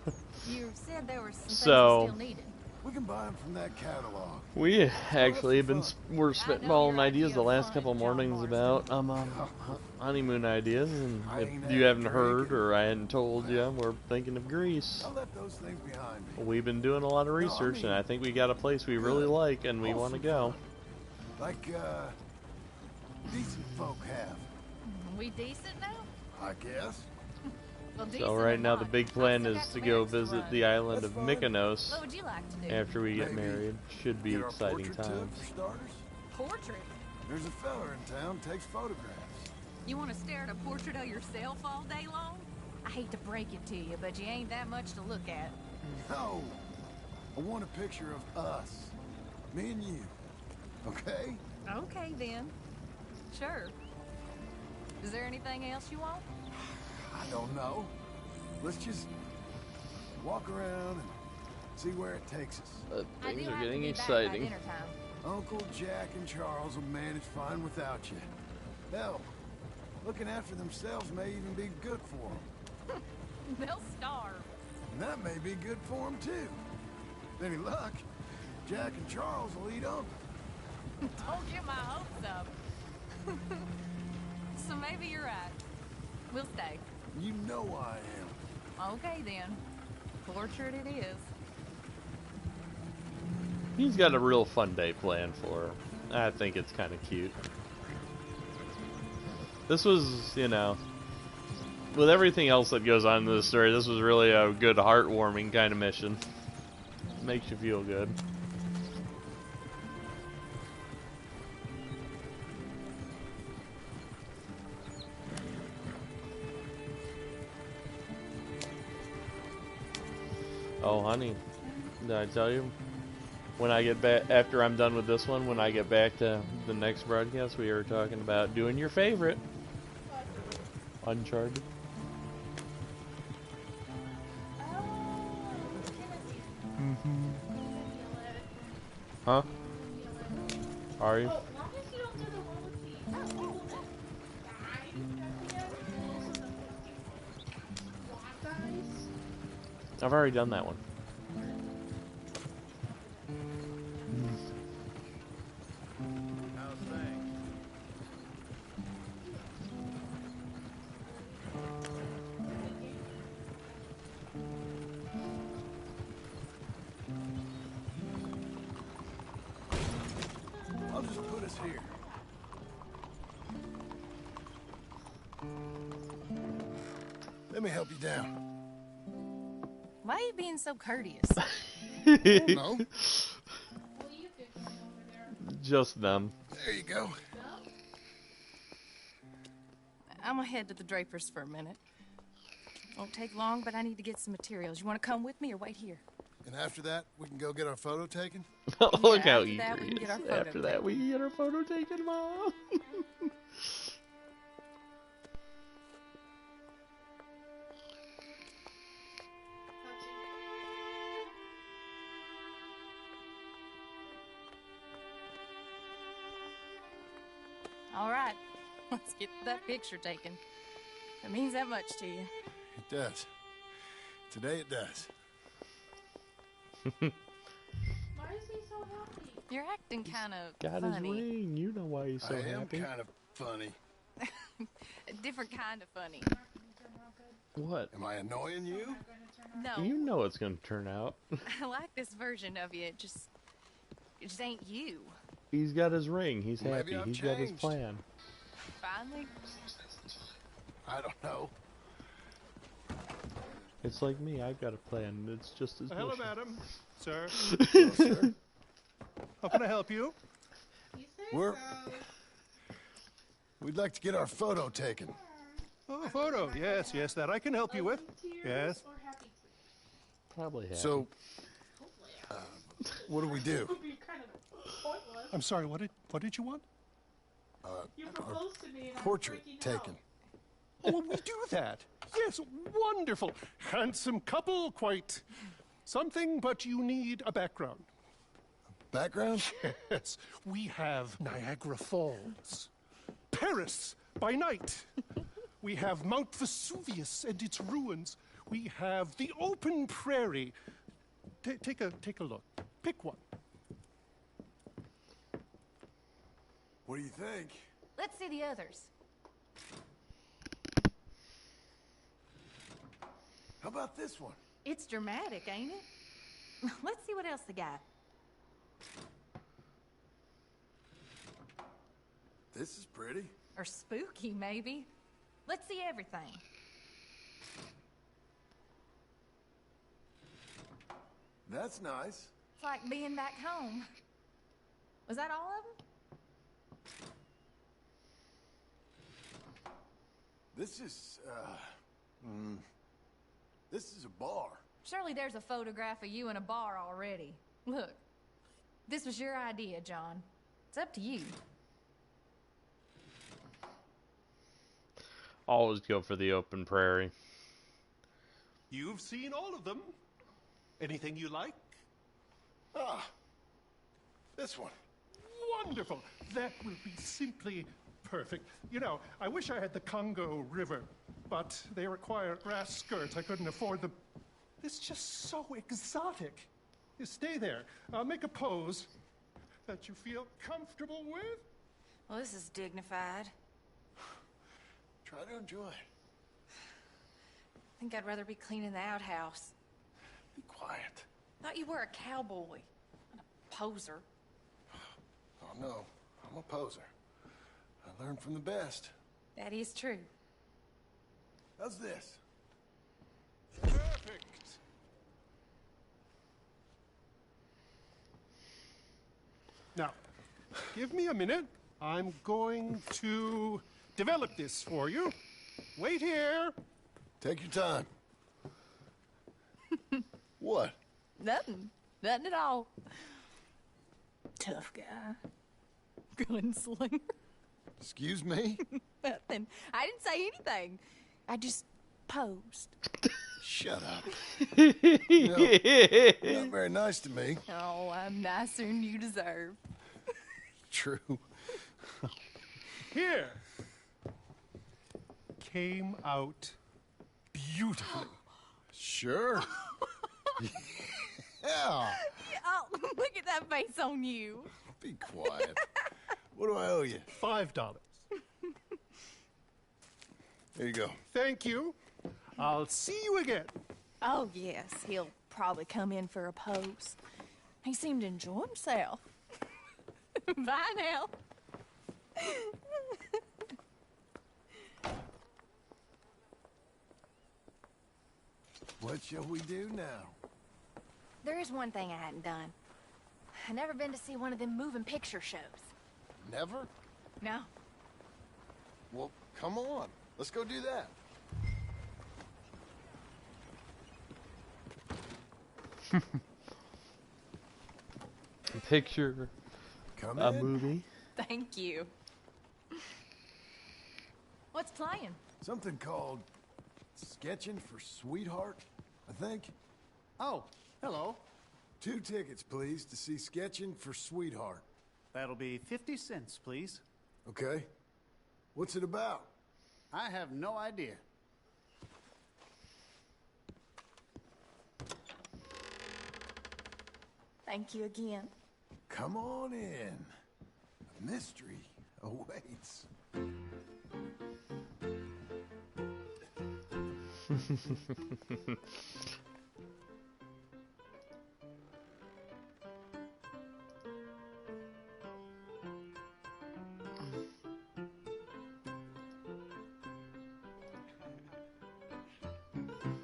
You said there were some things So, we still needed. We can buy them from that catalog. We actually we're spitballing ideas the last couple mornings about honeymoon ideas, and if you haven't heard or I hadn't told you, we're thinking of Greece. I'll let those things behind me. We've been doing a lot of research, and I think we got a place we really like, and we want to go. Like decent folk have. We decent now? I guess. Well, So right now the big plan is to go visit the island of Mykonos What would you like to do? after we get married. Should be exciting times. For starters. Portrait? There's a fella in town takes photographs. You want to stare at a portrait of yourself all day long? I hate to break it to you, but you ain't that much to look at. No. I want a picture of us. Me and you. Okay? Okay, then. Sure. Is there anything else you want? I don't know. Let's just walk around and see where it takes us. Things are getting exciting. Uncle Jack and Charles will manage fine without you. Hell, looking after themselves may even be good for them. They'll starve. And that may be good for them, too. With any luck, Jack and Charles will eat Uncle. Don't get my hopes up. So maybe you're right. We'll stay. You know I am. Okay, then. Portrait it is. He's got a real fun day planned for her. I think it's kind of cute. This was, you know, with everything else that goes on in this story, this was really a good, heartwarming kind of mission. Makes you feel good. Oh, honey, did I tell you? When I get back, after I'm done with this one, when I get back to the next broadcast, we are talking about doing your favorite. Uncharted. Huh? Are you? I've already done that one. I'll just put us here. Let me help you down. Why are you being so courteous? No. Just them. There you go. I'm gonna head to the Drapers for a minute. Won't take long, but I need to get some materials. You want to come with me or wait here? And after that, we can go get our photo taken? Look how after eager that, we he can get our is. photo After that, taken. we can get our photo taken, Mom. All right, let's get that picture taken. It means that much to you. It does. Today it does. Why is he so happy? You're acting kind of Got funny. his ring. You know why he's so I am happy. kind of funny. A different kind of funny. What? Am I annoying you? No, You know it's gonna turn out. I like this version of you. It just ain't you. He's got his ring. He's Maybe happy. I've He's got his changed. plan. Finally. I don't know. It's like me. I've got a plan. It's just as Hello, bushy. madam. Sir. Hello, sir. How can I help you? We'd like to get our photo taken. Oh, a photo. Yes, yes, that I can help you with. Yes. Probably happy. So, what do we do? I'm sorry. What did you want? You proposed to me and Portrait I'm freaking taken. Oh, well, we do that. Yes, wonderful. Handsome couple, quite something, but you need a background. Background? Yes, we have Niagara Falls, Paris by night. We have Mount Vesuvius and its ruins. We have the open prairie. Take a look. Pick one. What do you think? Let's see the others. How about this one? It's dramatic, ain't it? Let's see what else they got. This is pretty. Or spooky, maybe. Let's see everything. That's nice. It's like being back home. Was that all of them? This is a bar. Surely there's a photograph of you in a bar already. Look, this was your idea, John. It's up to you. Always go for the open prairie. You've seen all of them. Anything you like? Ah, this one. Wonderful. That will be simply perfect. You know, I wish I had the Congo River, but they require grass skirts. I couldn't afford them. It's just so exotic. You stay there. Make a pose that you feel comfortable with. Well, this is dignified. Try to enjoy it. I think I'd rather be cleaning the outhouse. Be quiet. Thought you were a cowboy, not a poser. Oh, no. I'm a poser. I learned from the best. That is true. How's this? Perfect. Now, give me a minute. I'm going to develop this for you. Wait here. Take your time. What? Nothing. Nothing at all. Tough guy. Gunslinger. Excuse me? Nothing. I didn't say anything. I just posed. Shut up. You're not very nice to me. Oh, I'm nicer than you deserve. True. Here. Came out beautifully. Sure. Yeah. Oh, look at that face on you. Be quiet. What do I owe you? $5. There you go. Thank you. I'll see you again. Oh, yes. He'll probably come in for a pose. He seemed to enjoy himself. Bye now. What shall we do now? There is one thing I hadn't done. I've never been to see one of them moving picture shows. Never? No. Well, come on. Let's go do that. Picture Come a in. movie. Thank you. What's playing? Something called Sketching for Sweetheart, I think. Oh, hello. 2 tickets, please, to see Sketching for Sweetheart. That'll be 50 cents, please. Okay. What's it about? I have no idea. Thank you again. Come on in. A mystery awaits.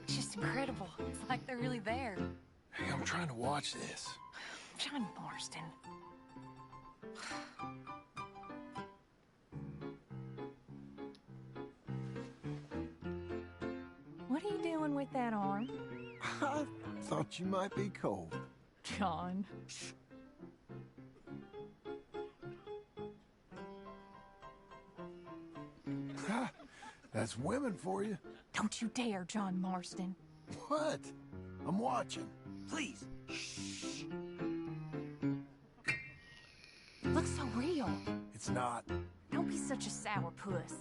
It's just incredible. It's like they're really there. Hey, I'm trying to watch this. John Marston. What are you doing with that arm? I thought you might be cold. John. Ha, that's women for you. Don't you dare, John Marston. What? I'm watching. Please. Looks so real. It's not. Don't be such a sourpuss.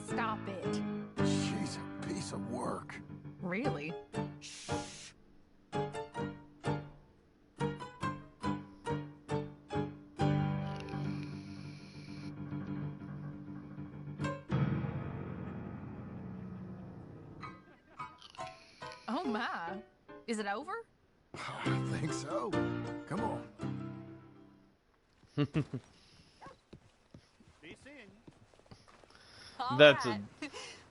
Stop it. She's a piece of work. Really? Oh my. Is it over? I think so. Come on. That's an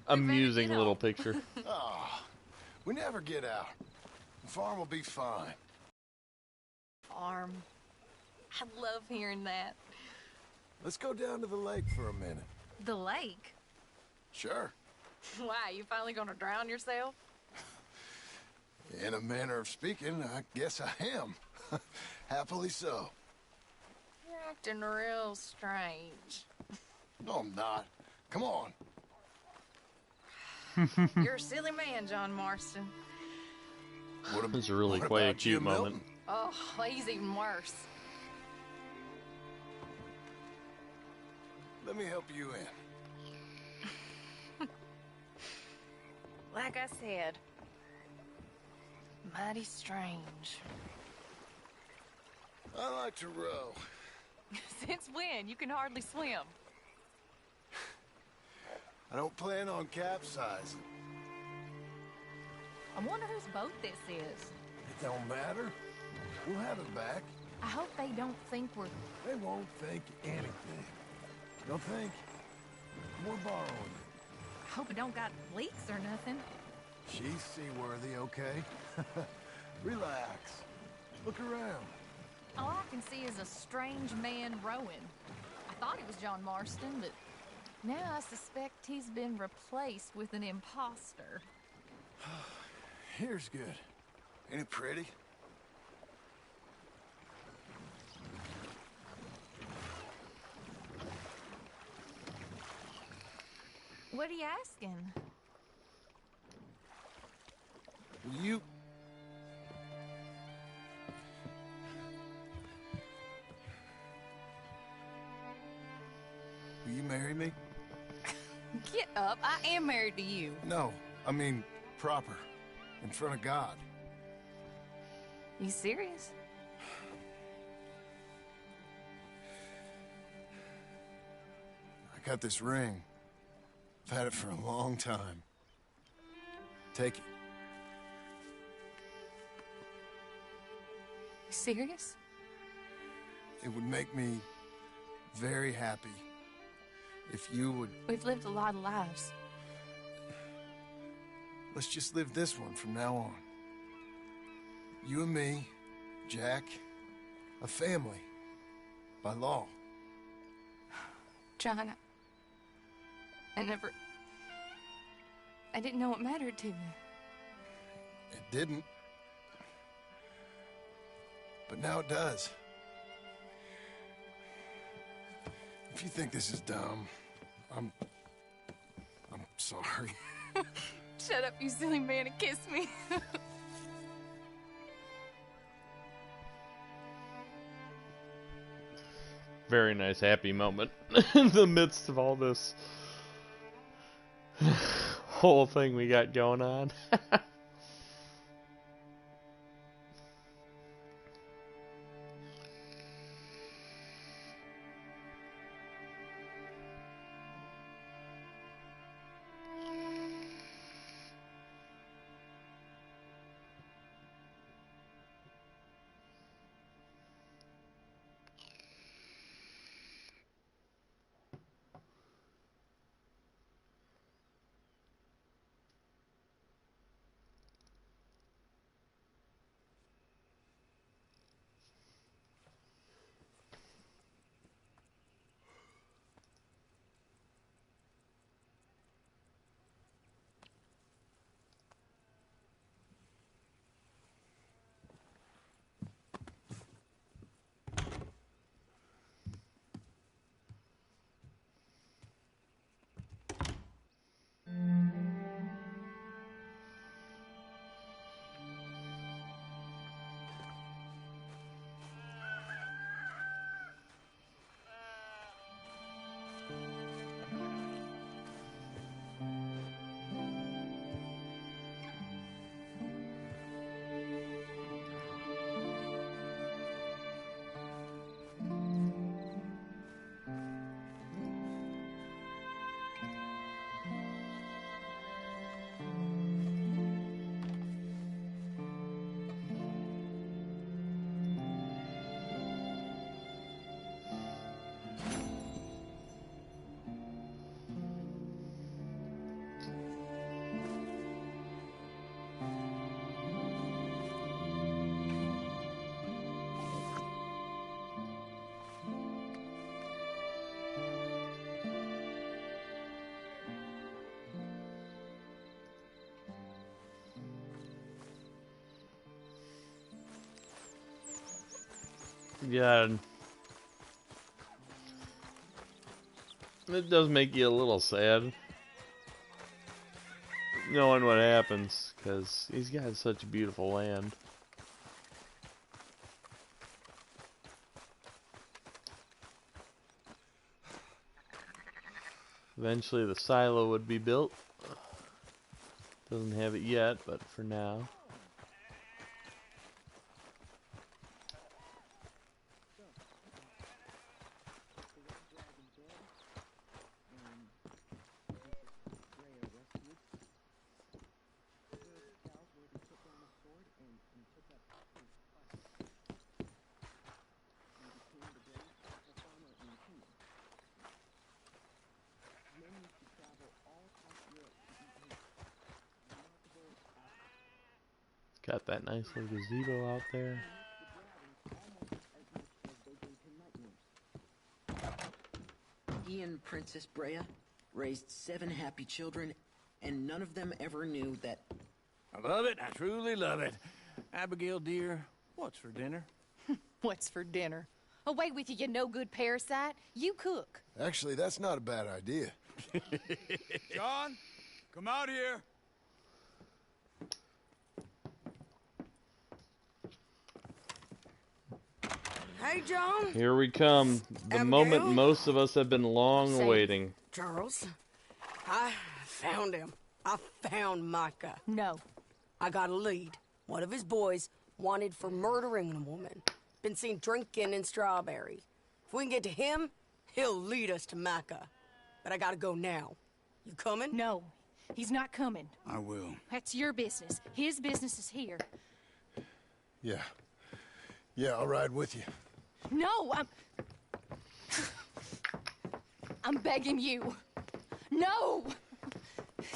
amusing little picture. Oh, we never get out. The farm will be fine. Farm. I love hearing that. Let's go down to the lake for a minute. The lake? Sure. Why, you finally gonna drown yourself? In a manner of speaking, I guess I am. Happily so. You're acting real strange. No, I'm not. Come on. You're a silly man, John Marston. It's really quite a cute moment. Oh, he's even worse. Let me help you in. Like I said, mighty strange. I like to row. Since when? You can hardly swim. I don't plan on capsizing. I wonder whose boat this is. It don't matter. We'll have it back. I hope they don't think we're... They won't think anything. They'll think we're borrowing it. I hope it don't got leaks or nothing. She's seaworthy, okay? Relax. Look around. All I can see is a strange man rowing. I thought he was John Marston, but now I suspect he's been replaced with an imposter. Here's good. Ain't it pretty? What are you asking? Will you... Will you marry me? Get up. I am married to you. No, I mean proper. In front of God. You serious? I got this ring. I've had it for a long time. Take it. You serious? It would make me very happy if you would... We've lived a lot of lives. Let's just live this one from now on. You and me, Jack, a family, by law. John, I didn't know it mattered to you. It didn't. But now it does. If you think this is dumb, I'm sorry. Shut up, you silly man, and kiss me. Very nice, happy moment in the midst of all this whole thing we got going on. Yeah. It does make you a little sad knowing what happens, because he's got such beautiful land. Eventually the silo would be built. Doesn't have it yet, but for now. Got that nice little gazebo out there. He and Princess Brea raised 7 happy children, and none of them ever knew that... I love it. I truly love it. Abigail, dear, what's for dinner? What's for dinner? Away with you, you no-good parasite. You cook. Actually, that's not a bad idea. John, come out here. Hey, John. Here we come. The moment most of us have been long awaiting. Charles, I found him. I found Micah. No. I got a lead. One of his boys wanted for murdering a woman. Been seen drinking in Strawberry. If we can get to him, he'll lead us to Micah. But I gotta go now. You coming? No, he's not coming. I will. That's your business. His business is here. Yeah. Yeah, I'll ride with you. No, I'm begging you. No!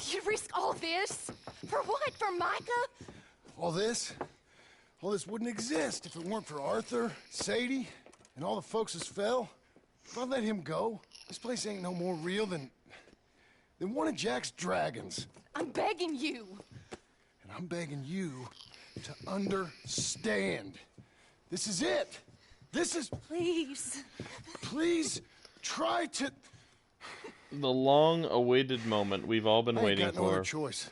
You risk all this? For what? For Micah? All this wouldn't exist if it weren't for Arthur, Sadie, and all the folks as fell. If I let him go, this place ain't no more real than one of Jack's dragons. I'm begging you. And I'm begging you to understand. This is it. This is... Please. Please try to... The long-awaited moment we've all been waiting I got no other choice.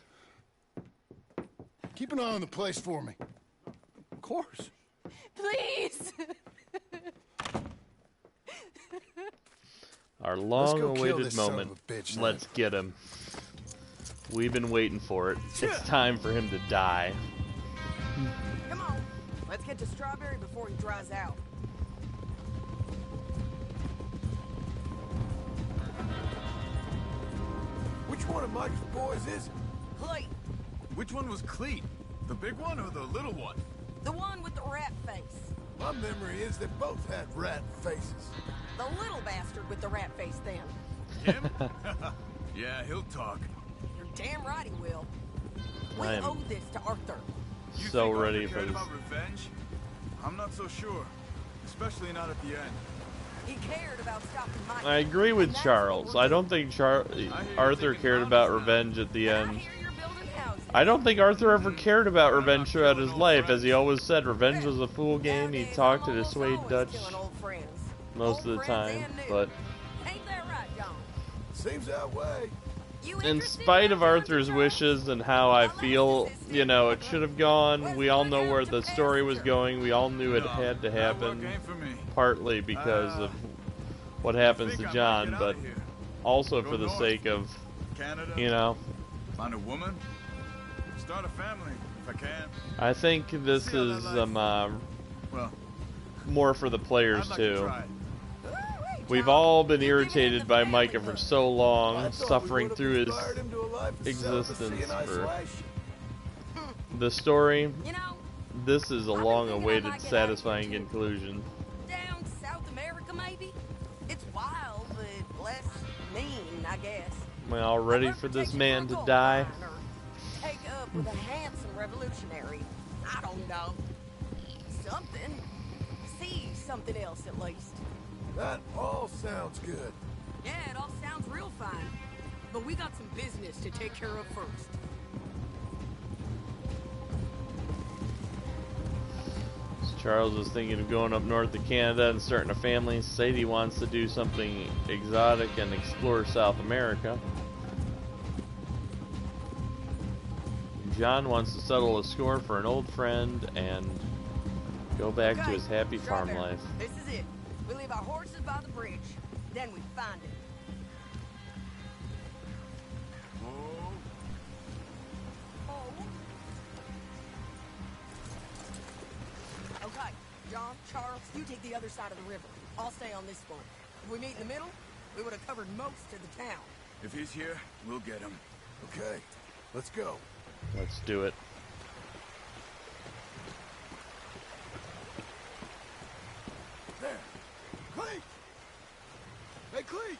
Keep an eye on the place for me. Of course. Please. Our long-awaited moment. Let's get him. We've been waiting for it. It's time for him to die. Come on. Let's get to Strawberry before he dries out. Which one of Mike's boys is it? Cleet. Which one was Cleet? The big one or the little one? The one with the rat face. My memory is they both had rat faces. The little bastard with the rat face then. Him? Yeah, he'll talk. You're damn right he will. We owe this to Arthur. So ready for this. About revenge? I'm not so sure. Especially not at the end. He cared about stopping Micah. I agree with Charles. I don't think Arthur cared about revenge at the end. I don't think Arthur ever cared about revenge throughout his life. As he always said, revenge was a fool game. He talked to dissuade Dutch most of the time. But seems that way. In spite of Arthur's wishes and how I feel, you know, it should have gone. We all know where the story was going. We all knew it had to happen. Partly because of what happens to John, but also for the sake of, you know. Find a woman. Start a family if I can. I think this is more for the players too. We've all been irritated by Micah for so long, suffering through his existence for the story. This is a long-awaited, satisfying conclusion. Down South America, maybe? It's wild, but less mean, I guess. We all ready for this man to die? Take up with a handsome revolutionary. I don't know. Something. See something else, at least. That all sounds good. Yeah, it all sounds real fine. But we got some business to take care of first. Charles is thinking of going up north to Canada and starting a family. Sadie wants to do something exotic and explore South America. John wants to settle a score for an old friend and go back to his happy farm life. This is it. We leave our horses by the bridge. Then we find it. Okay, John, Charles, you take the other side of the river. I'll stay on this one. If we meet in the middle, we would have covered most of the town. If he's here, we'll get him. Okay, let's go. Let's do it. There. Cleet! Hey, Cleet!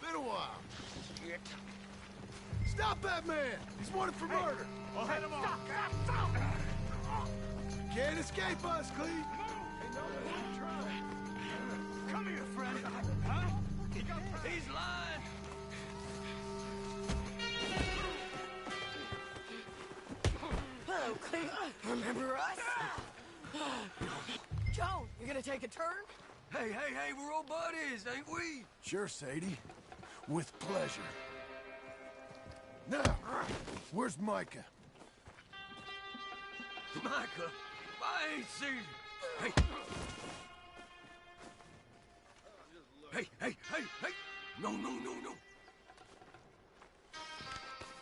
Been a while. Shit. Stop that man! He's wanted for murder! I'll head him off! Stop! Can't escape us, Cleet! Ain't no point trying. Come here, friend! Huh? He's lying! Hello, Cleet. Remember us? Joan, you gonna take a turn? Hey, we're old buddies, ain't we? Sure, Sadie. With pleasure. Now, where's Micah? Micah, I ain't seen you. Hey. No.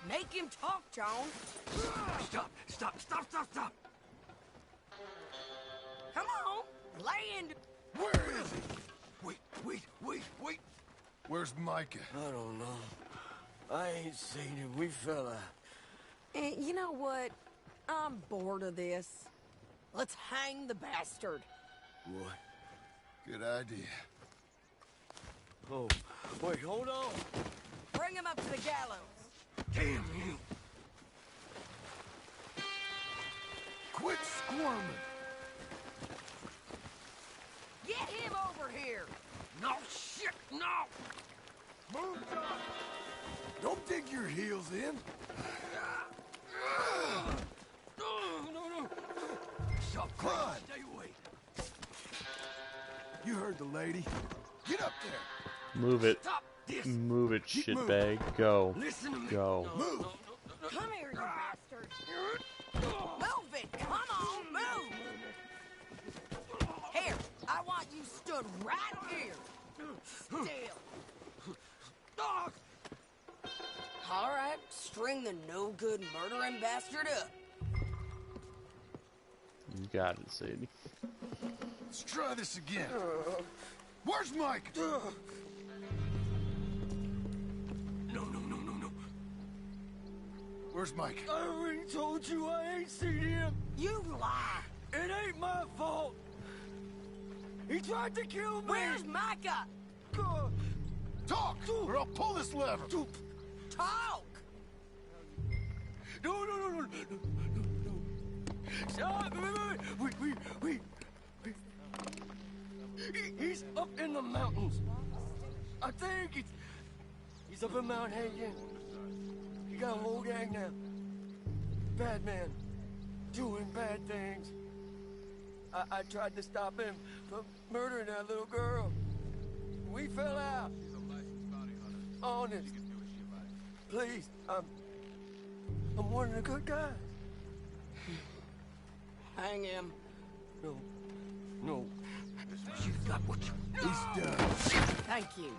Make him talk, Joan. Stop. Come on, land. Where is he? Wait. Where's Micah? I don't know. I ain't seen him. We fell out. You know what? I'm bored of this. Let's hang the bastard. What? Good idea. Oh, wait, hold on. Bring him up to the gallows. Damn you. Quit squirming. Get him over here. No, shit, no. Move, John. Don't dig your heels in. No. Stop, Climb. Stay away. You heard the lady. Get up there. Move it. Stop this. Move it, Keep shitbag. Go. Listen to me. Go. Move. Come here, you bastard. Move it. Come on, move. Here, I want you stood right here. Still. All right, string the no-good murdering bastard up. You got it, Sadie. Let's try this again. Where's Mike? No. Where's Mike? I already told you I ain't seen him. You lie. It ain't my fault. He tried to kill me. Where's Micah? Talk, or I'll pull this lever. Talk. No. Stop. Wait. He's up in the mountains. I think he's up in Mount Hagen. He got a whole gang now. Bad man. Doing bad things. I tried to stop him from murdering that little girl. We fell out. Honest. Please, I'm one of the good guys. Hang him. No. You got what you... He's done. Thank you.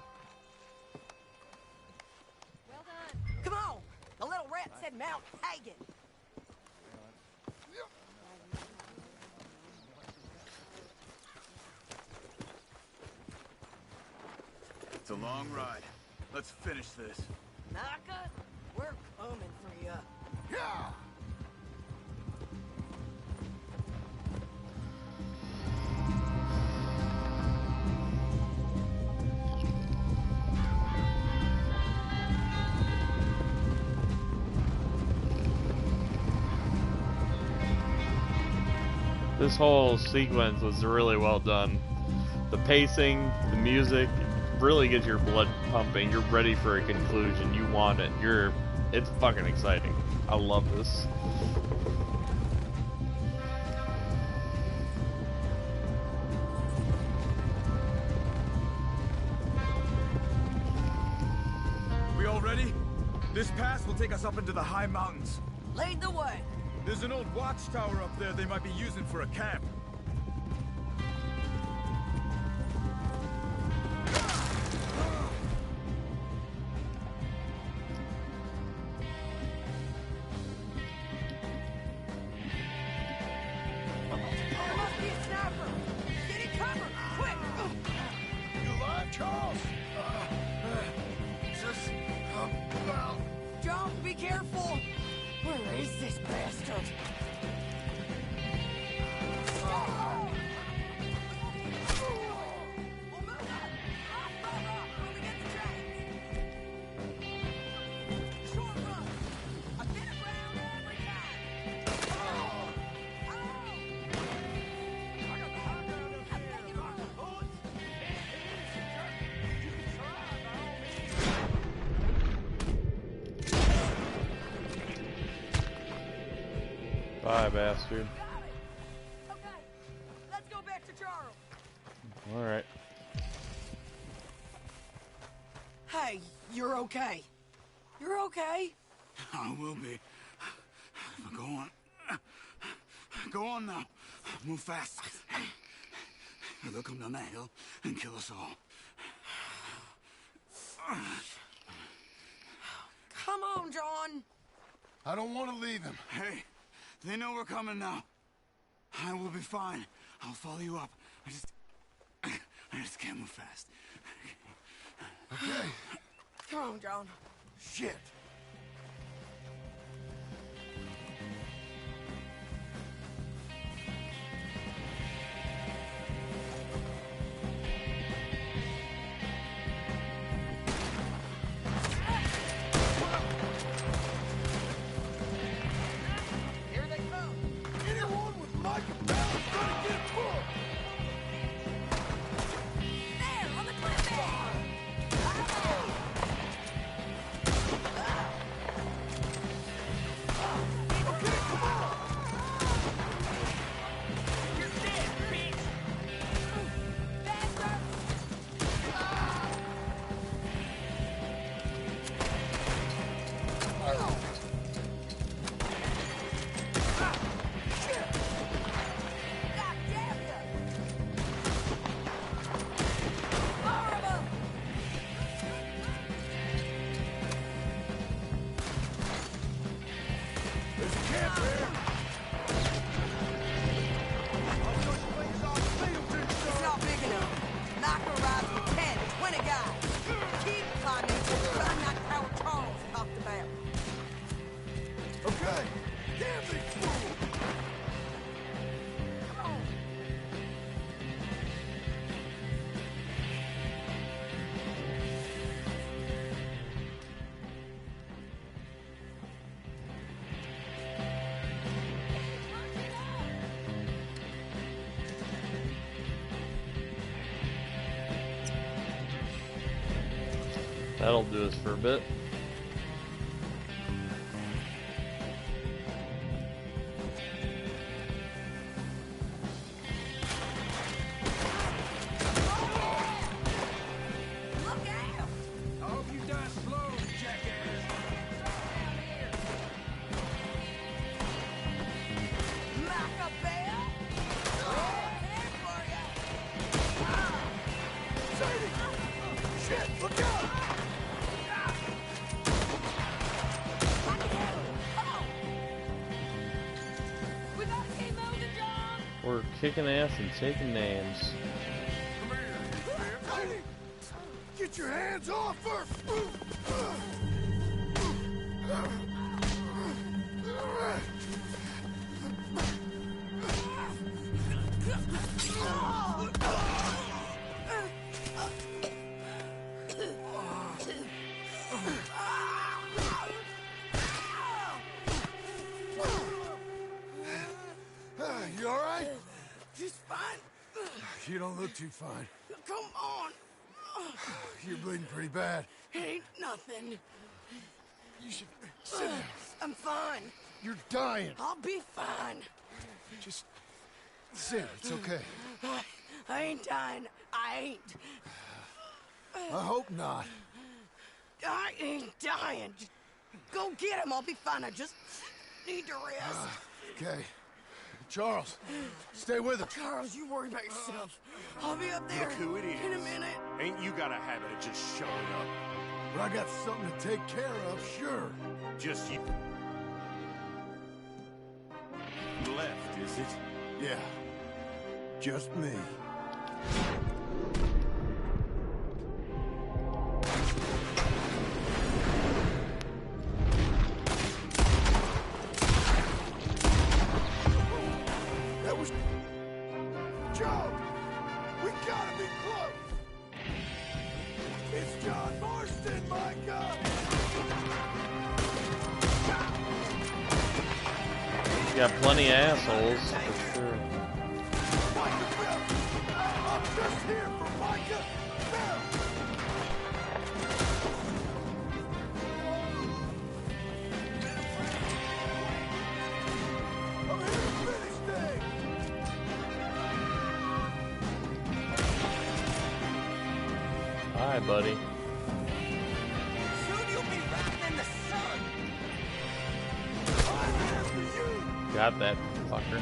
Well done. Come on. The little rat said Mount Hagen. It's a long ride. Let's finish this. Micah, we're coming for you. Yeah! This whole sequence was really well done. The pacing, the music, really gets your blood pumping. You're ready for a conclusion. You want it. It's fucking exciting. I love this. This pass will take us up into the high mountains. Lead the way. There's an old watchtower up there they might be using for a camp. There must be a sniper. Get it covered, quick. You alive, Charles? Well... John, be careful. Where is this bastard? Bye, bastard. Okay, let's go back to Charles. Alright. Hey, you're okay. You're okay. I will be. Go on. Go on now. Move fast. They'll come down that hill and kill us all. Come on, John. I don't want to leave him. Hey, they know we're coming now. I will be fine. I'll follow you up. I just can't move fast. Okay. Come on, John. Shit. Here they come. Anyone with Micah Bell's gonna get pulled. There, on the cliff there. Okay, come on. You're dead, bitch. Bastard. God damn you. Horrible. There's a camp here. It's not big enough. Micah rides with 10, 20 guys. Keep climbing to the run that power Charles talked about. Okay. Damn big fool. Come on. That'll do us for a bit. Look out. I hope you die slow, jackass. Micah Bell. There for ya. Sadie! Shit, look out! We gotta keep moving, John. We're kicking ass and taking names. Sadie! Get your hands off her! You all right? Just fine. You don't look too fine. Come on. You're bleeding pretty bad. Ain't nothing. You should sit down. I'm fine. You're dying. I'll be fine. Just sit. It's okay. I ain't dying. I ain't. I hope not. I ain't dying. Go get him. I'll be fine. I just need to rest. Okay. Charles, stay with him. Charles, you worry about yourself. I'll be up there Look who it is. in a minute. Ain't you got a habit of just showing up? But I got something to take care of, sure. Just you. Left, is it? Yeah. Just me. That was... Joe! We gotta be close! It's John Marston, Micah! You got plenty of assholes, for sure. I'm just here for Micah! Now! I'm here to finish things! Hi, buddy. Soon you'll be wrapped in the sun. I'm after you! Got that, fucker.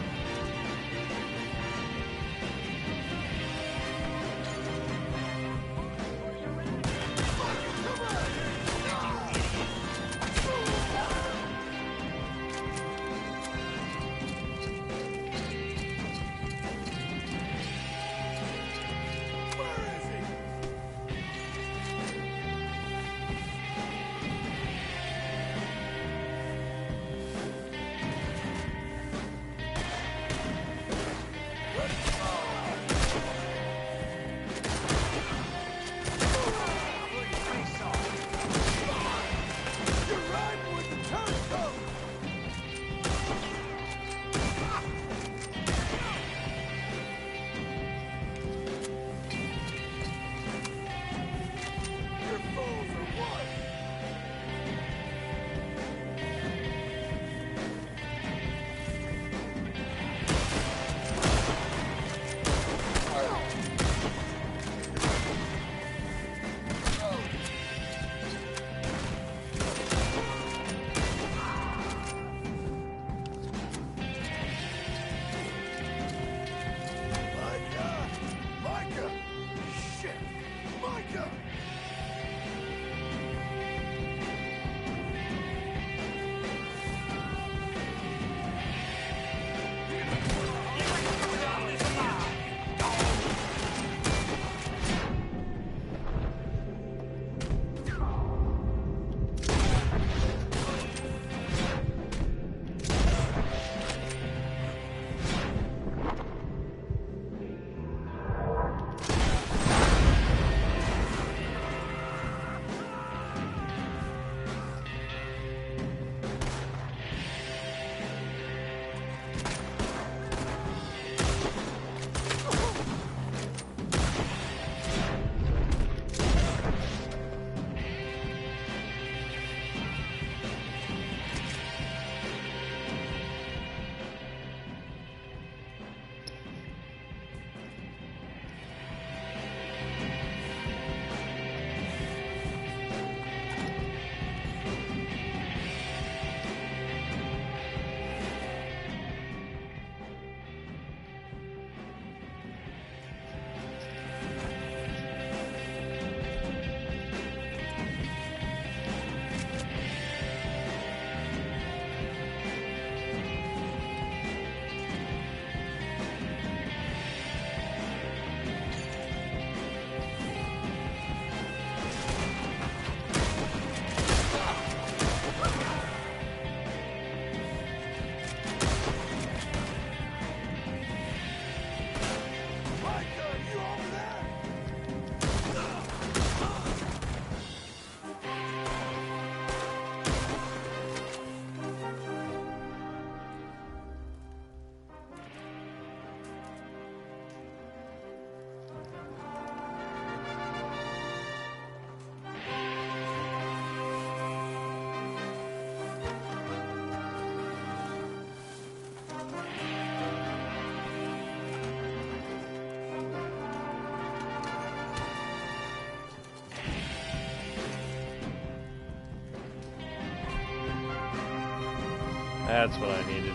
That's what I needed.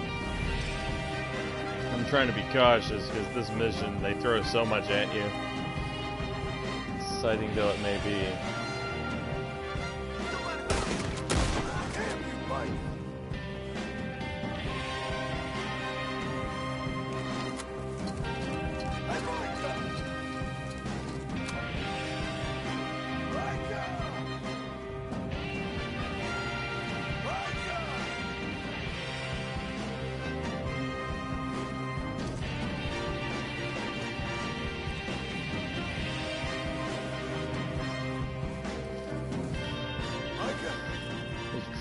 I'm trying to be cautious because this mission, they throw so much at you. Exciting though it may be.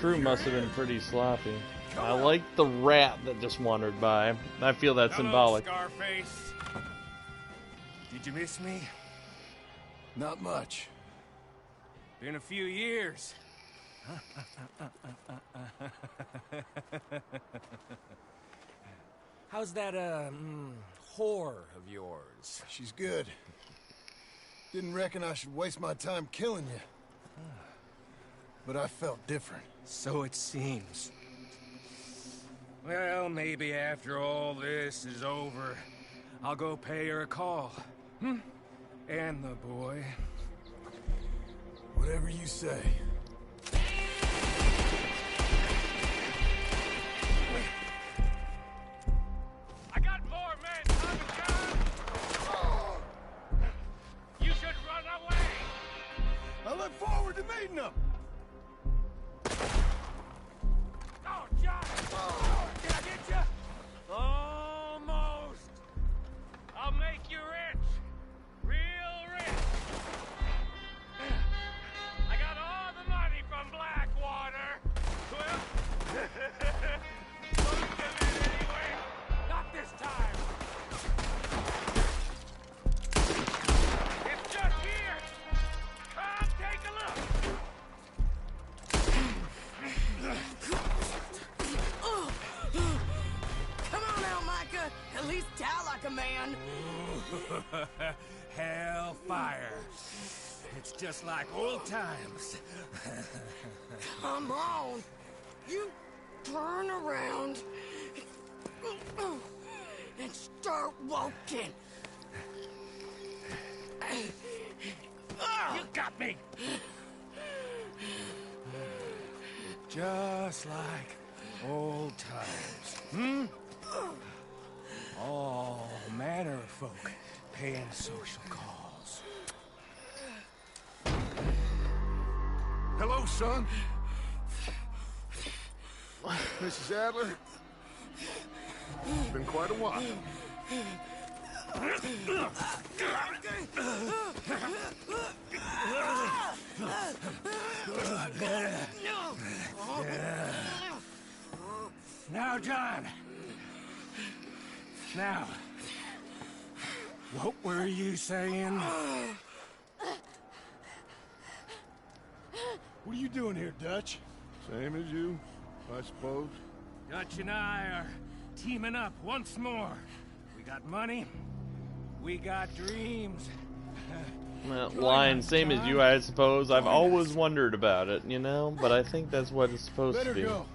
Crew must have been pretty sloppy. I like the rat that just wandered by. I feel that's symbolic. Scarface. Did you miss me? Not much. Been a few years. How's that, whore of yours? She's good. Didn't reckon I should waste my time killing you. But I felt different. So it seems. Well, maybe after all this is over, I'll go pay her a call. And the boy. Whatever you say. I got more men coming, John! You should run away! I look forward to meeting them! Oh, John! Oh, did I get you? Almost! I'll make you rich! Real rich! I got all the money from Blackwater! Well, most of it anyway! Not this time! It's just here! Come take a look! Come on now, Micah. At least die like a man. Hellfire. It's just like old times. Come on. You turn around and start walking. You got me. Just like old times. All manner of folk paying social calls. Hello, son. Mrs. Adler. It's been quite a while. Now, John. Now, what were you saying? What are you doing here, Dutch? Same as you, I suppose. Dutch and I are teaming up once more. We got money. We got dreams. Line, same as you, I suppose. I've always wondered about it, you know, but I think that's what it's supposed to be. Go.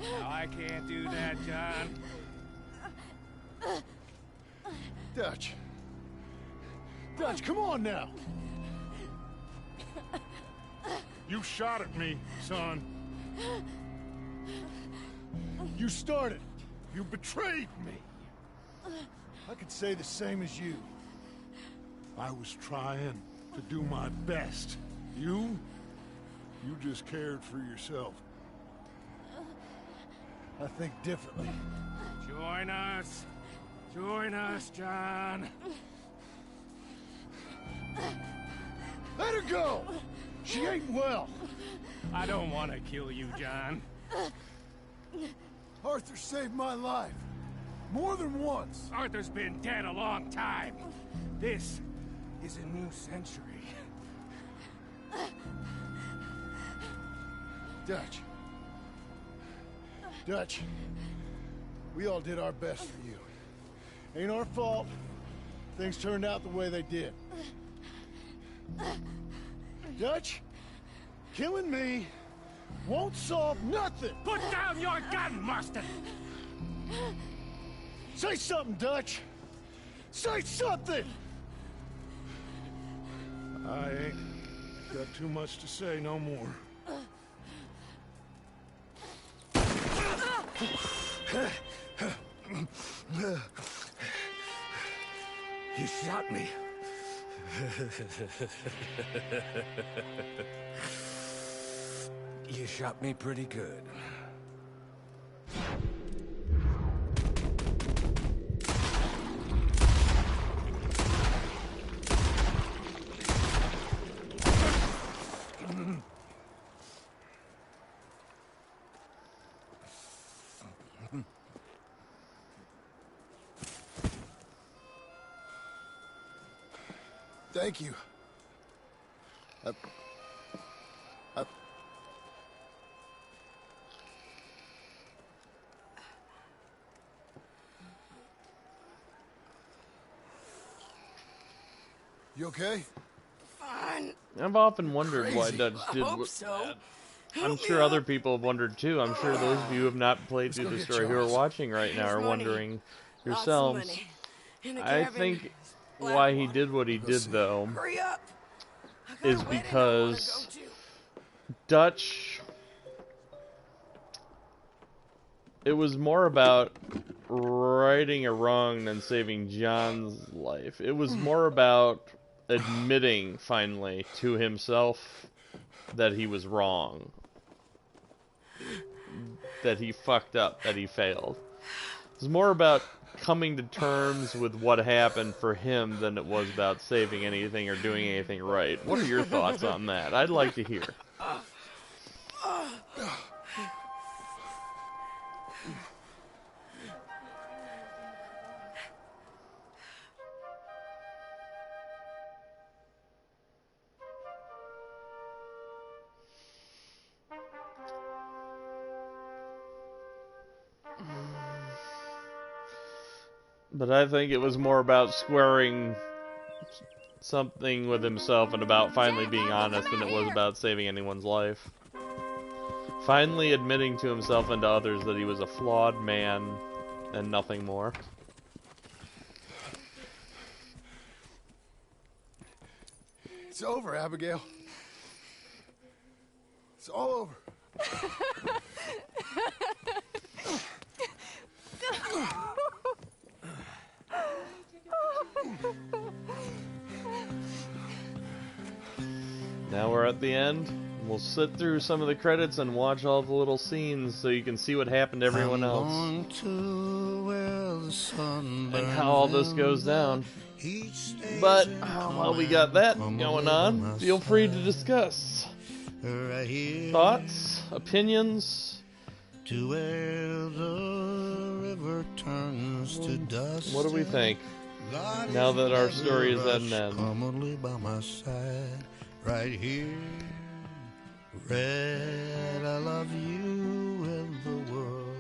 No, I can't do that, John. Dutch. Dutch, come on now. You shot at me, son. You started. You betrayed me. I could say the same as you. I was trying to do my best. You just cared for yourself. I think differently. Join us. Join us, John. Let her go! She ain't well. I don't want to kill you, John. Arthur saved my life. More than once. Arthur's been dead a long time. This is a new century. Dutch. Dutch. We all did our best for you. Ain't our fault. Things turned out the way they did. Dutch, killing me won't solve nothing. Put down your gun, Marston! Say something, Dutch. Say something! I ain't got too much to say no more. You shot me. You shot me pretty good. Thank you. You okay? Fine. I've often wondered why Dutch did I hope what so. I'm sure other people have wondered too. I'm sure those of you who have not played through the story who are watching right now are wondering yourselves. I think why he did what he did, though, is because Dutch... It was more about righting a wrong than saving John's life. It was more about admitting, finally, to himself that he was wrong. That he fucked up, that he failed. It was more about coming to terms with what happened for him than it was about saving anything or doing anything right. What are your thoughts on that? I'd like to hear. But I think it was more about squaring something with himself and about finally being honest than it was about saving anyone's life. Finally admitting to himself and to others that he was a flawed man and nothing more. It's over, Abigail. It's all over. Now we're at the end. We'll sit through some of the credits and watch all the little scenes so you can see what happened to everyone else. And how all this goes down. But while we got that going on, feel free to discuss thoughts, opinions. To where the river turns to dust. What do we think now that our story is at an end? Commonly by my side, right here. Red, I love you in the world.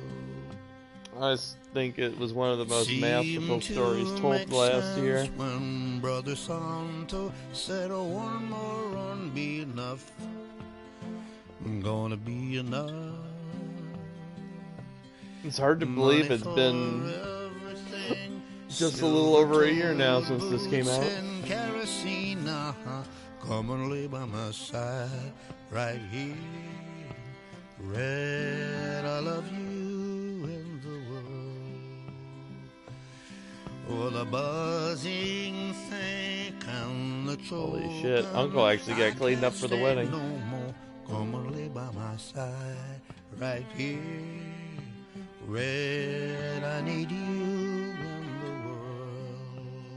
I think it was one of the most masterful stories told last year. When Brother Santo said, oh, one more run be enough. Gonna be enough. It's hard to believe it's been just a little over a year now since this came out. Kerosene, come and lay by my side, right here. Red, I love you in the world. Oh, the buzzing thing and the holy shit, Uncle actually got cleaned up for the wedding. No more. Come and lay by my side, right here. Red, I need you in the world.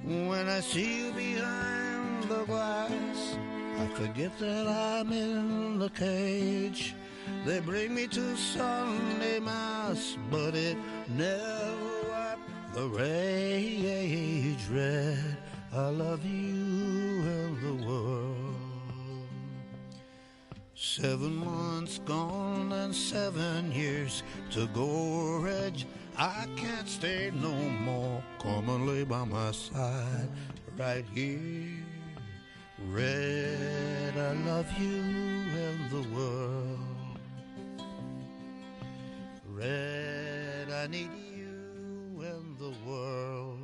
When I see you behind the glass, I forget that I'm in the cage. They bring me to Sunday Mass, but it never wiped the rage. Red, I love you in the world. 7 months gone and 7 years to go, Reg. I can't stay no more. Come and lay by my side, right here. Red, I love you and the world. Red, I need you and the world.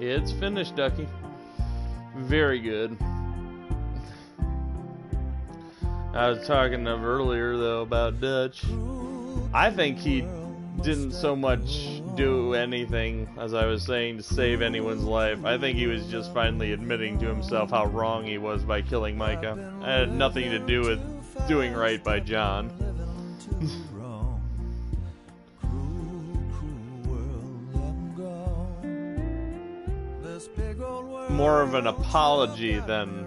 It's finished, Ducky. Very good. I was talking of earlier, though, about Dutch. I think he didn't so much do anything, as I was saying, to save anyone's life. I think he was just finally admitting to himself how wrong he was by killing Micah. It had nothing to do with doing right by John. More of an apology than,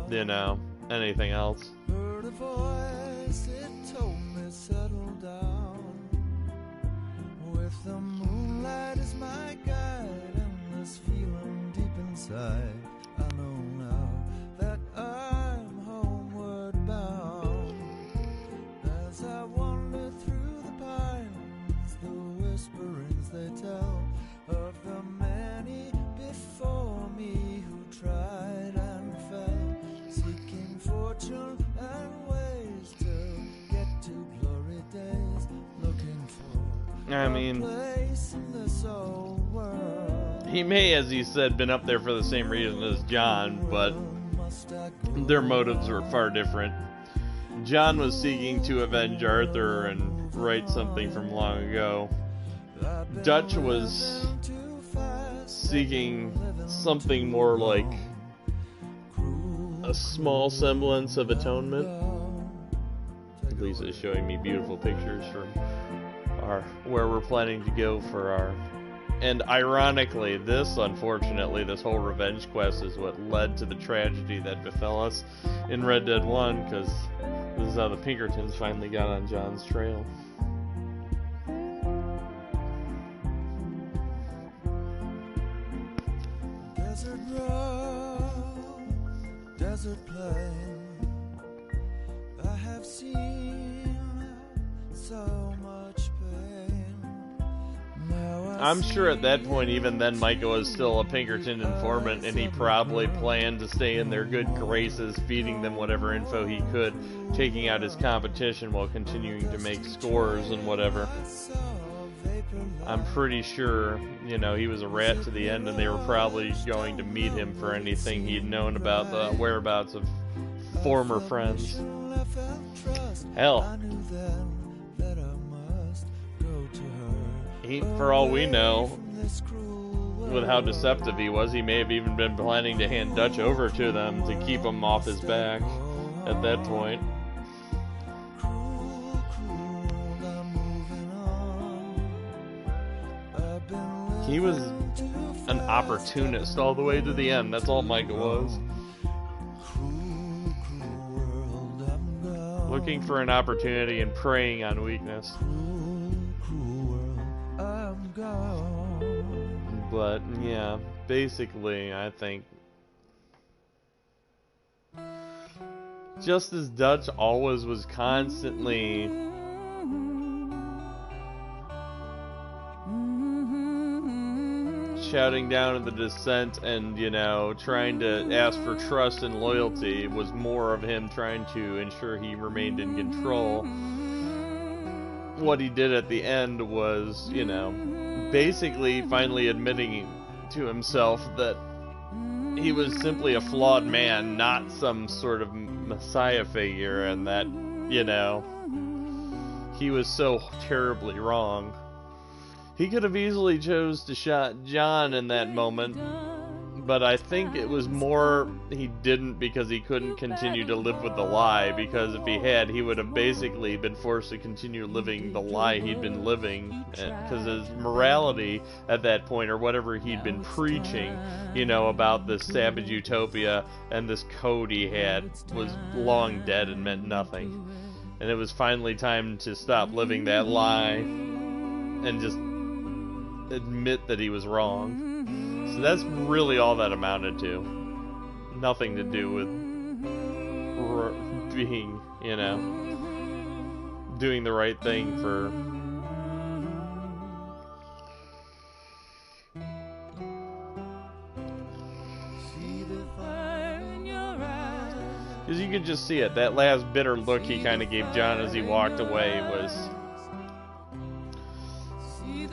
you know, anything else. Heard a voice, it told me settle down. With the moonlight as my guide and this feeling deep inside, I know now that I'm homeward bound. As I wander through the pines, the whisperings they tell of the many before me who tried and fell, seeking fortune and ways to get to glory days, looking for a place in this old world. He may, as he said, been up there for the same reason as John, but their motives were far different. John was seeking to avenge Arthur and right something from long ago. Dutch was seeking something more like a small semblance of atonement. Lisa is showing me beautiful pictures from where we're planning to go for our... And ironically, unfortunately, this whole revenge quest is what led to the tragedy that befell us in Red Dead 1, because this is how the Pinkertons finally got on John's trail. Desert road, desert plain, I have seen so much pain. I'm sure at that point, even then, Micah was still a Pinkerton informant, and he probably planned to stay in their good graces, feeding them whatever info he could, taking out his competition while continuing to make scores and whatever. I'm pretty sure, you know, he was a rat to the end, and they were probably going to meet him for anything he'd known about the whereabouts of former friends. Hell, for all we know, with how deceptive he was, he may have even been planning to hand Dutch over to them to keep him off his back at that point. He was an opportunist all the way to the end. That's all Micah was. Looking for an opportunity and preying on weakness. But, yeah, basically, I think just as Dutch always was constantly shouting down at the dissent and, you know, trying to ask for trust and loyalty, was more of him trying to ensure he remained in control. What he did at the end was, you know, basically finally admitting to himself that he was simply a flawed man, not some sort of messiah figure, and that, you know, he was so terribly wrong. He could have easily chose to shot John in that moment, but I think it was more he didn't because he couldn't continue to live with the lie, because if he had, he would have basically been forced to continue living the lie he'd been living, because his morality at that point, or whatever he'd been preaching, you know, about this savage utopia and this code he had, was long dead and meant nothing. And it was finally time to stop living that lie and just admit that he was wrong. So that's really all that amounted to. Nothing to do with being, you know, doing the right thing for... Because you could just see it. That last bitter look he kind of gave John as he walked away was...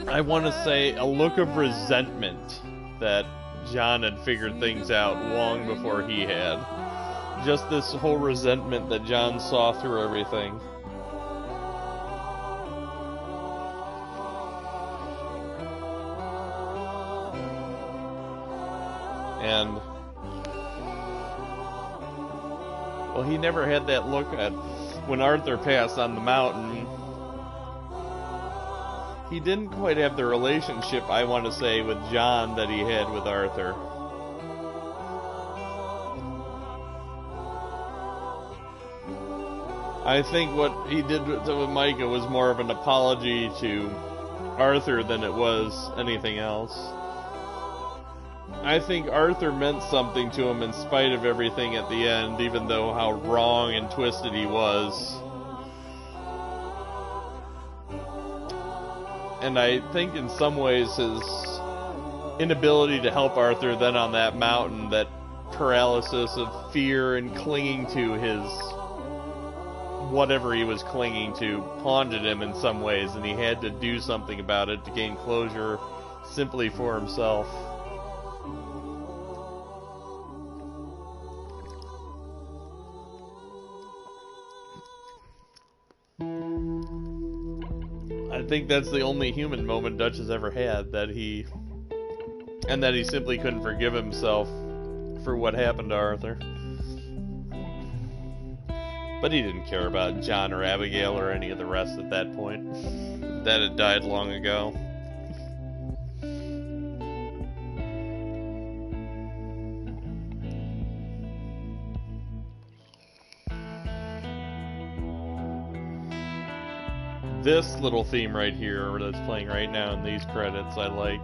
I want to say a look of resentment that John had figured things out long before he had. Just this whole resentment that John saw through everything. And... well, he never had that look at when Arthur passed on the mountain. He didn't quite have the relationship, I want to say, with John that he had with Arthur. I think what he did with Micah was more of an apology to Arthur than it was anything else. I think Arthur meant something to him in spite of everything at the end, even though how wrong and twisted he was. And I think in some ways his inability to help Arthur then on that mountain, that paralysis of fear and clinging to his whatever he was clinging to, haunted him in some ways, and he had to do something about it to gain closure simply for himself. I think that's the only human moment Dutch has ever had, that he simply couldn't forgive himself for what happened to Arthur. But he didn't care about John or Abigail or any of the rest at that point. That had died long ago. This little theme right here that's playing right now in these credits, I like.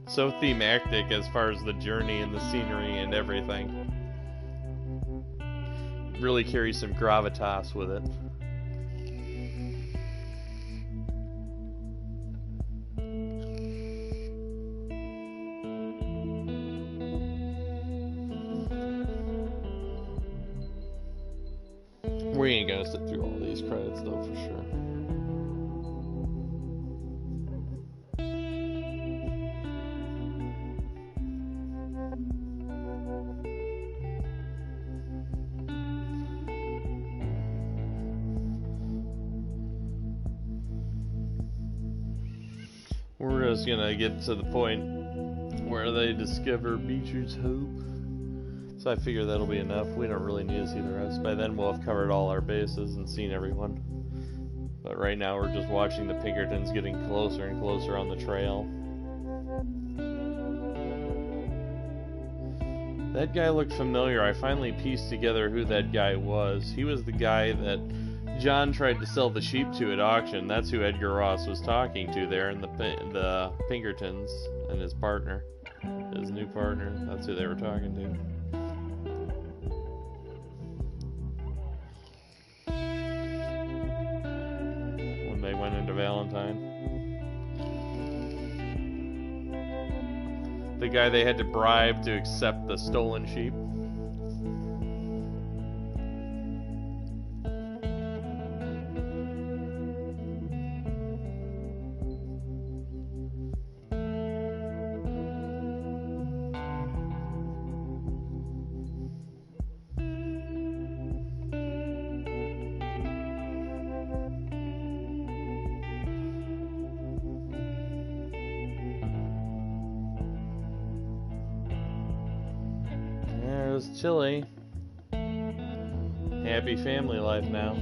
So thematic as far as the journey and the scenery and everything. Really carries some gravitas with it. We ain't gonna sit through all these credits though, for sure. We're just gonna get to the point where they discover Beecher's Hope. So I figure that'll be enough. We don't really need to see the rest. By then we'll have covered all our bases and seen everyone. But right now we're just watching the Pinkertons getting closer and closer on the trail. That guy looked familiar. I finally pieced together who that guy was. He was the guy that John tried to sell the sheep to at auction. That's who Edgar Ross was talking to there in the Pinkertons, and his partner. His new partner. That's who they were talking to. They went into Valentine. The guy they had to bribe to accept the stolen sheep. Chilly. Happy family life now.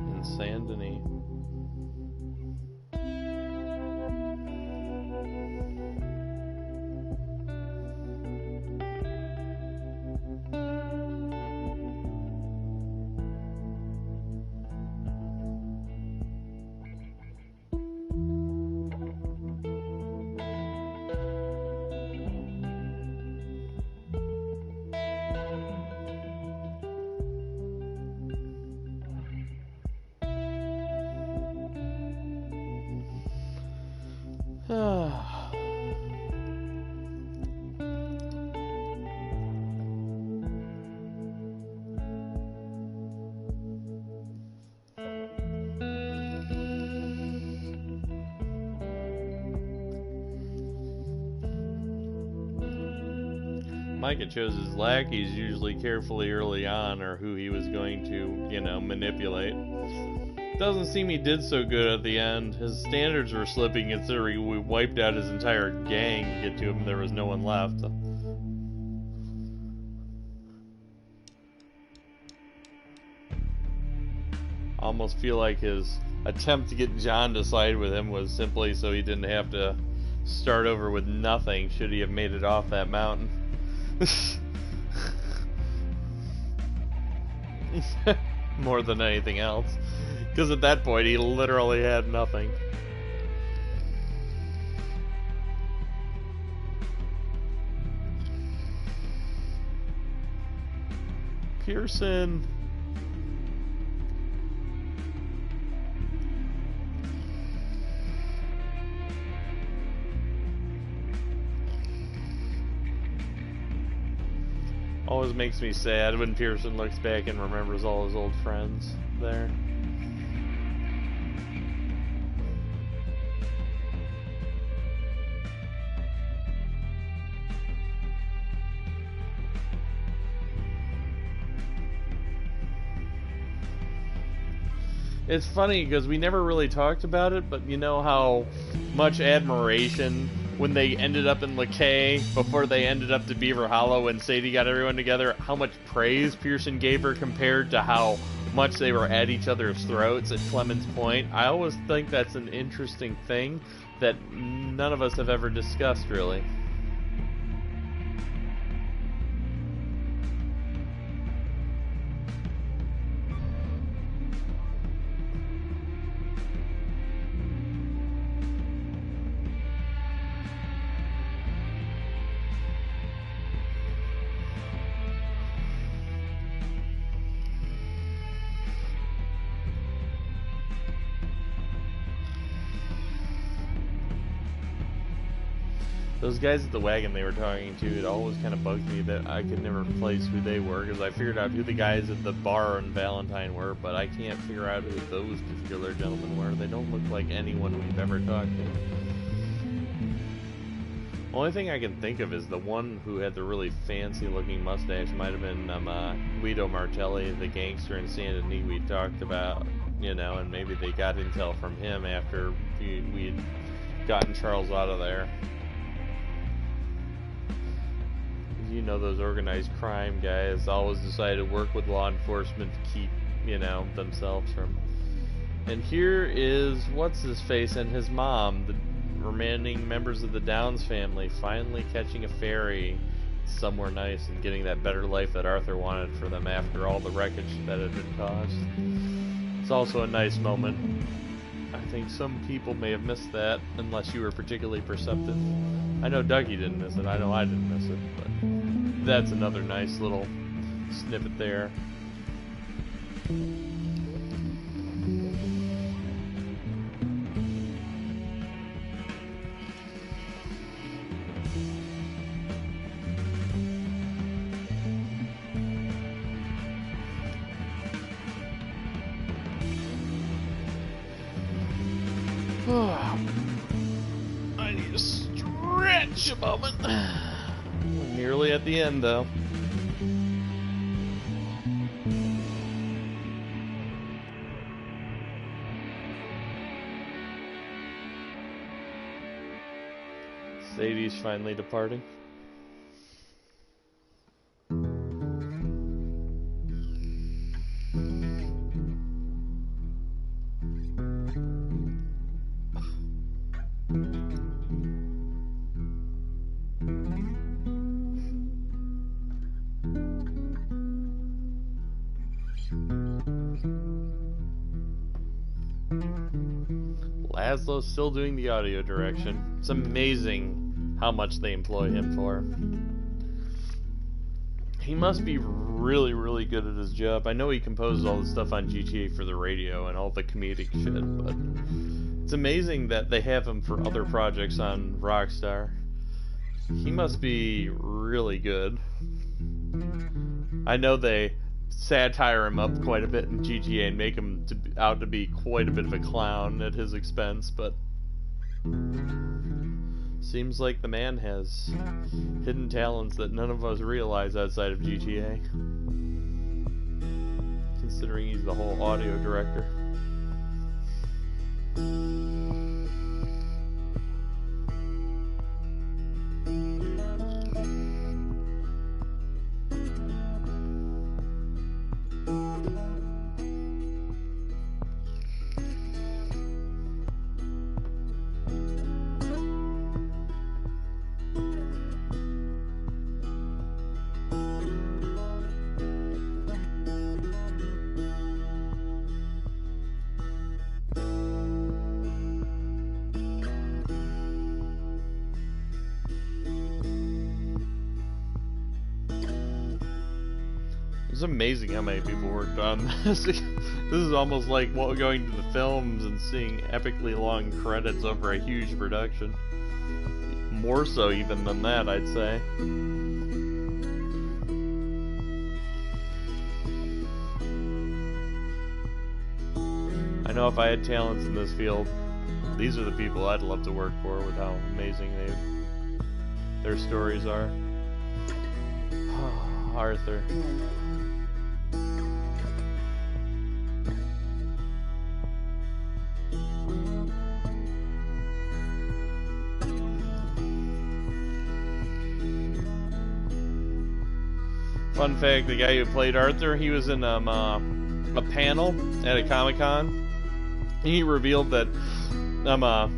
In Saint Denis. Micah chose his lackeys usually carefully early on, or who he was going to, you know, manipulate. Doesn't seem he did so good at the end. His standards were slipping considering we wiped out his entire gang to get to him. There was no one left. Almost feel like his attempt to get John to side with him was simply so he didn't have to start over with nothing should he have made it off that mountain. More than anything else. Because at that point he literally had nothing. Pearson. Always makes me sad when Pearson looks back and remembers all his old friends there. It's funny because we never really talked about it, but you know how much admiration when they ended up in LeKay before they ended up to Beaver Hollow and Sadie got everyone together, how much praise Pearson gave her compared to how much they were at each other's throats at Clemens Point. I always think that's an interesting thing that none of us have ever discussed, really. Those guys at the wagon they were talking to, it always kind of bugged me that I could never place who they were, because I figured out who the guys at the bar in Valentine were, but I can't figure out who those particular gentlemen were. They don't look like anyone we've ever talked to. Only thing I can think of is the one who had the really fancy-looking mustache might have been Guido Martelli, the gangster in Saint Denis we talked about, you know, and maybe they got intel from him after we had gotten Charles out of there. You know, those organized crime guys always decide to work with law enforcement to keep, you know, themselves from. And here is what's-his-face and his mom, the remaining members of the Downs family, finally catching a ferry somewhere nice and getting that better life that Arthur wanted for them after all the wreckage that had been caused. It's also a nice moment. I think some people may have missed that, unless you were particularly perceptive. I know Dougie didn't miss it, I know I didn't miss it, but that's another nice little snippet there. I need to stretch a moment. We're nearly at the end, though. Sadie's finally departing. Laszlo's still doing the audio direction. It's amazing how much they employ him for. He must be really, really good at his job. I know he composes all the stuff on GTA for the radio and all the comedic shit, but It's amazing that they have him for other projects on Rockstar. He must be really good. I know they satire him up quite a bit in GTA and make him out to be quite a bit of a clown at his expense, but seems like the man has hidden talents that none of us realize outside of GTA. Considering he's the whole audio director. It's amazing how many people worked on this. This is almost like going to the films and seeing epically long credits over a huge production. More so even than that, I'd say. I know if I had talents in this field, these are the people I'd love to work for with how amazing their stories are. Arthur. Fun fact, the guy who played Arthur, he was in a panel at a Comic-Con. He revealed that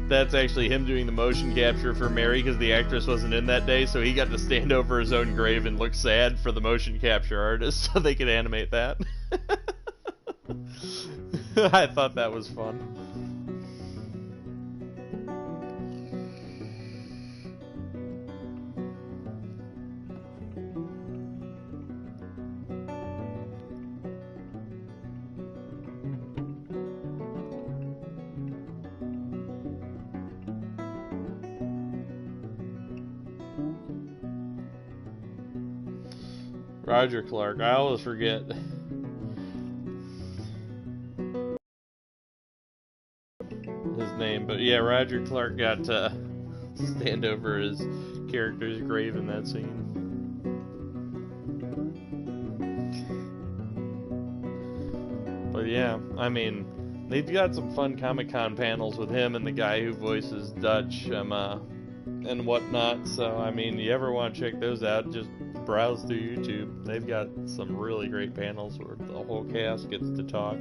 that's actually him doing the motion capture for Mary because the actress wasn't in that day, so he got to stand over his own grave and look sad for the motion capture artist so they could animate that. I thought that was fun. Roger Clark. I always forget. His name, but yeah, Roger Clark got to stand over his character's grave in that scene. But yeah, I mean, they've got some fun Comic-Con panels with him and the guy who voices Dutch, and whatnot. So I mean, you ever want to check those out, just browse through YouTube. They've got some really great panels where the whole cast gets to talk.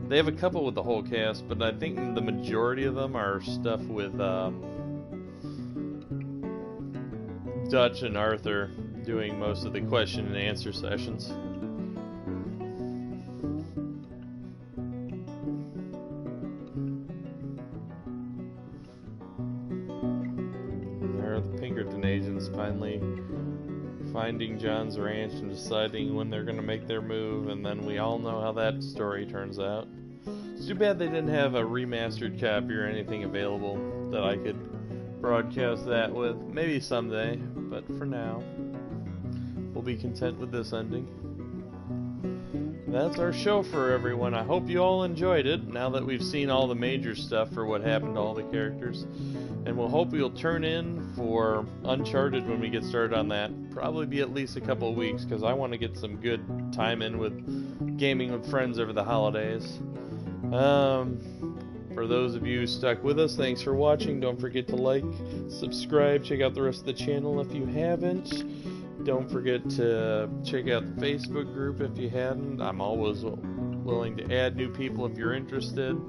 They have a couple with the whole cast, but I think the majority of them are stuff with Dutch and Arthur doing most of the question and answer sessions. Agents finally finding John's ranch and deciding when they're going to make their move, and then we all know how that story turns out. It's too bad they didn't have a remastered copy or anything available that I could broadcast that with. Maybe someday, but for now, we'll be content with this ending. That's our show for everyone. I hope you all enjoyed it, now that we've seen all the major stuff for what happened to all the characters. And we'll hope you'll turn in for Uncharted when we get started on that. Probably be at least a couple of weeks, because I want to get some good time in with gaming with friends over the holidays. For those of you who stuck with us, thanks for watching. Don't forget to like, subscribe, check out the rest of the channel if you haven't. Don't forget to check out the Facebook group if you hadn't. I'm always willing to add new people if you're interested.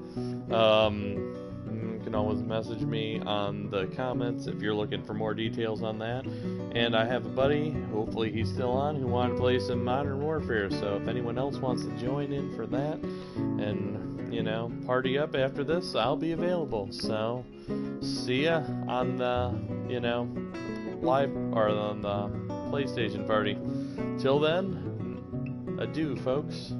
You can always message me on the comments if you're looking for more details on that. And I have a buddy, hopefully he's still on, who wanted to play some Modern Warfare. So if anyone else wants to join in for that and, you know, party up after this, I'll be available. So see ya on the, you know, live or on the PlayStation party. Till then, adieu, folks.